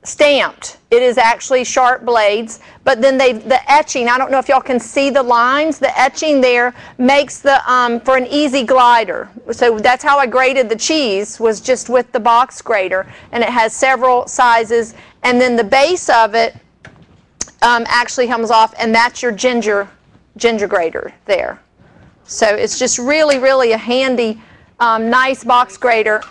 stamped. It is actually sharp blades, but then the etching, I don't know if y'all can see the lines, the etching there makes the for an easy glider. So that's how I grated the cheese, was just with the box grater, and it has several sizes, and then the base of it actually comes off, and that's your ginger grater there. So it's just really, really a handy, nice box grater.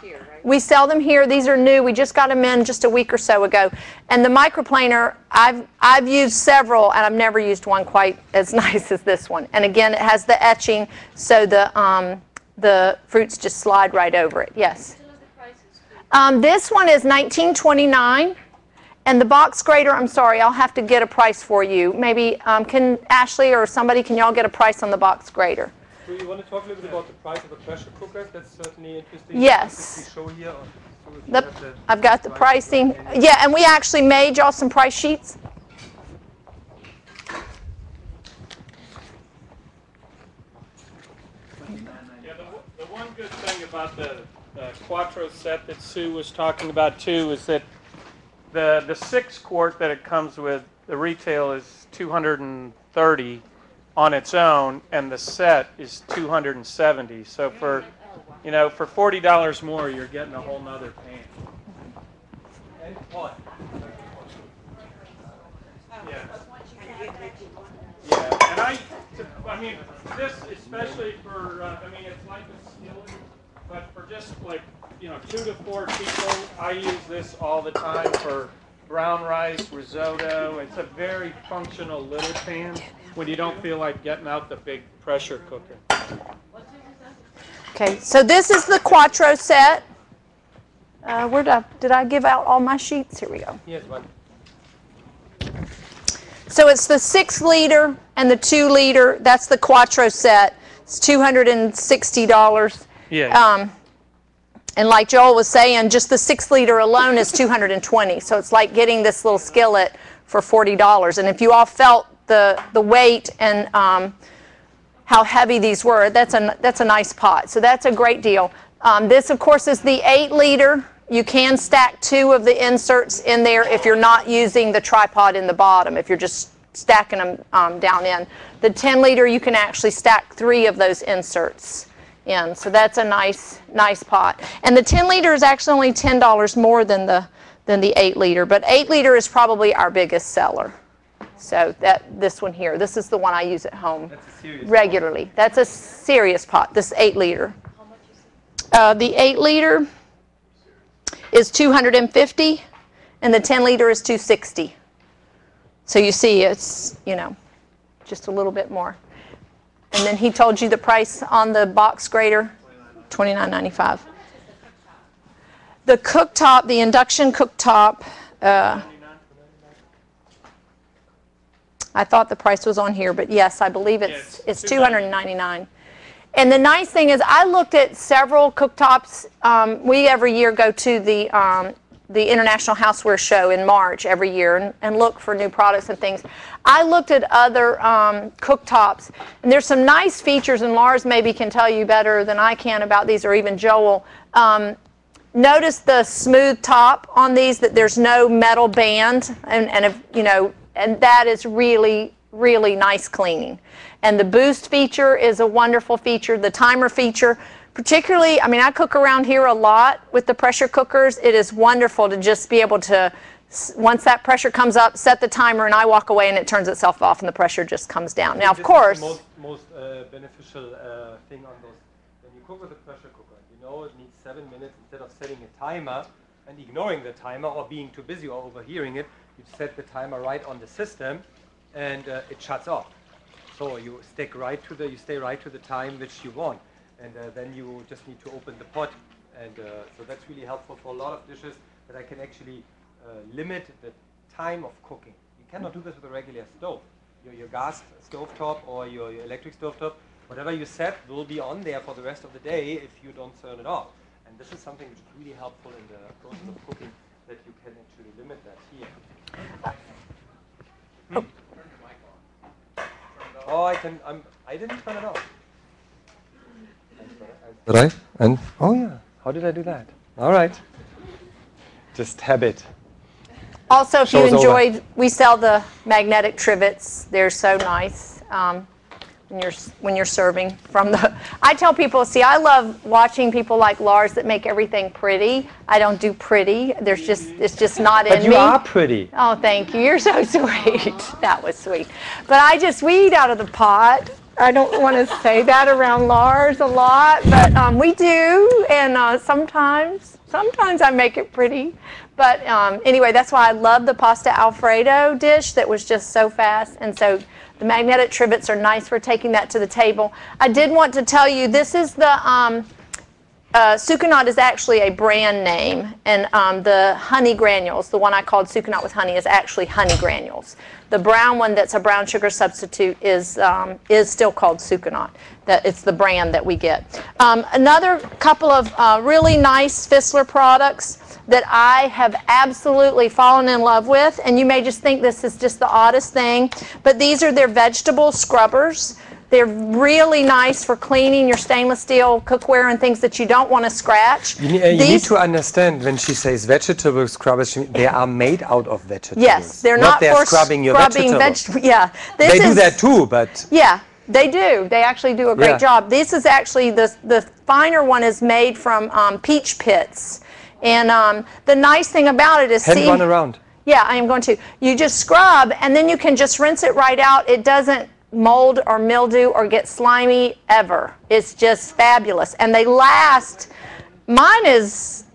We sell them here. These are new. We just got them in just a week or so ago. And the microplaner, I've used several, and I've never used one quite as nice as this one. And again, it has the etching, so the fruits just slide right over it. Yes. This one is $19.29, and the box grater. I'm sorry, I'll have to get a price for you. Maybe can Ashley or somebody, can y'all get a price on the box grater? Do you want to talk a little bit about the price of a pressure cooker? That's certainly interesting. Yes. Show here, I've got the pricing. Yeah, and we actually made y'all some price sheets. Yeah, the one good thing about the Quattro set that Sue was talking about too is that the 6 quart that it comes with, the retail is $230 on its own, and the set is $270. So for for $40 more, you're getting a whole nother pan. And pot. Yeah. Yeah, and I mean, this especially for, it's like a skillet, but for just like 2 to 4 people, I use this all the time for brown rice, risotto. It's a very functional little pan when you don't feel like getting out the big pressure cooker. Okay, so this is the Quattro set. Did I give out all my sheets? Here we go. Here's one. So it's the 6 liter and the 2 liter. That's the Quattro set. It's $260. Yeah. And like Joel was saying, just the 6 liter alone is $220. So it's like getting this little skillet for $40. And if you all felt the weight and how heavy these were, that's a nice pot. So that's a great deal. This, of course, is the 8 liter. You can stack 2 of the inserts in there if you're not using the tripod in the bottom, if you're just stacking them down in. The 10 liter, you can actually stack 3 of those inserts in. So that's a nice pot. And the 10 liter is actually only $10 more than the 8 liter. But 8 liter is probably our biggest seller. So this one here, this is the one I use at home regularly. Pot. That's a serious pot, this 8 liter. How much is it? The 8 liter is $250, and the 10 liter is $260. So you see, it's just a little bit more. And then he told you the price on the box grater, $29.95. The cooktop, the induction cooktop. I thought the price was on here, but yes, I believe it's $299. And the nice thing is, I looked at several cooktops. We every year go to the International Houseware Show in March every year and look for new products and things. I looked at other cooktops, and there's some nice features, and Lars maybe can tell you better than I can about these, or even Joel. notice the smooth top on these, that there's no metal band, and if, you know, and that is really, really nice cleaning. And the boost feature is a wonderful feature. The timer feature, particularly, I mean, I cook around here a lot with the pressure cookers. It is wonderful to just be able to, once that pressure comes up, set the timer, and I walk away and it turns itself off and the pressure just comes down. Now, of course, the most beneficial thing on those, when you cook with a pressure cooker, you know it needs 7 minutes. Instead of setting a timer and ignoring the timer or being too busy or overhearing it, you set the timer right on the system and it shuts off. So you stick right to the, you stay right to the time which you want, and then you just need to open the pot, and so that's really helpful for a lot of dishes, that I can actually limit the time of cooking. You cannot do this with a regular stove. Your gas stovetop or your electric stovetop, whatever you set will be on there for the rest of the day if you don't turn it off. And this is something which is really helpful in the process of cooking, that you can actually limit that here. Oh, I didn't turn it off. Did I? And oh yeah, how did I do that? All right. Just habit. also, if you Show's over. enjoyed, we sell the magnetic trivets. They're so nice when you're serving from the. I tell people, see, I love watching people like Lars that make everything pretty. I don't do pretty. It's just not in me. But you are pretty. Oh, thank you. You're so sweet. That was sweet. But we eat out of the pot. I don't want to say that around Lars a lot, but we do, and sometimes I make it pretty. But anyway, that's why I love the pasta Alfredo dish that was just so fast. And so the magnetic trivets are nice for taking that to the table. I did want to tell you, this is the Sucanat is actually a brand name, and the honey granules, the one I called Sucanat with honey, is actually honey granules. The brown one that's a brown sugar substitute is still called Sucanat. It's the brand that we get. Another couple of really nice Fissler products that I have absolutely fallen in love with, and you may just think this is just the oddest thing, but these are their vegetable scrubbers. They're really nice for cleaning your stainless steel cookware and things that you don't want to scratch. You need to understand, when she says vegetable scrubbers, they are made out of vegetables. Yes, they're not for scrubbing your vegetables. Yeah, they do that too, but yeah, they do. They actually do a great job. This is actually the finer one is made from peach pits, and the nice thing about it is hand one around. Yeah, I am going to. You just scrub, and then you can just rinse it right out. It doesn't mold or mildew or get slimy ever. It's just fabulous, and they last. Mine is,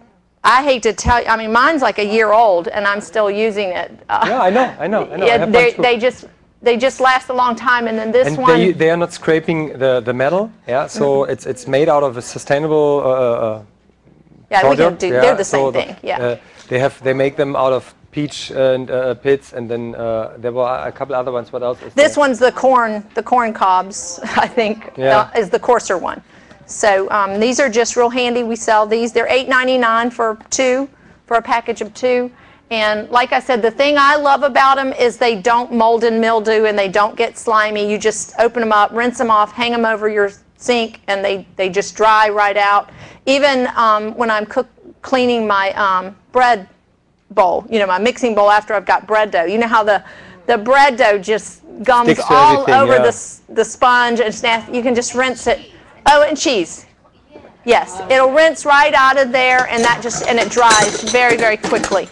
I hate to tell you, I mean, mine's like a year old and I'm still using it. Yeah, I know. Yeah, they just last a long time, and then this and one. they are not scraping the metal. Yeah, so it's made out of a sustainable. Yeah, product. we can do. They're the same thing. Yeah. They make them out of peach and pits, and then there were a couple other ones. What else is This there? one's the corn cobs, I think, is the coarser one. So these are just real handy. We sell these. They're $8.99 for a package of 2. And like I said, the thing I love about them is they don't mold and mildew, and they don't get slimy. You just open them up, rinse them off, hang them over your sink, and they just dry right out. Even when I'm cleaning my bread bowl, my mixing bowl after I've got bread dough. You know how the bread dough just gums all over the sponge, and you can just rinse it. Oh, and cheese. Yes, it'll rinse right out of there, and it dries very, very quickly.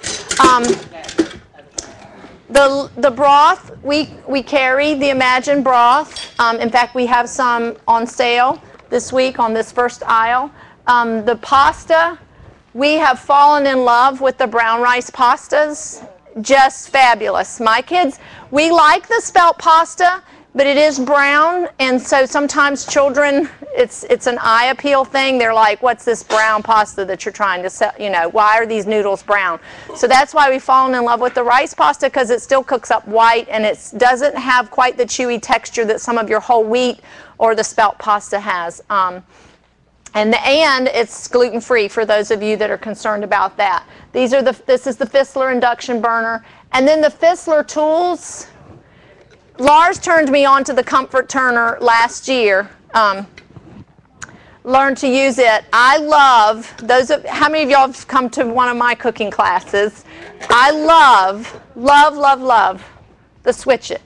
The broth, we carry the Imagine broth. In fact, we have some on sale this week on this first aisle. The pasta, we have fallen in love with the brown rice pastas. Just fabulous. My kids, we like the spelt pasta, but it is brown, and so sometimes children, it's an eye appeal thing. They're like, what's this brown pasta that you're trying to sell? Why are these noodles brown? So that's why we've fallen in love with the rice pasta, because it still cooks up white, and it doesn't have quite the chewy texture that some of your whole wheat or the spelt pasta has. And it's gluten-free for those of you that are concerned about that. This is the Fissler induction burner. And then the Fissler tools. Lars turned me on to the Comfort Turner last year. learn to use it. I love those. How many of y'all have come to one of my cooking classes? I love, love, love, love the Switch It.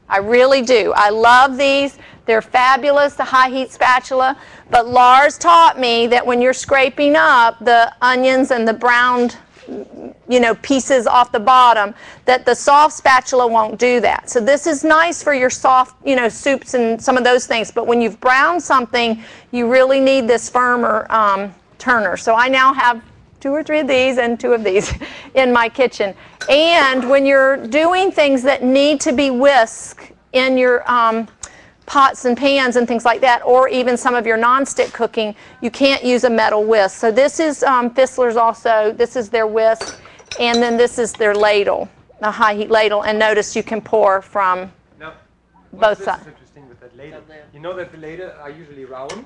I really do. I love these. They're fabulous, the high heat spatula. But Lars taught me that when you're scraping up the onions and the browned, pieces off the bottom, that the soft spatula won't do that. So this is nice for your soft, soups and some of those things. But when you've browned something, you really need this firmer turner. So I now have 2 or 3 of these and 2 of these in my kitchen. And when you're doing things that need to be whisked in your pots and pans and things like that, or even some of your non-stick cooking, you can't use a metal whisk. So this is Fissler's also. This is their whisk, and then this is their ladle, a high heat ladle. And notice you can pour from both sides. This is interesting with that ladle. You know that the ladle are usually round.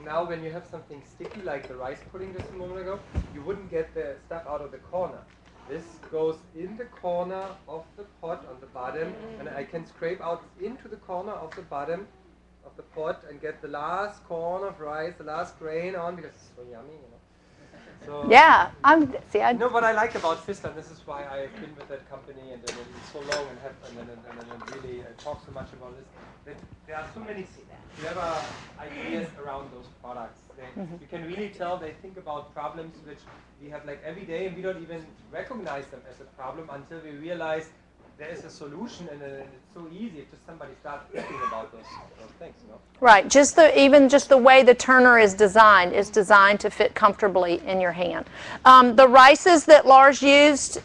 Now when you have something sticky like the rice pudding just a moment ago, you wouldn't get the stuff out of the corner. This goes in the corner of the pot on the bottom, and I can scrape out into the corner of the bottom of the pot and get the last corner of rice, the last grain on, because it's so yummy, So, yeah, No, what I like about Fissler, and this is why I've been with that company and so long and really talk so much about this, that there are so many clever ideas around those products. You can really tell they think about problems which we have like every day, and we don't even recognize them as a problem until we realize there is a solution, and it's so easy if just somebody starts thinking about those things. Right. Even just the way the turner is designed to fit comfortably in your hand. The rices that Lars used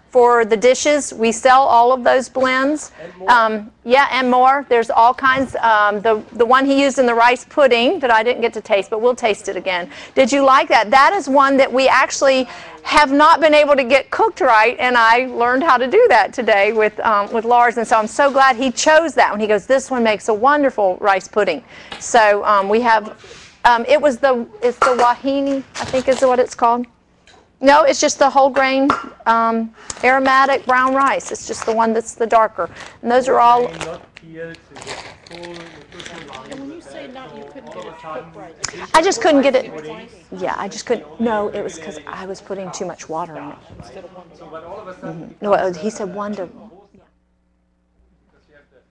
for the dishes, we sell all of those blends. And more. And more. There's all kinds. The one he used in the rice pudding that I didn't get to taste, but we'll taste it again. Did you like that? That is one that we actually have not been able to get cooked right, and I learned how to do that today with Lars, and so I'm so glad he chose that one. He goes, this one makes a wonderful rice pudding. So we have, it's the wahini, I think is what it's called. No, it's just the whole grain aromatic brown rice. It's just the one that's the darker. And those are all. And when you say not, you couldn't get it cooked right. I just couldn't get it. Yeah, I just couldn't. No, it was because I was putting too much water in it. Instead of one. No, he said one to. Because you have the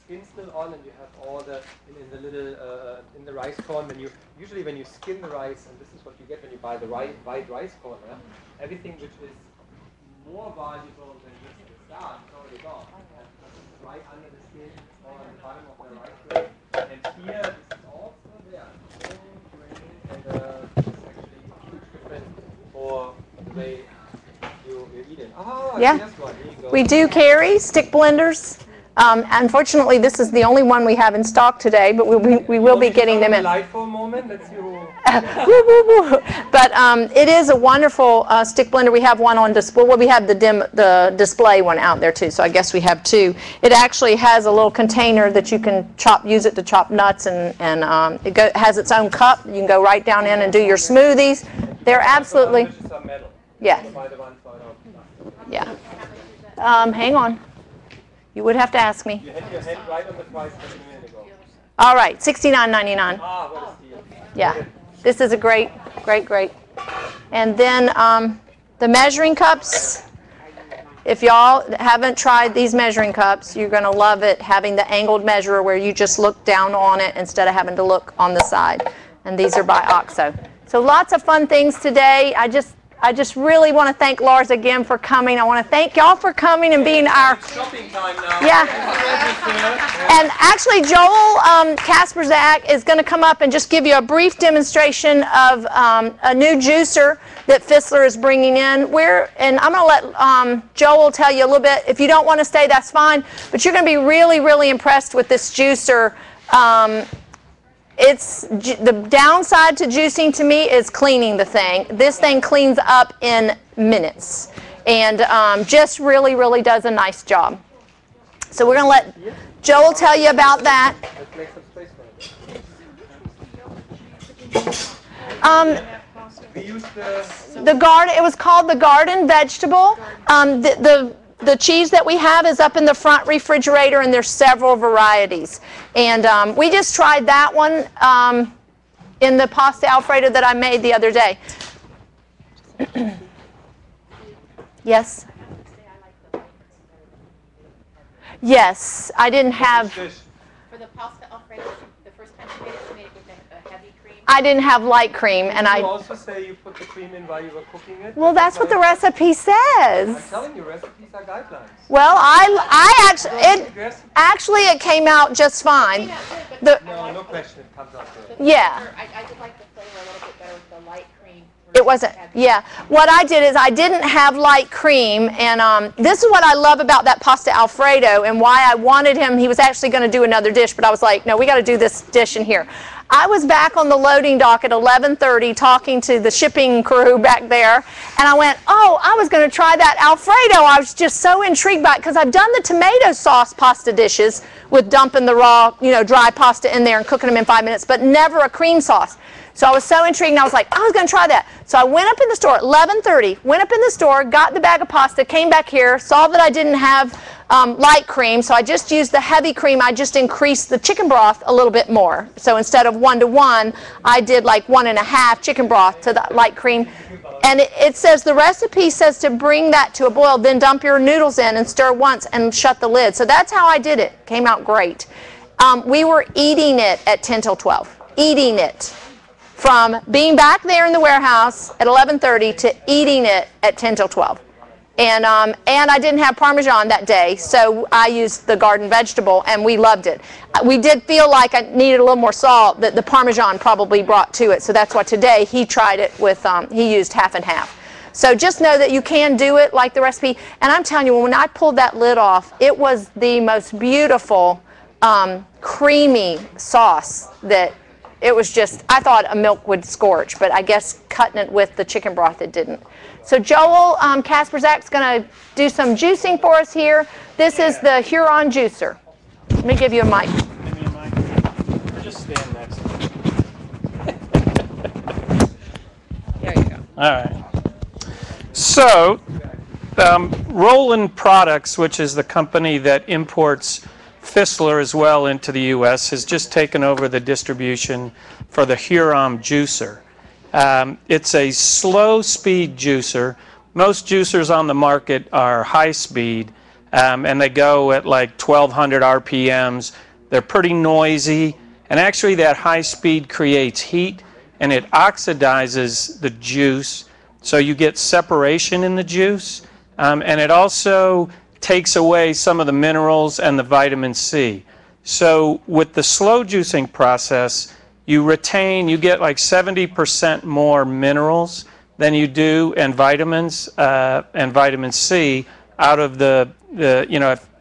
skin still on, and you have all the in the little in the rice corn. Usually when you skin the rice, and this is what you get when you buy the white rice corn, everything which is more valuable than just the starch is already gone. It's right under the skin or on the bottom of the rice grain. And here, this is also there. And this is actually a huge difference for the way you eat it. Yeah. Here's one. Here you go. We do carry stick blenders. Unfortunately, this is the only one we have in stock today, but we will be getting them in. Light for a moment. Let's see who. But it is a wonderful stick blender. We have one on display. Well, we have the display one out there too. So I guess we have 2. It actually has a little container that you can use it to chop nuts, and it has its own cup. You can go right down in and do your smoothies. They're absolutely. Yeah. Yeah. Hang on. You would have to ask me. You had your hand right on the price just a minute ago. All right, $69.99. What a steal. Yeah, this is a great. And then the measuring cups. If y'all haven't tried these measuring cups, you're going to love it, having the angled measurer where you just look down on it instead of having to look on the side. And these are by OXO. So lots of fun things today. I just really want to thank Lars again for coming. I want to thank y'all for coming and being our. Shopping time now. Yeah. And actually, Joel Kasperzak is going to come up and just give you a brief demonstration of a new juicer that Fissler is bringing in. And I'm going to let Joel tell you a little bit. If you don't want to stay, that's fine. But you're going to be really, really impressed with this juicer. The downside to juicing to me is cleaning the thing. This thing cleans up in minutes and just really, really does a nice job. So we're going to let Joel tell you about that. Let's make some space for it. We use The garden. It was called the garden vegetable. The cheese that we have is up in the front refrigerator, and there's several varieties. And we just tried that one. in the pasta Alfredo that I made the other day. Yes? Yes, I didn't have... For the pasta Alfredo, the first time she made it with a heavy cream. I didn't have light cream, and Did you also say you put the cream in while you were cooking it? Well, that's what the recipe I'm says. telling you, recipes are guidelines. Well, actually it came out just fine. No question, it comes out good. Yeah. I did like the flavor a little bit better with the light cream. It wasn't, yeah. What I did is I didn't have light cream, and this is what I love about that pasta Alfredo and why I wanted him. He was actually going to do another dish, but I was like, no, we got to do this dish in here. I was back on the loading dock at 11:30 talking to the shipping crew back there, and I went, oh, I was going to try that Alfredo. I was just so intrigued by it because I've done the tomato sauce pasta dishes with dumping the raw, dry pasta in there and cooking them in 5 minutes, but never a cream sauce. So I was so intrigued, and I was like, I was going to try that. So I went up in the store at 11:30, went up in the store, got the bag of pasta, came back here, saw that I didn't have light cream, so I just used the heavy cream. I just increased the chicken broth a little bit more. So instead of 1-to-1, I did like 1.5 chicken broth to the light cream. And it says, the recipe says to bring that to a boil, then dump your noodles in and stir once and shut the lid. So that's how I did it. Came out great. We were eating it at 10 till 12. Eating it. From being back there in the warehouse at 11:30 to eating it at 10 till 12. And I didn't have Parmesan that day, so I used the garden vegetable, and we loved it. We did feel like I needed a little more salt that the Parmesan probably brought to it, so that's why today he tried it with, he used half and half. So just know that you can do it like the recipe. And I'm telling you, when I pulled that lid off, it was the most beautiful, creamy sauce that it was just, I thought a milk would scorch, but I guess cutting it with the chicken broth, it didn't. So Joel Kasperzak's going to do some juicing for us here. This is the Huron juicer. Let me give you a mic. Give me a mic. Or just stand next to me. There you go. All right. So, Roland Products, which is the company that imports Fissler as well into the U.S., has just taken over the distribution for the Huron juicer. It's a slow-speed juicer. Most juicers on the market are high-speed, and they go at like 1,200 RPMs. They're pretty noisy, and actually that high speed creates heat, and it oxidizes the juice, so you get separation in the juice, and it also takes away some of the minerals and the vitamin C. So with the slow juicing process, you get like 70% more minerals than you do and vitamins and vitamin C out of the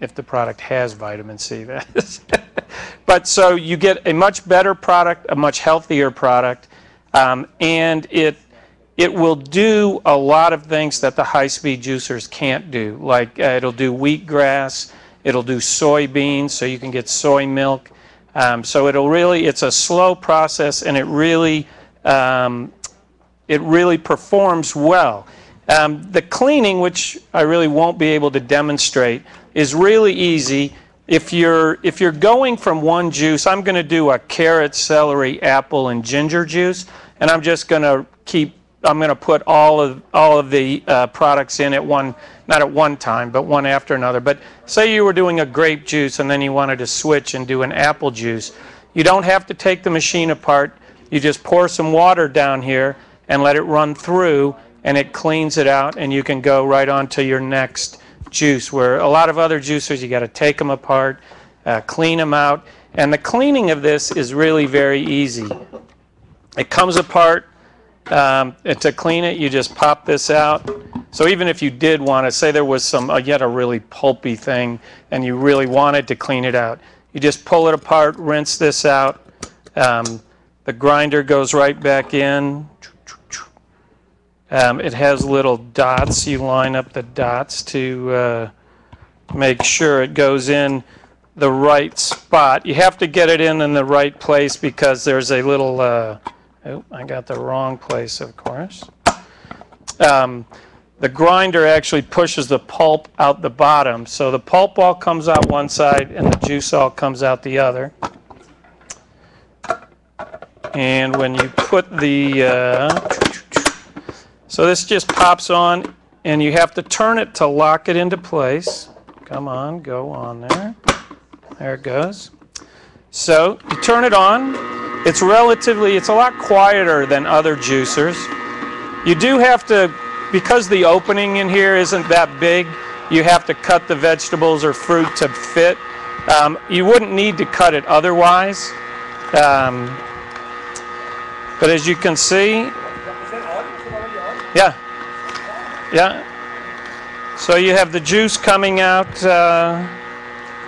if the product has vitamin C, that is. But so you get a much better product, a much healthier product, and it will do a lot of things that the high-speed juicers can't do. Like it'll do wheatgrass, it'll do soybeans, so you can get soy milk. So it's a slow process, and it really performs well. The cleaning, which I really won't be able to demonstrate, is really easy. If you're going from one juice, I'm going to do a carrot, celery, apple, and ginger juice, and I'm just going to put all of the products in at one, not at one time, but one after another. But say you were doing a grape juice and then you wanted to switch and do an apple juice. You don't have to take the machine apart. You just pour some water down here and let it run through, and it cleans it out, and you can go right on to your next juice, where a lot of other juicers, you got to take them apart, clean them out. And the cleaning of this is really very easy. It comes apart. To clean it, you just pop this out. So even if you did want to, say there was yet a really pulpy thing and you really wanted to clean it out, you just pull it apart, rinse this out. The grinder goes right back in. It has little dots. You line up the dots to make sure it goes in the right spot. You have to get it in the right place because there's a little... oh, I got the wrong place, of course. The grinder actually pushes the pulp out the bottom. So the pulp all comes out one side and the juice all comes out the other. And when you put the, so this just pops on, and you have to turn it to lock it into place. Come on, go on there. There it goes. So you turn it on. It's a lot quieter than other juicers. You do have to, because the opening in here isn't that big, you have to cut the vegetables or fruit to fit. You wouldn't need to cut it otherwise. But as you can see, yeah, yeah. So you have the juice coming out. That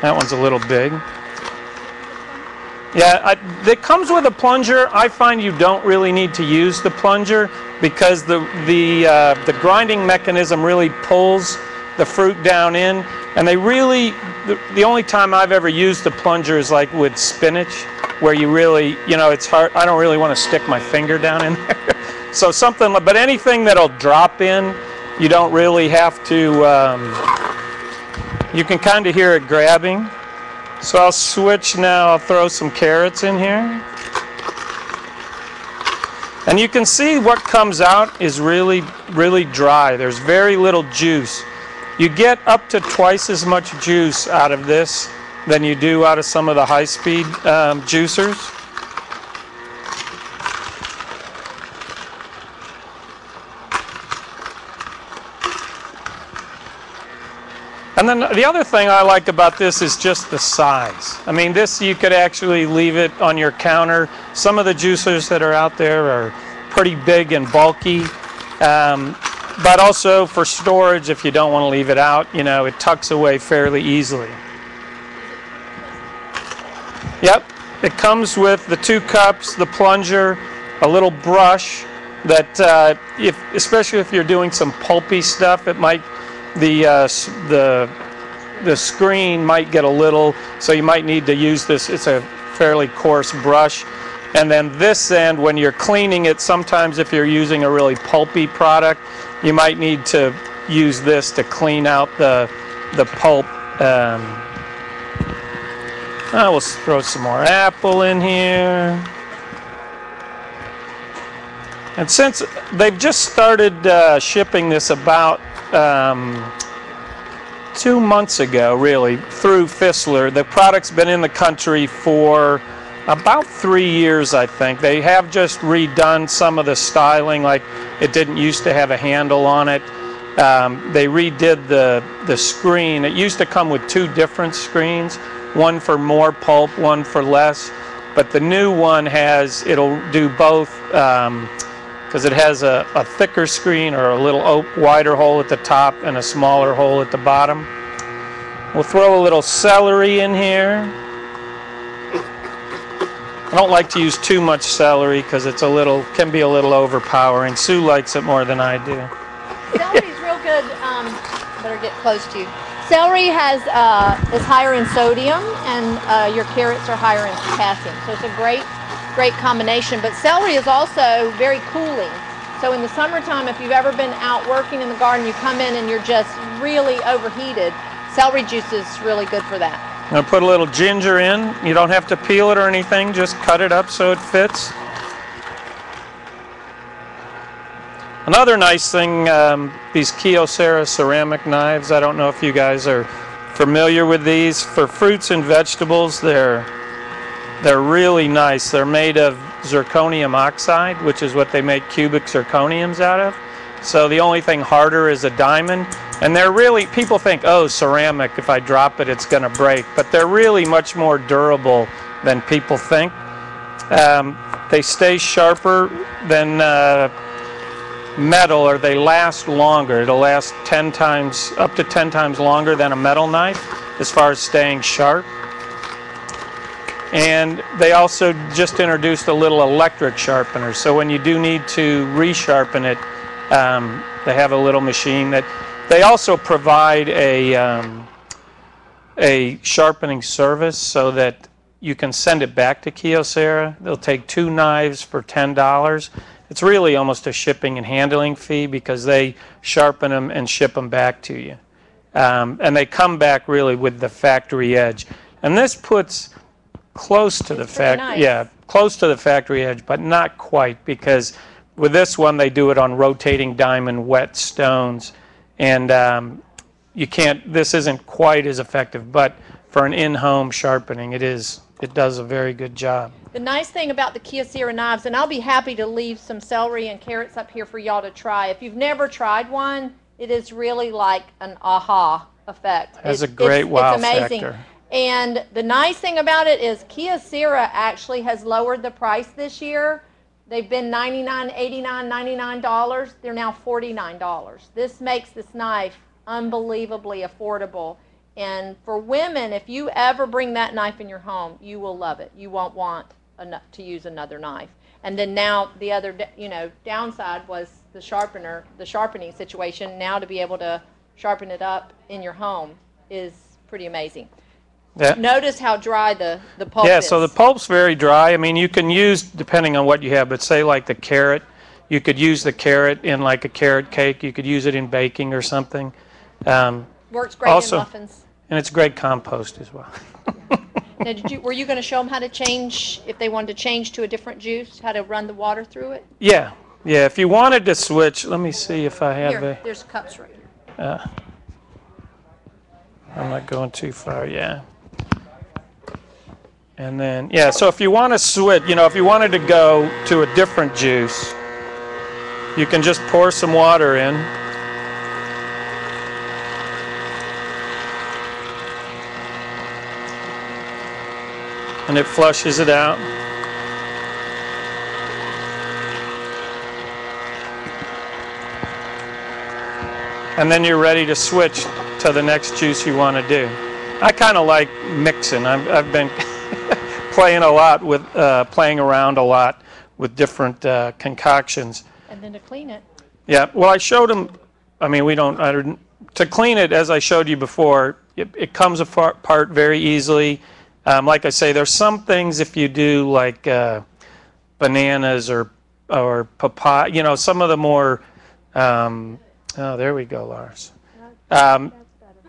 one's a little big. Yeah, it comes with a plunger. I find you don't really need to use the plunger because the grinding mechanism really pulls the fruit down in. And they really, the only time I've ever used the plunger is like with spinach, where you really, it's hard. I don't really want to stick my finger down in there. So something, but anything that'll drop in, you don't really have to, you can kind of hear it grabbing. So I'll switch now, I'll throw some carrots in here. And you can see what comes out is really, really dry. There's very little juice. You get up to twice as much juice out of this than you do out of some of the high-speed juicers. And then the other thing I like about this is just the size. I mean, this, you could actually leave it on your counter. Some of the juicers that are out there are pretty big and bulky. But also for storage, if you don't want to leave it out, it tucks away fairly easily. Yep, it comes with the 2 cups, the plunger, a little brush that, especially if you're doing some pulpy stuff, it might, the screen might get a little, so you might need to use this. It's a fairly coarse brush. And then this end, when you're cleaning it, sometimes if you're using a really pulpy product, you might need to use this to clean out the pulp. We'll throw some more apple in here. And since they've just started shipping this about 2 months ago, really, through Fissler, the product's been in the country for about 3 years, I think. They have just redone some of the styling, like it didn't used to have a handle on it. They redid the screen. It used to come with 2 different screens, one for more pulp, one for less. But the new one it'll do both, because it has a thicker screen or a little wider hole at the top and a smaller hole at the bottom. We'll throw a little celery in here. I don't like to use too much celery because can be a little overpowering. Sue likes it more than I do. Celery's real good. Better get close to you. Celery is higher in sodium, and your carrots are higher in potassium. So it's a great combination. But celery is also very cooling. So in the summertime, if you've ever been out working in the garden, you come in and you're just really overheated, celery juice is really good for that. I'm going to put a little ginger in. You don't have to peel it or anything, just cut it up so it fits. Another nice thing, these Kyocera ceramic knives, I don't know if you guys are familiar with these. For fruits and vegetables, they're really nice. They're made of zirconium oxide, which is what they make cubic zirconiums out of. So the only thing harder is a diamond. And they're really, people think, oh, ceramic, if I drop it, it's going to break. But they're really much more durable than people think. They stay sharper than metal, or they last longer. It'll last 10 times, up to 10 times longer than a metal knife as far as staying sharp. And they also just introduced a little electric sharpener. So when you do need to resharpen it, they have a little machine that they also provide a sharpening service so that you can send it back to Kyocera. They'll take 2 knives for $10. It's really almost a shipping and handling fee because they sharpen them and ship them back to you. And they come back really with the factory edge. And this puts close to the It's pretty factory. nice. Yeah, close to the factory edge, but not quite, because with this one they do it on rotating diamond wet stones, and you can't. This isn't quite as effective, but for an in-home sharpening, it is. It does a very good job. The nice thing about the Kyocera knives, and I'll be happy to leave some celery and carrots up here for y'all to try. If you've never tried one, it is really like an aha effect. Has a great wow factor. And the nice thing about it is Kyocera actually has lowered the price this year. They've been $99, $89, $99. They're now $49. This makes this knife unbelievably affordable. And for women, if you ever bring that knife in your home, you will love it. You won't want to use another knife. And then now the other, downside was the sharpening situation. Now to be able to sharpen it up in your home is pretty amazing. Yeah. Notice how dry the pulp is. Yeah, so the pulp's very dry. I mean, you can use, depending on what you have, but say like the carrot, you could use the carrot in like a carrot cake. You could use it in baking or something. Works great also, in muffins. And it's great compost as well. Now, were you going to show them how to change, if they wanted to change to a different juice, how to run the water through it? Yeah, if you wanted to switch, let me see if I have Here, there's cups right here. I'm not going too far, yeah. And then, so if you want to switch, if you wanted to go to a different juice, you can just pour some water in. And it flushes it out. And then you're ready to switch to the next juice you want to do. I kind of like mixing. I've been playing around a lot with different concoctions. And then to clean it. Yeah, well, I showed them. I mean, to clean it, as I showed you before, it comes apart very easily. Like I say, there's some things if you do like bananas or papaya, some of the more, there we go, Lars.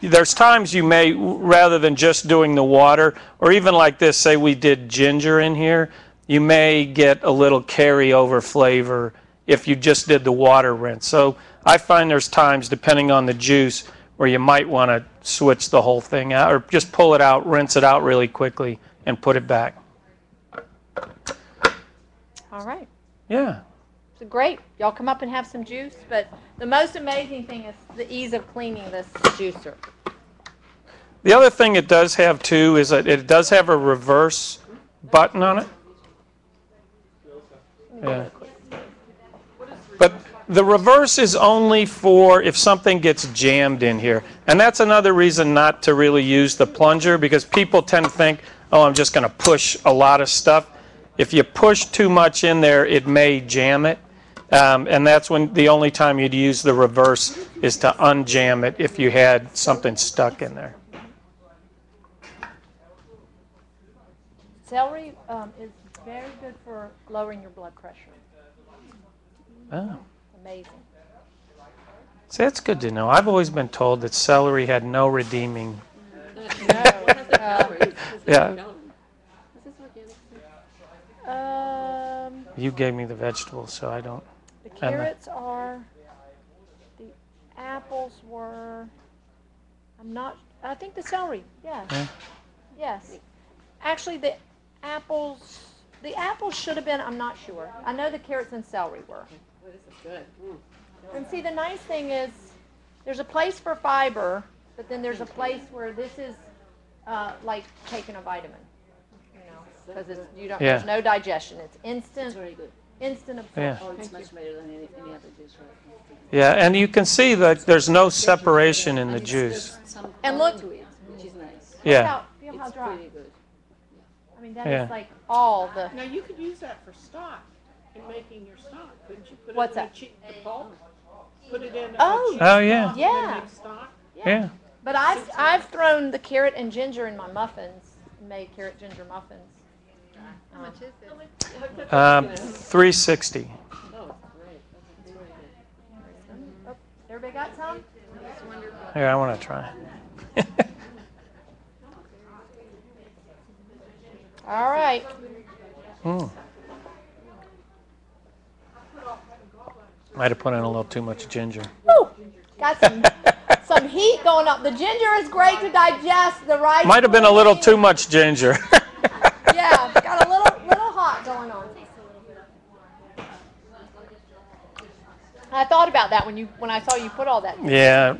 There's times you may, rather than just doing the water, or even like this, say we did ginger in here, you may get a little carryover flavor if you just did the water rinse. So I find there's times, depending on the juice, where you might want to switch the whole thing out, or just pull it out, rinse it out really quickly, and put it back. All right. Yeah. It's great. Y'all come up and have some juice, but the most amazing thing is the ease of cleaning this juicer. The other thing it does have, too, is that it does have a reverse button on it. Yeah. But the reverse is only for if something gets jammed in here. And that's another reason not to really use the plunger, because people tend to think, oh, I'm just going to push a lot of stuff. If you push too much in there, it may jam it. And that's when the only time you'd use the reverse is to unjam it if you had something stuck in there. Celery is very good for lowering your blood pressure. Oh. Amazing. See, that's good to know. I've always been told that celery had no redeeming. Yeah. You gave me the vegetables, so I don't. The carrots are. The apples were. I think the celery. Yes. Yeah. Yes. Actually, the apples should have been. I'm not sure. I know the carrots and celery were. This is good. And see, the nice thing is, there's a place for fiber, but then there's a place where this is like taking a vitamin, because there's no digestion. It's instant. It's very good. Instant absorption. Yeah. Oh, it's much better than any other juice, right? Yeah, and you can see that there's no separation in the juice. And look to it, which is nice. Yeah. Feel how It's dry. pretty good. I mean, that is like all the. Now, you could use that for stock, in making your stock, couldn't you? Put What's it in that? The pulp, put it in Oh. a cheese Oh, yeah. stock, and Yeah. then make stock. Yeah. But I've thrown the carrot and ginger in my muffins, and made carrot ginger muffins. How much is it? $3.60. Oh, great. That's very good. Oh, everybody got some? It's wonderful. Here, I want to try. All right. Might have put in a little too much ginger. Woo! Got some heat going up. The ginger is great to digest the rice. Might have been a little too much ginger. Yeah, got a little hot going on. I thought about that when I saw you put all that. Yeah.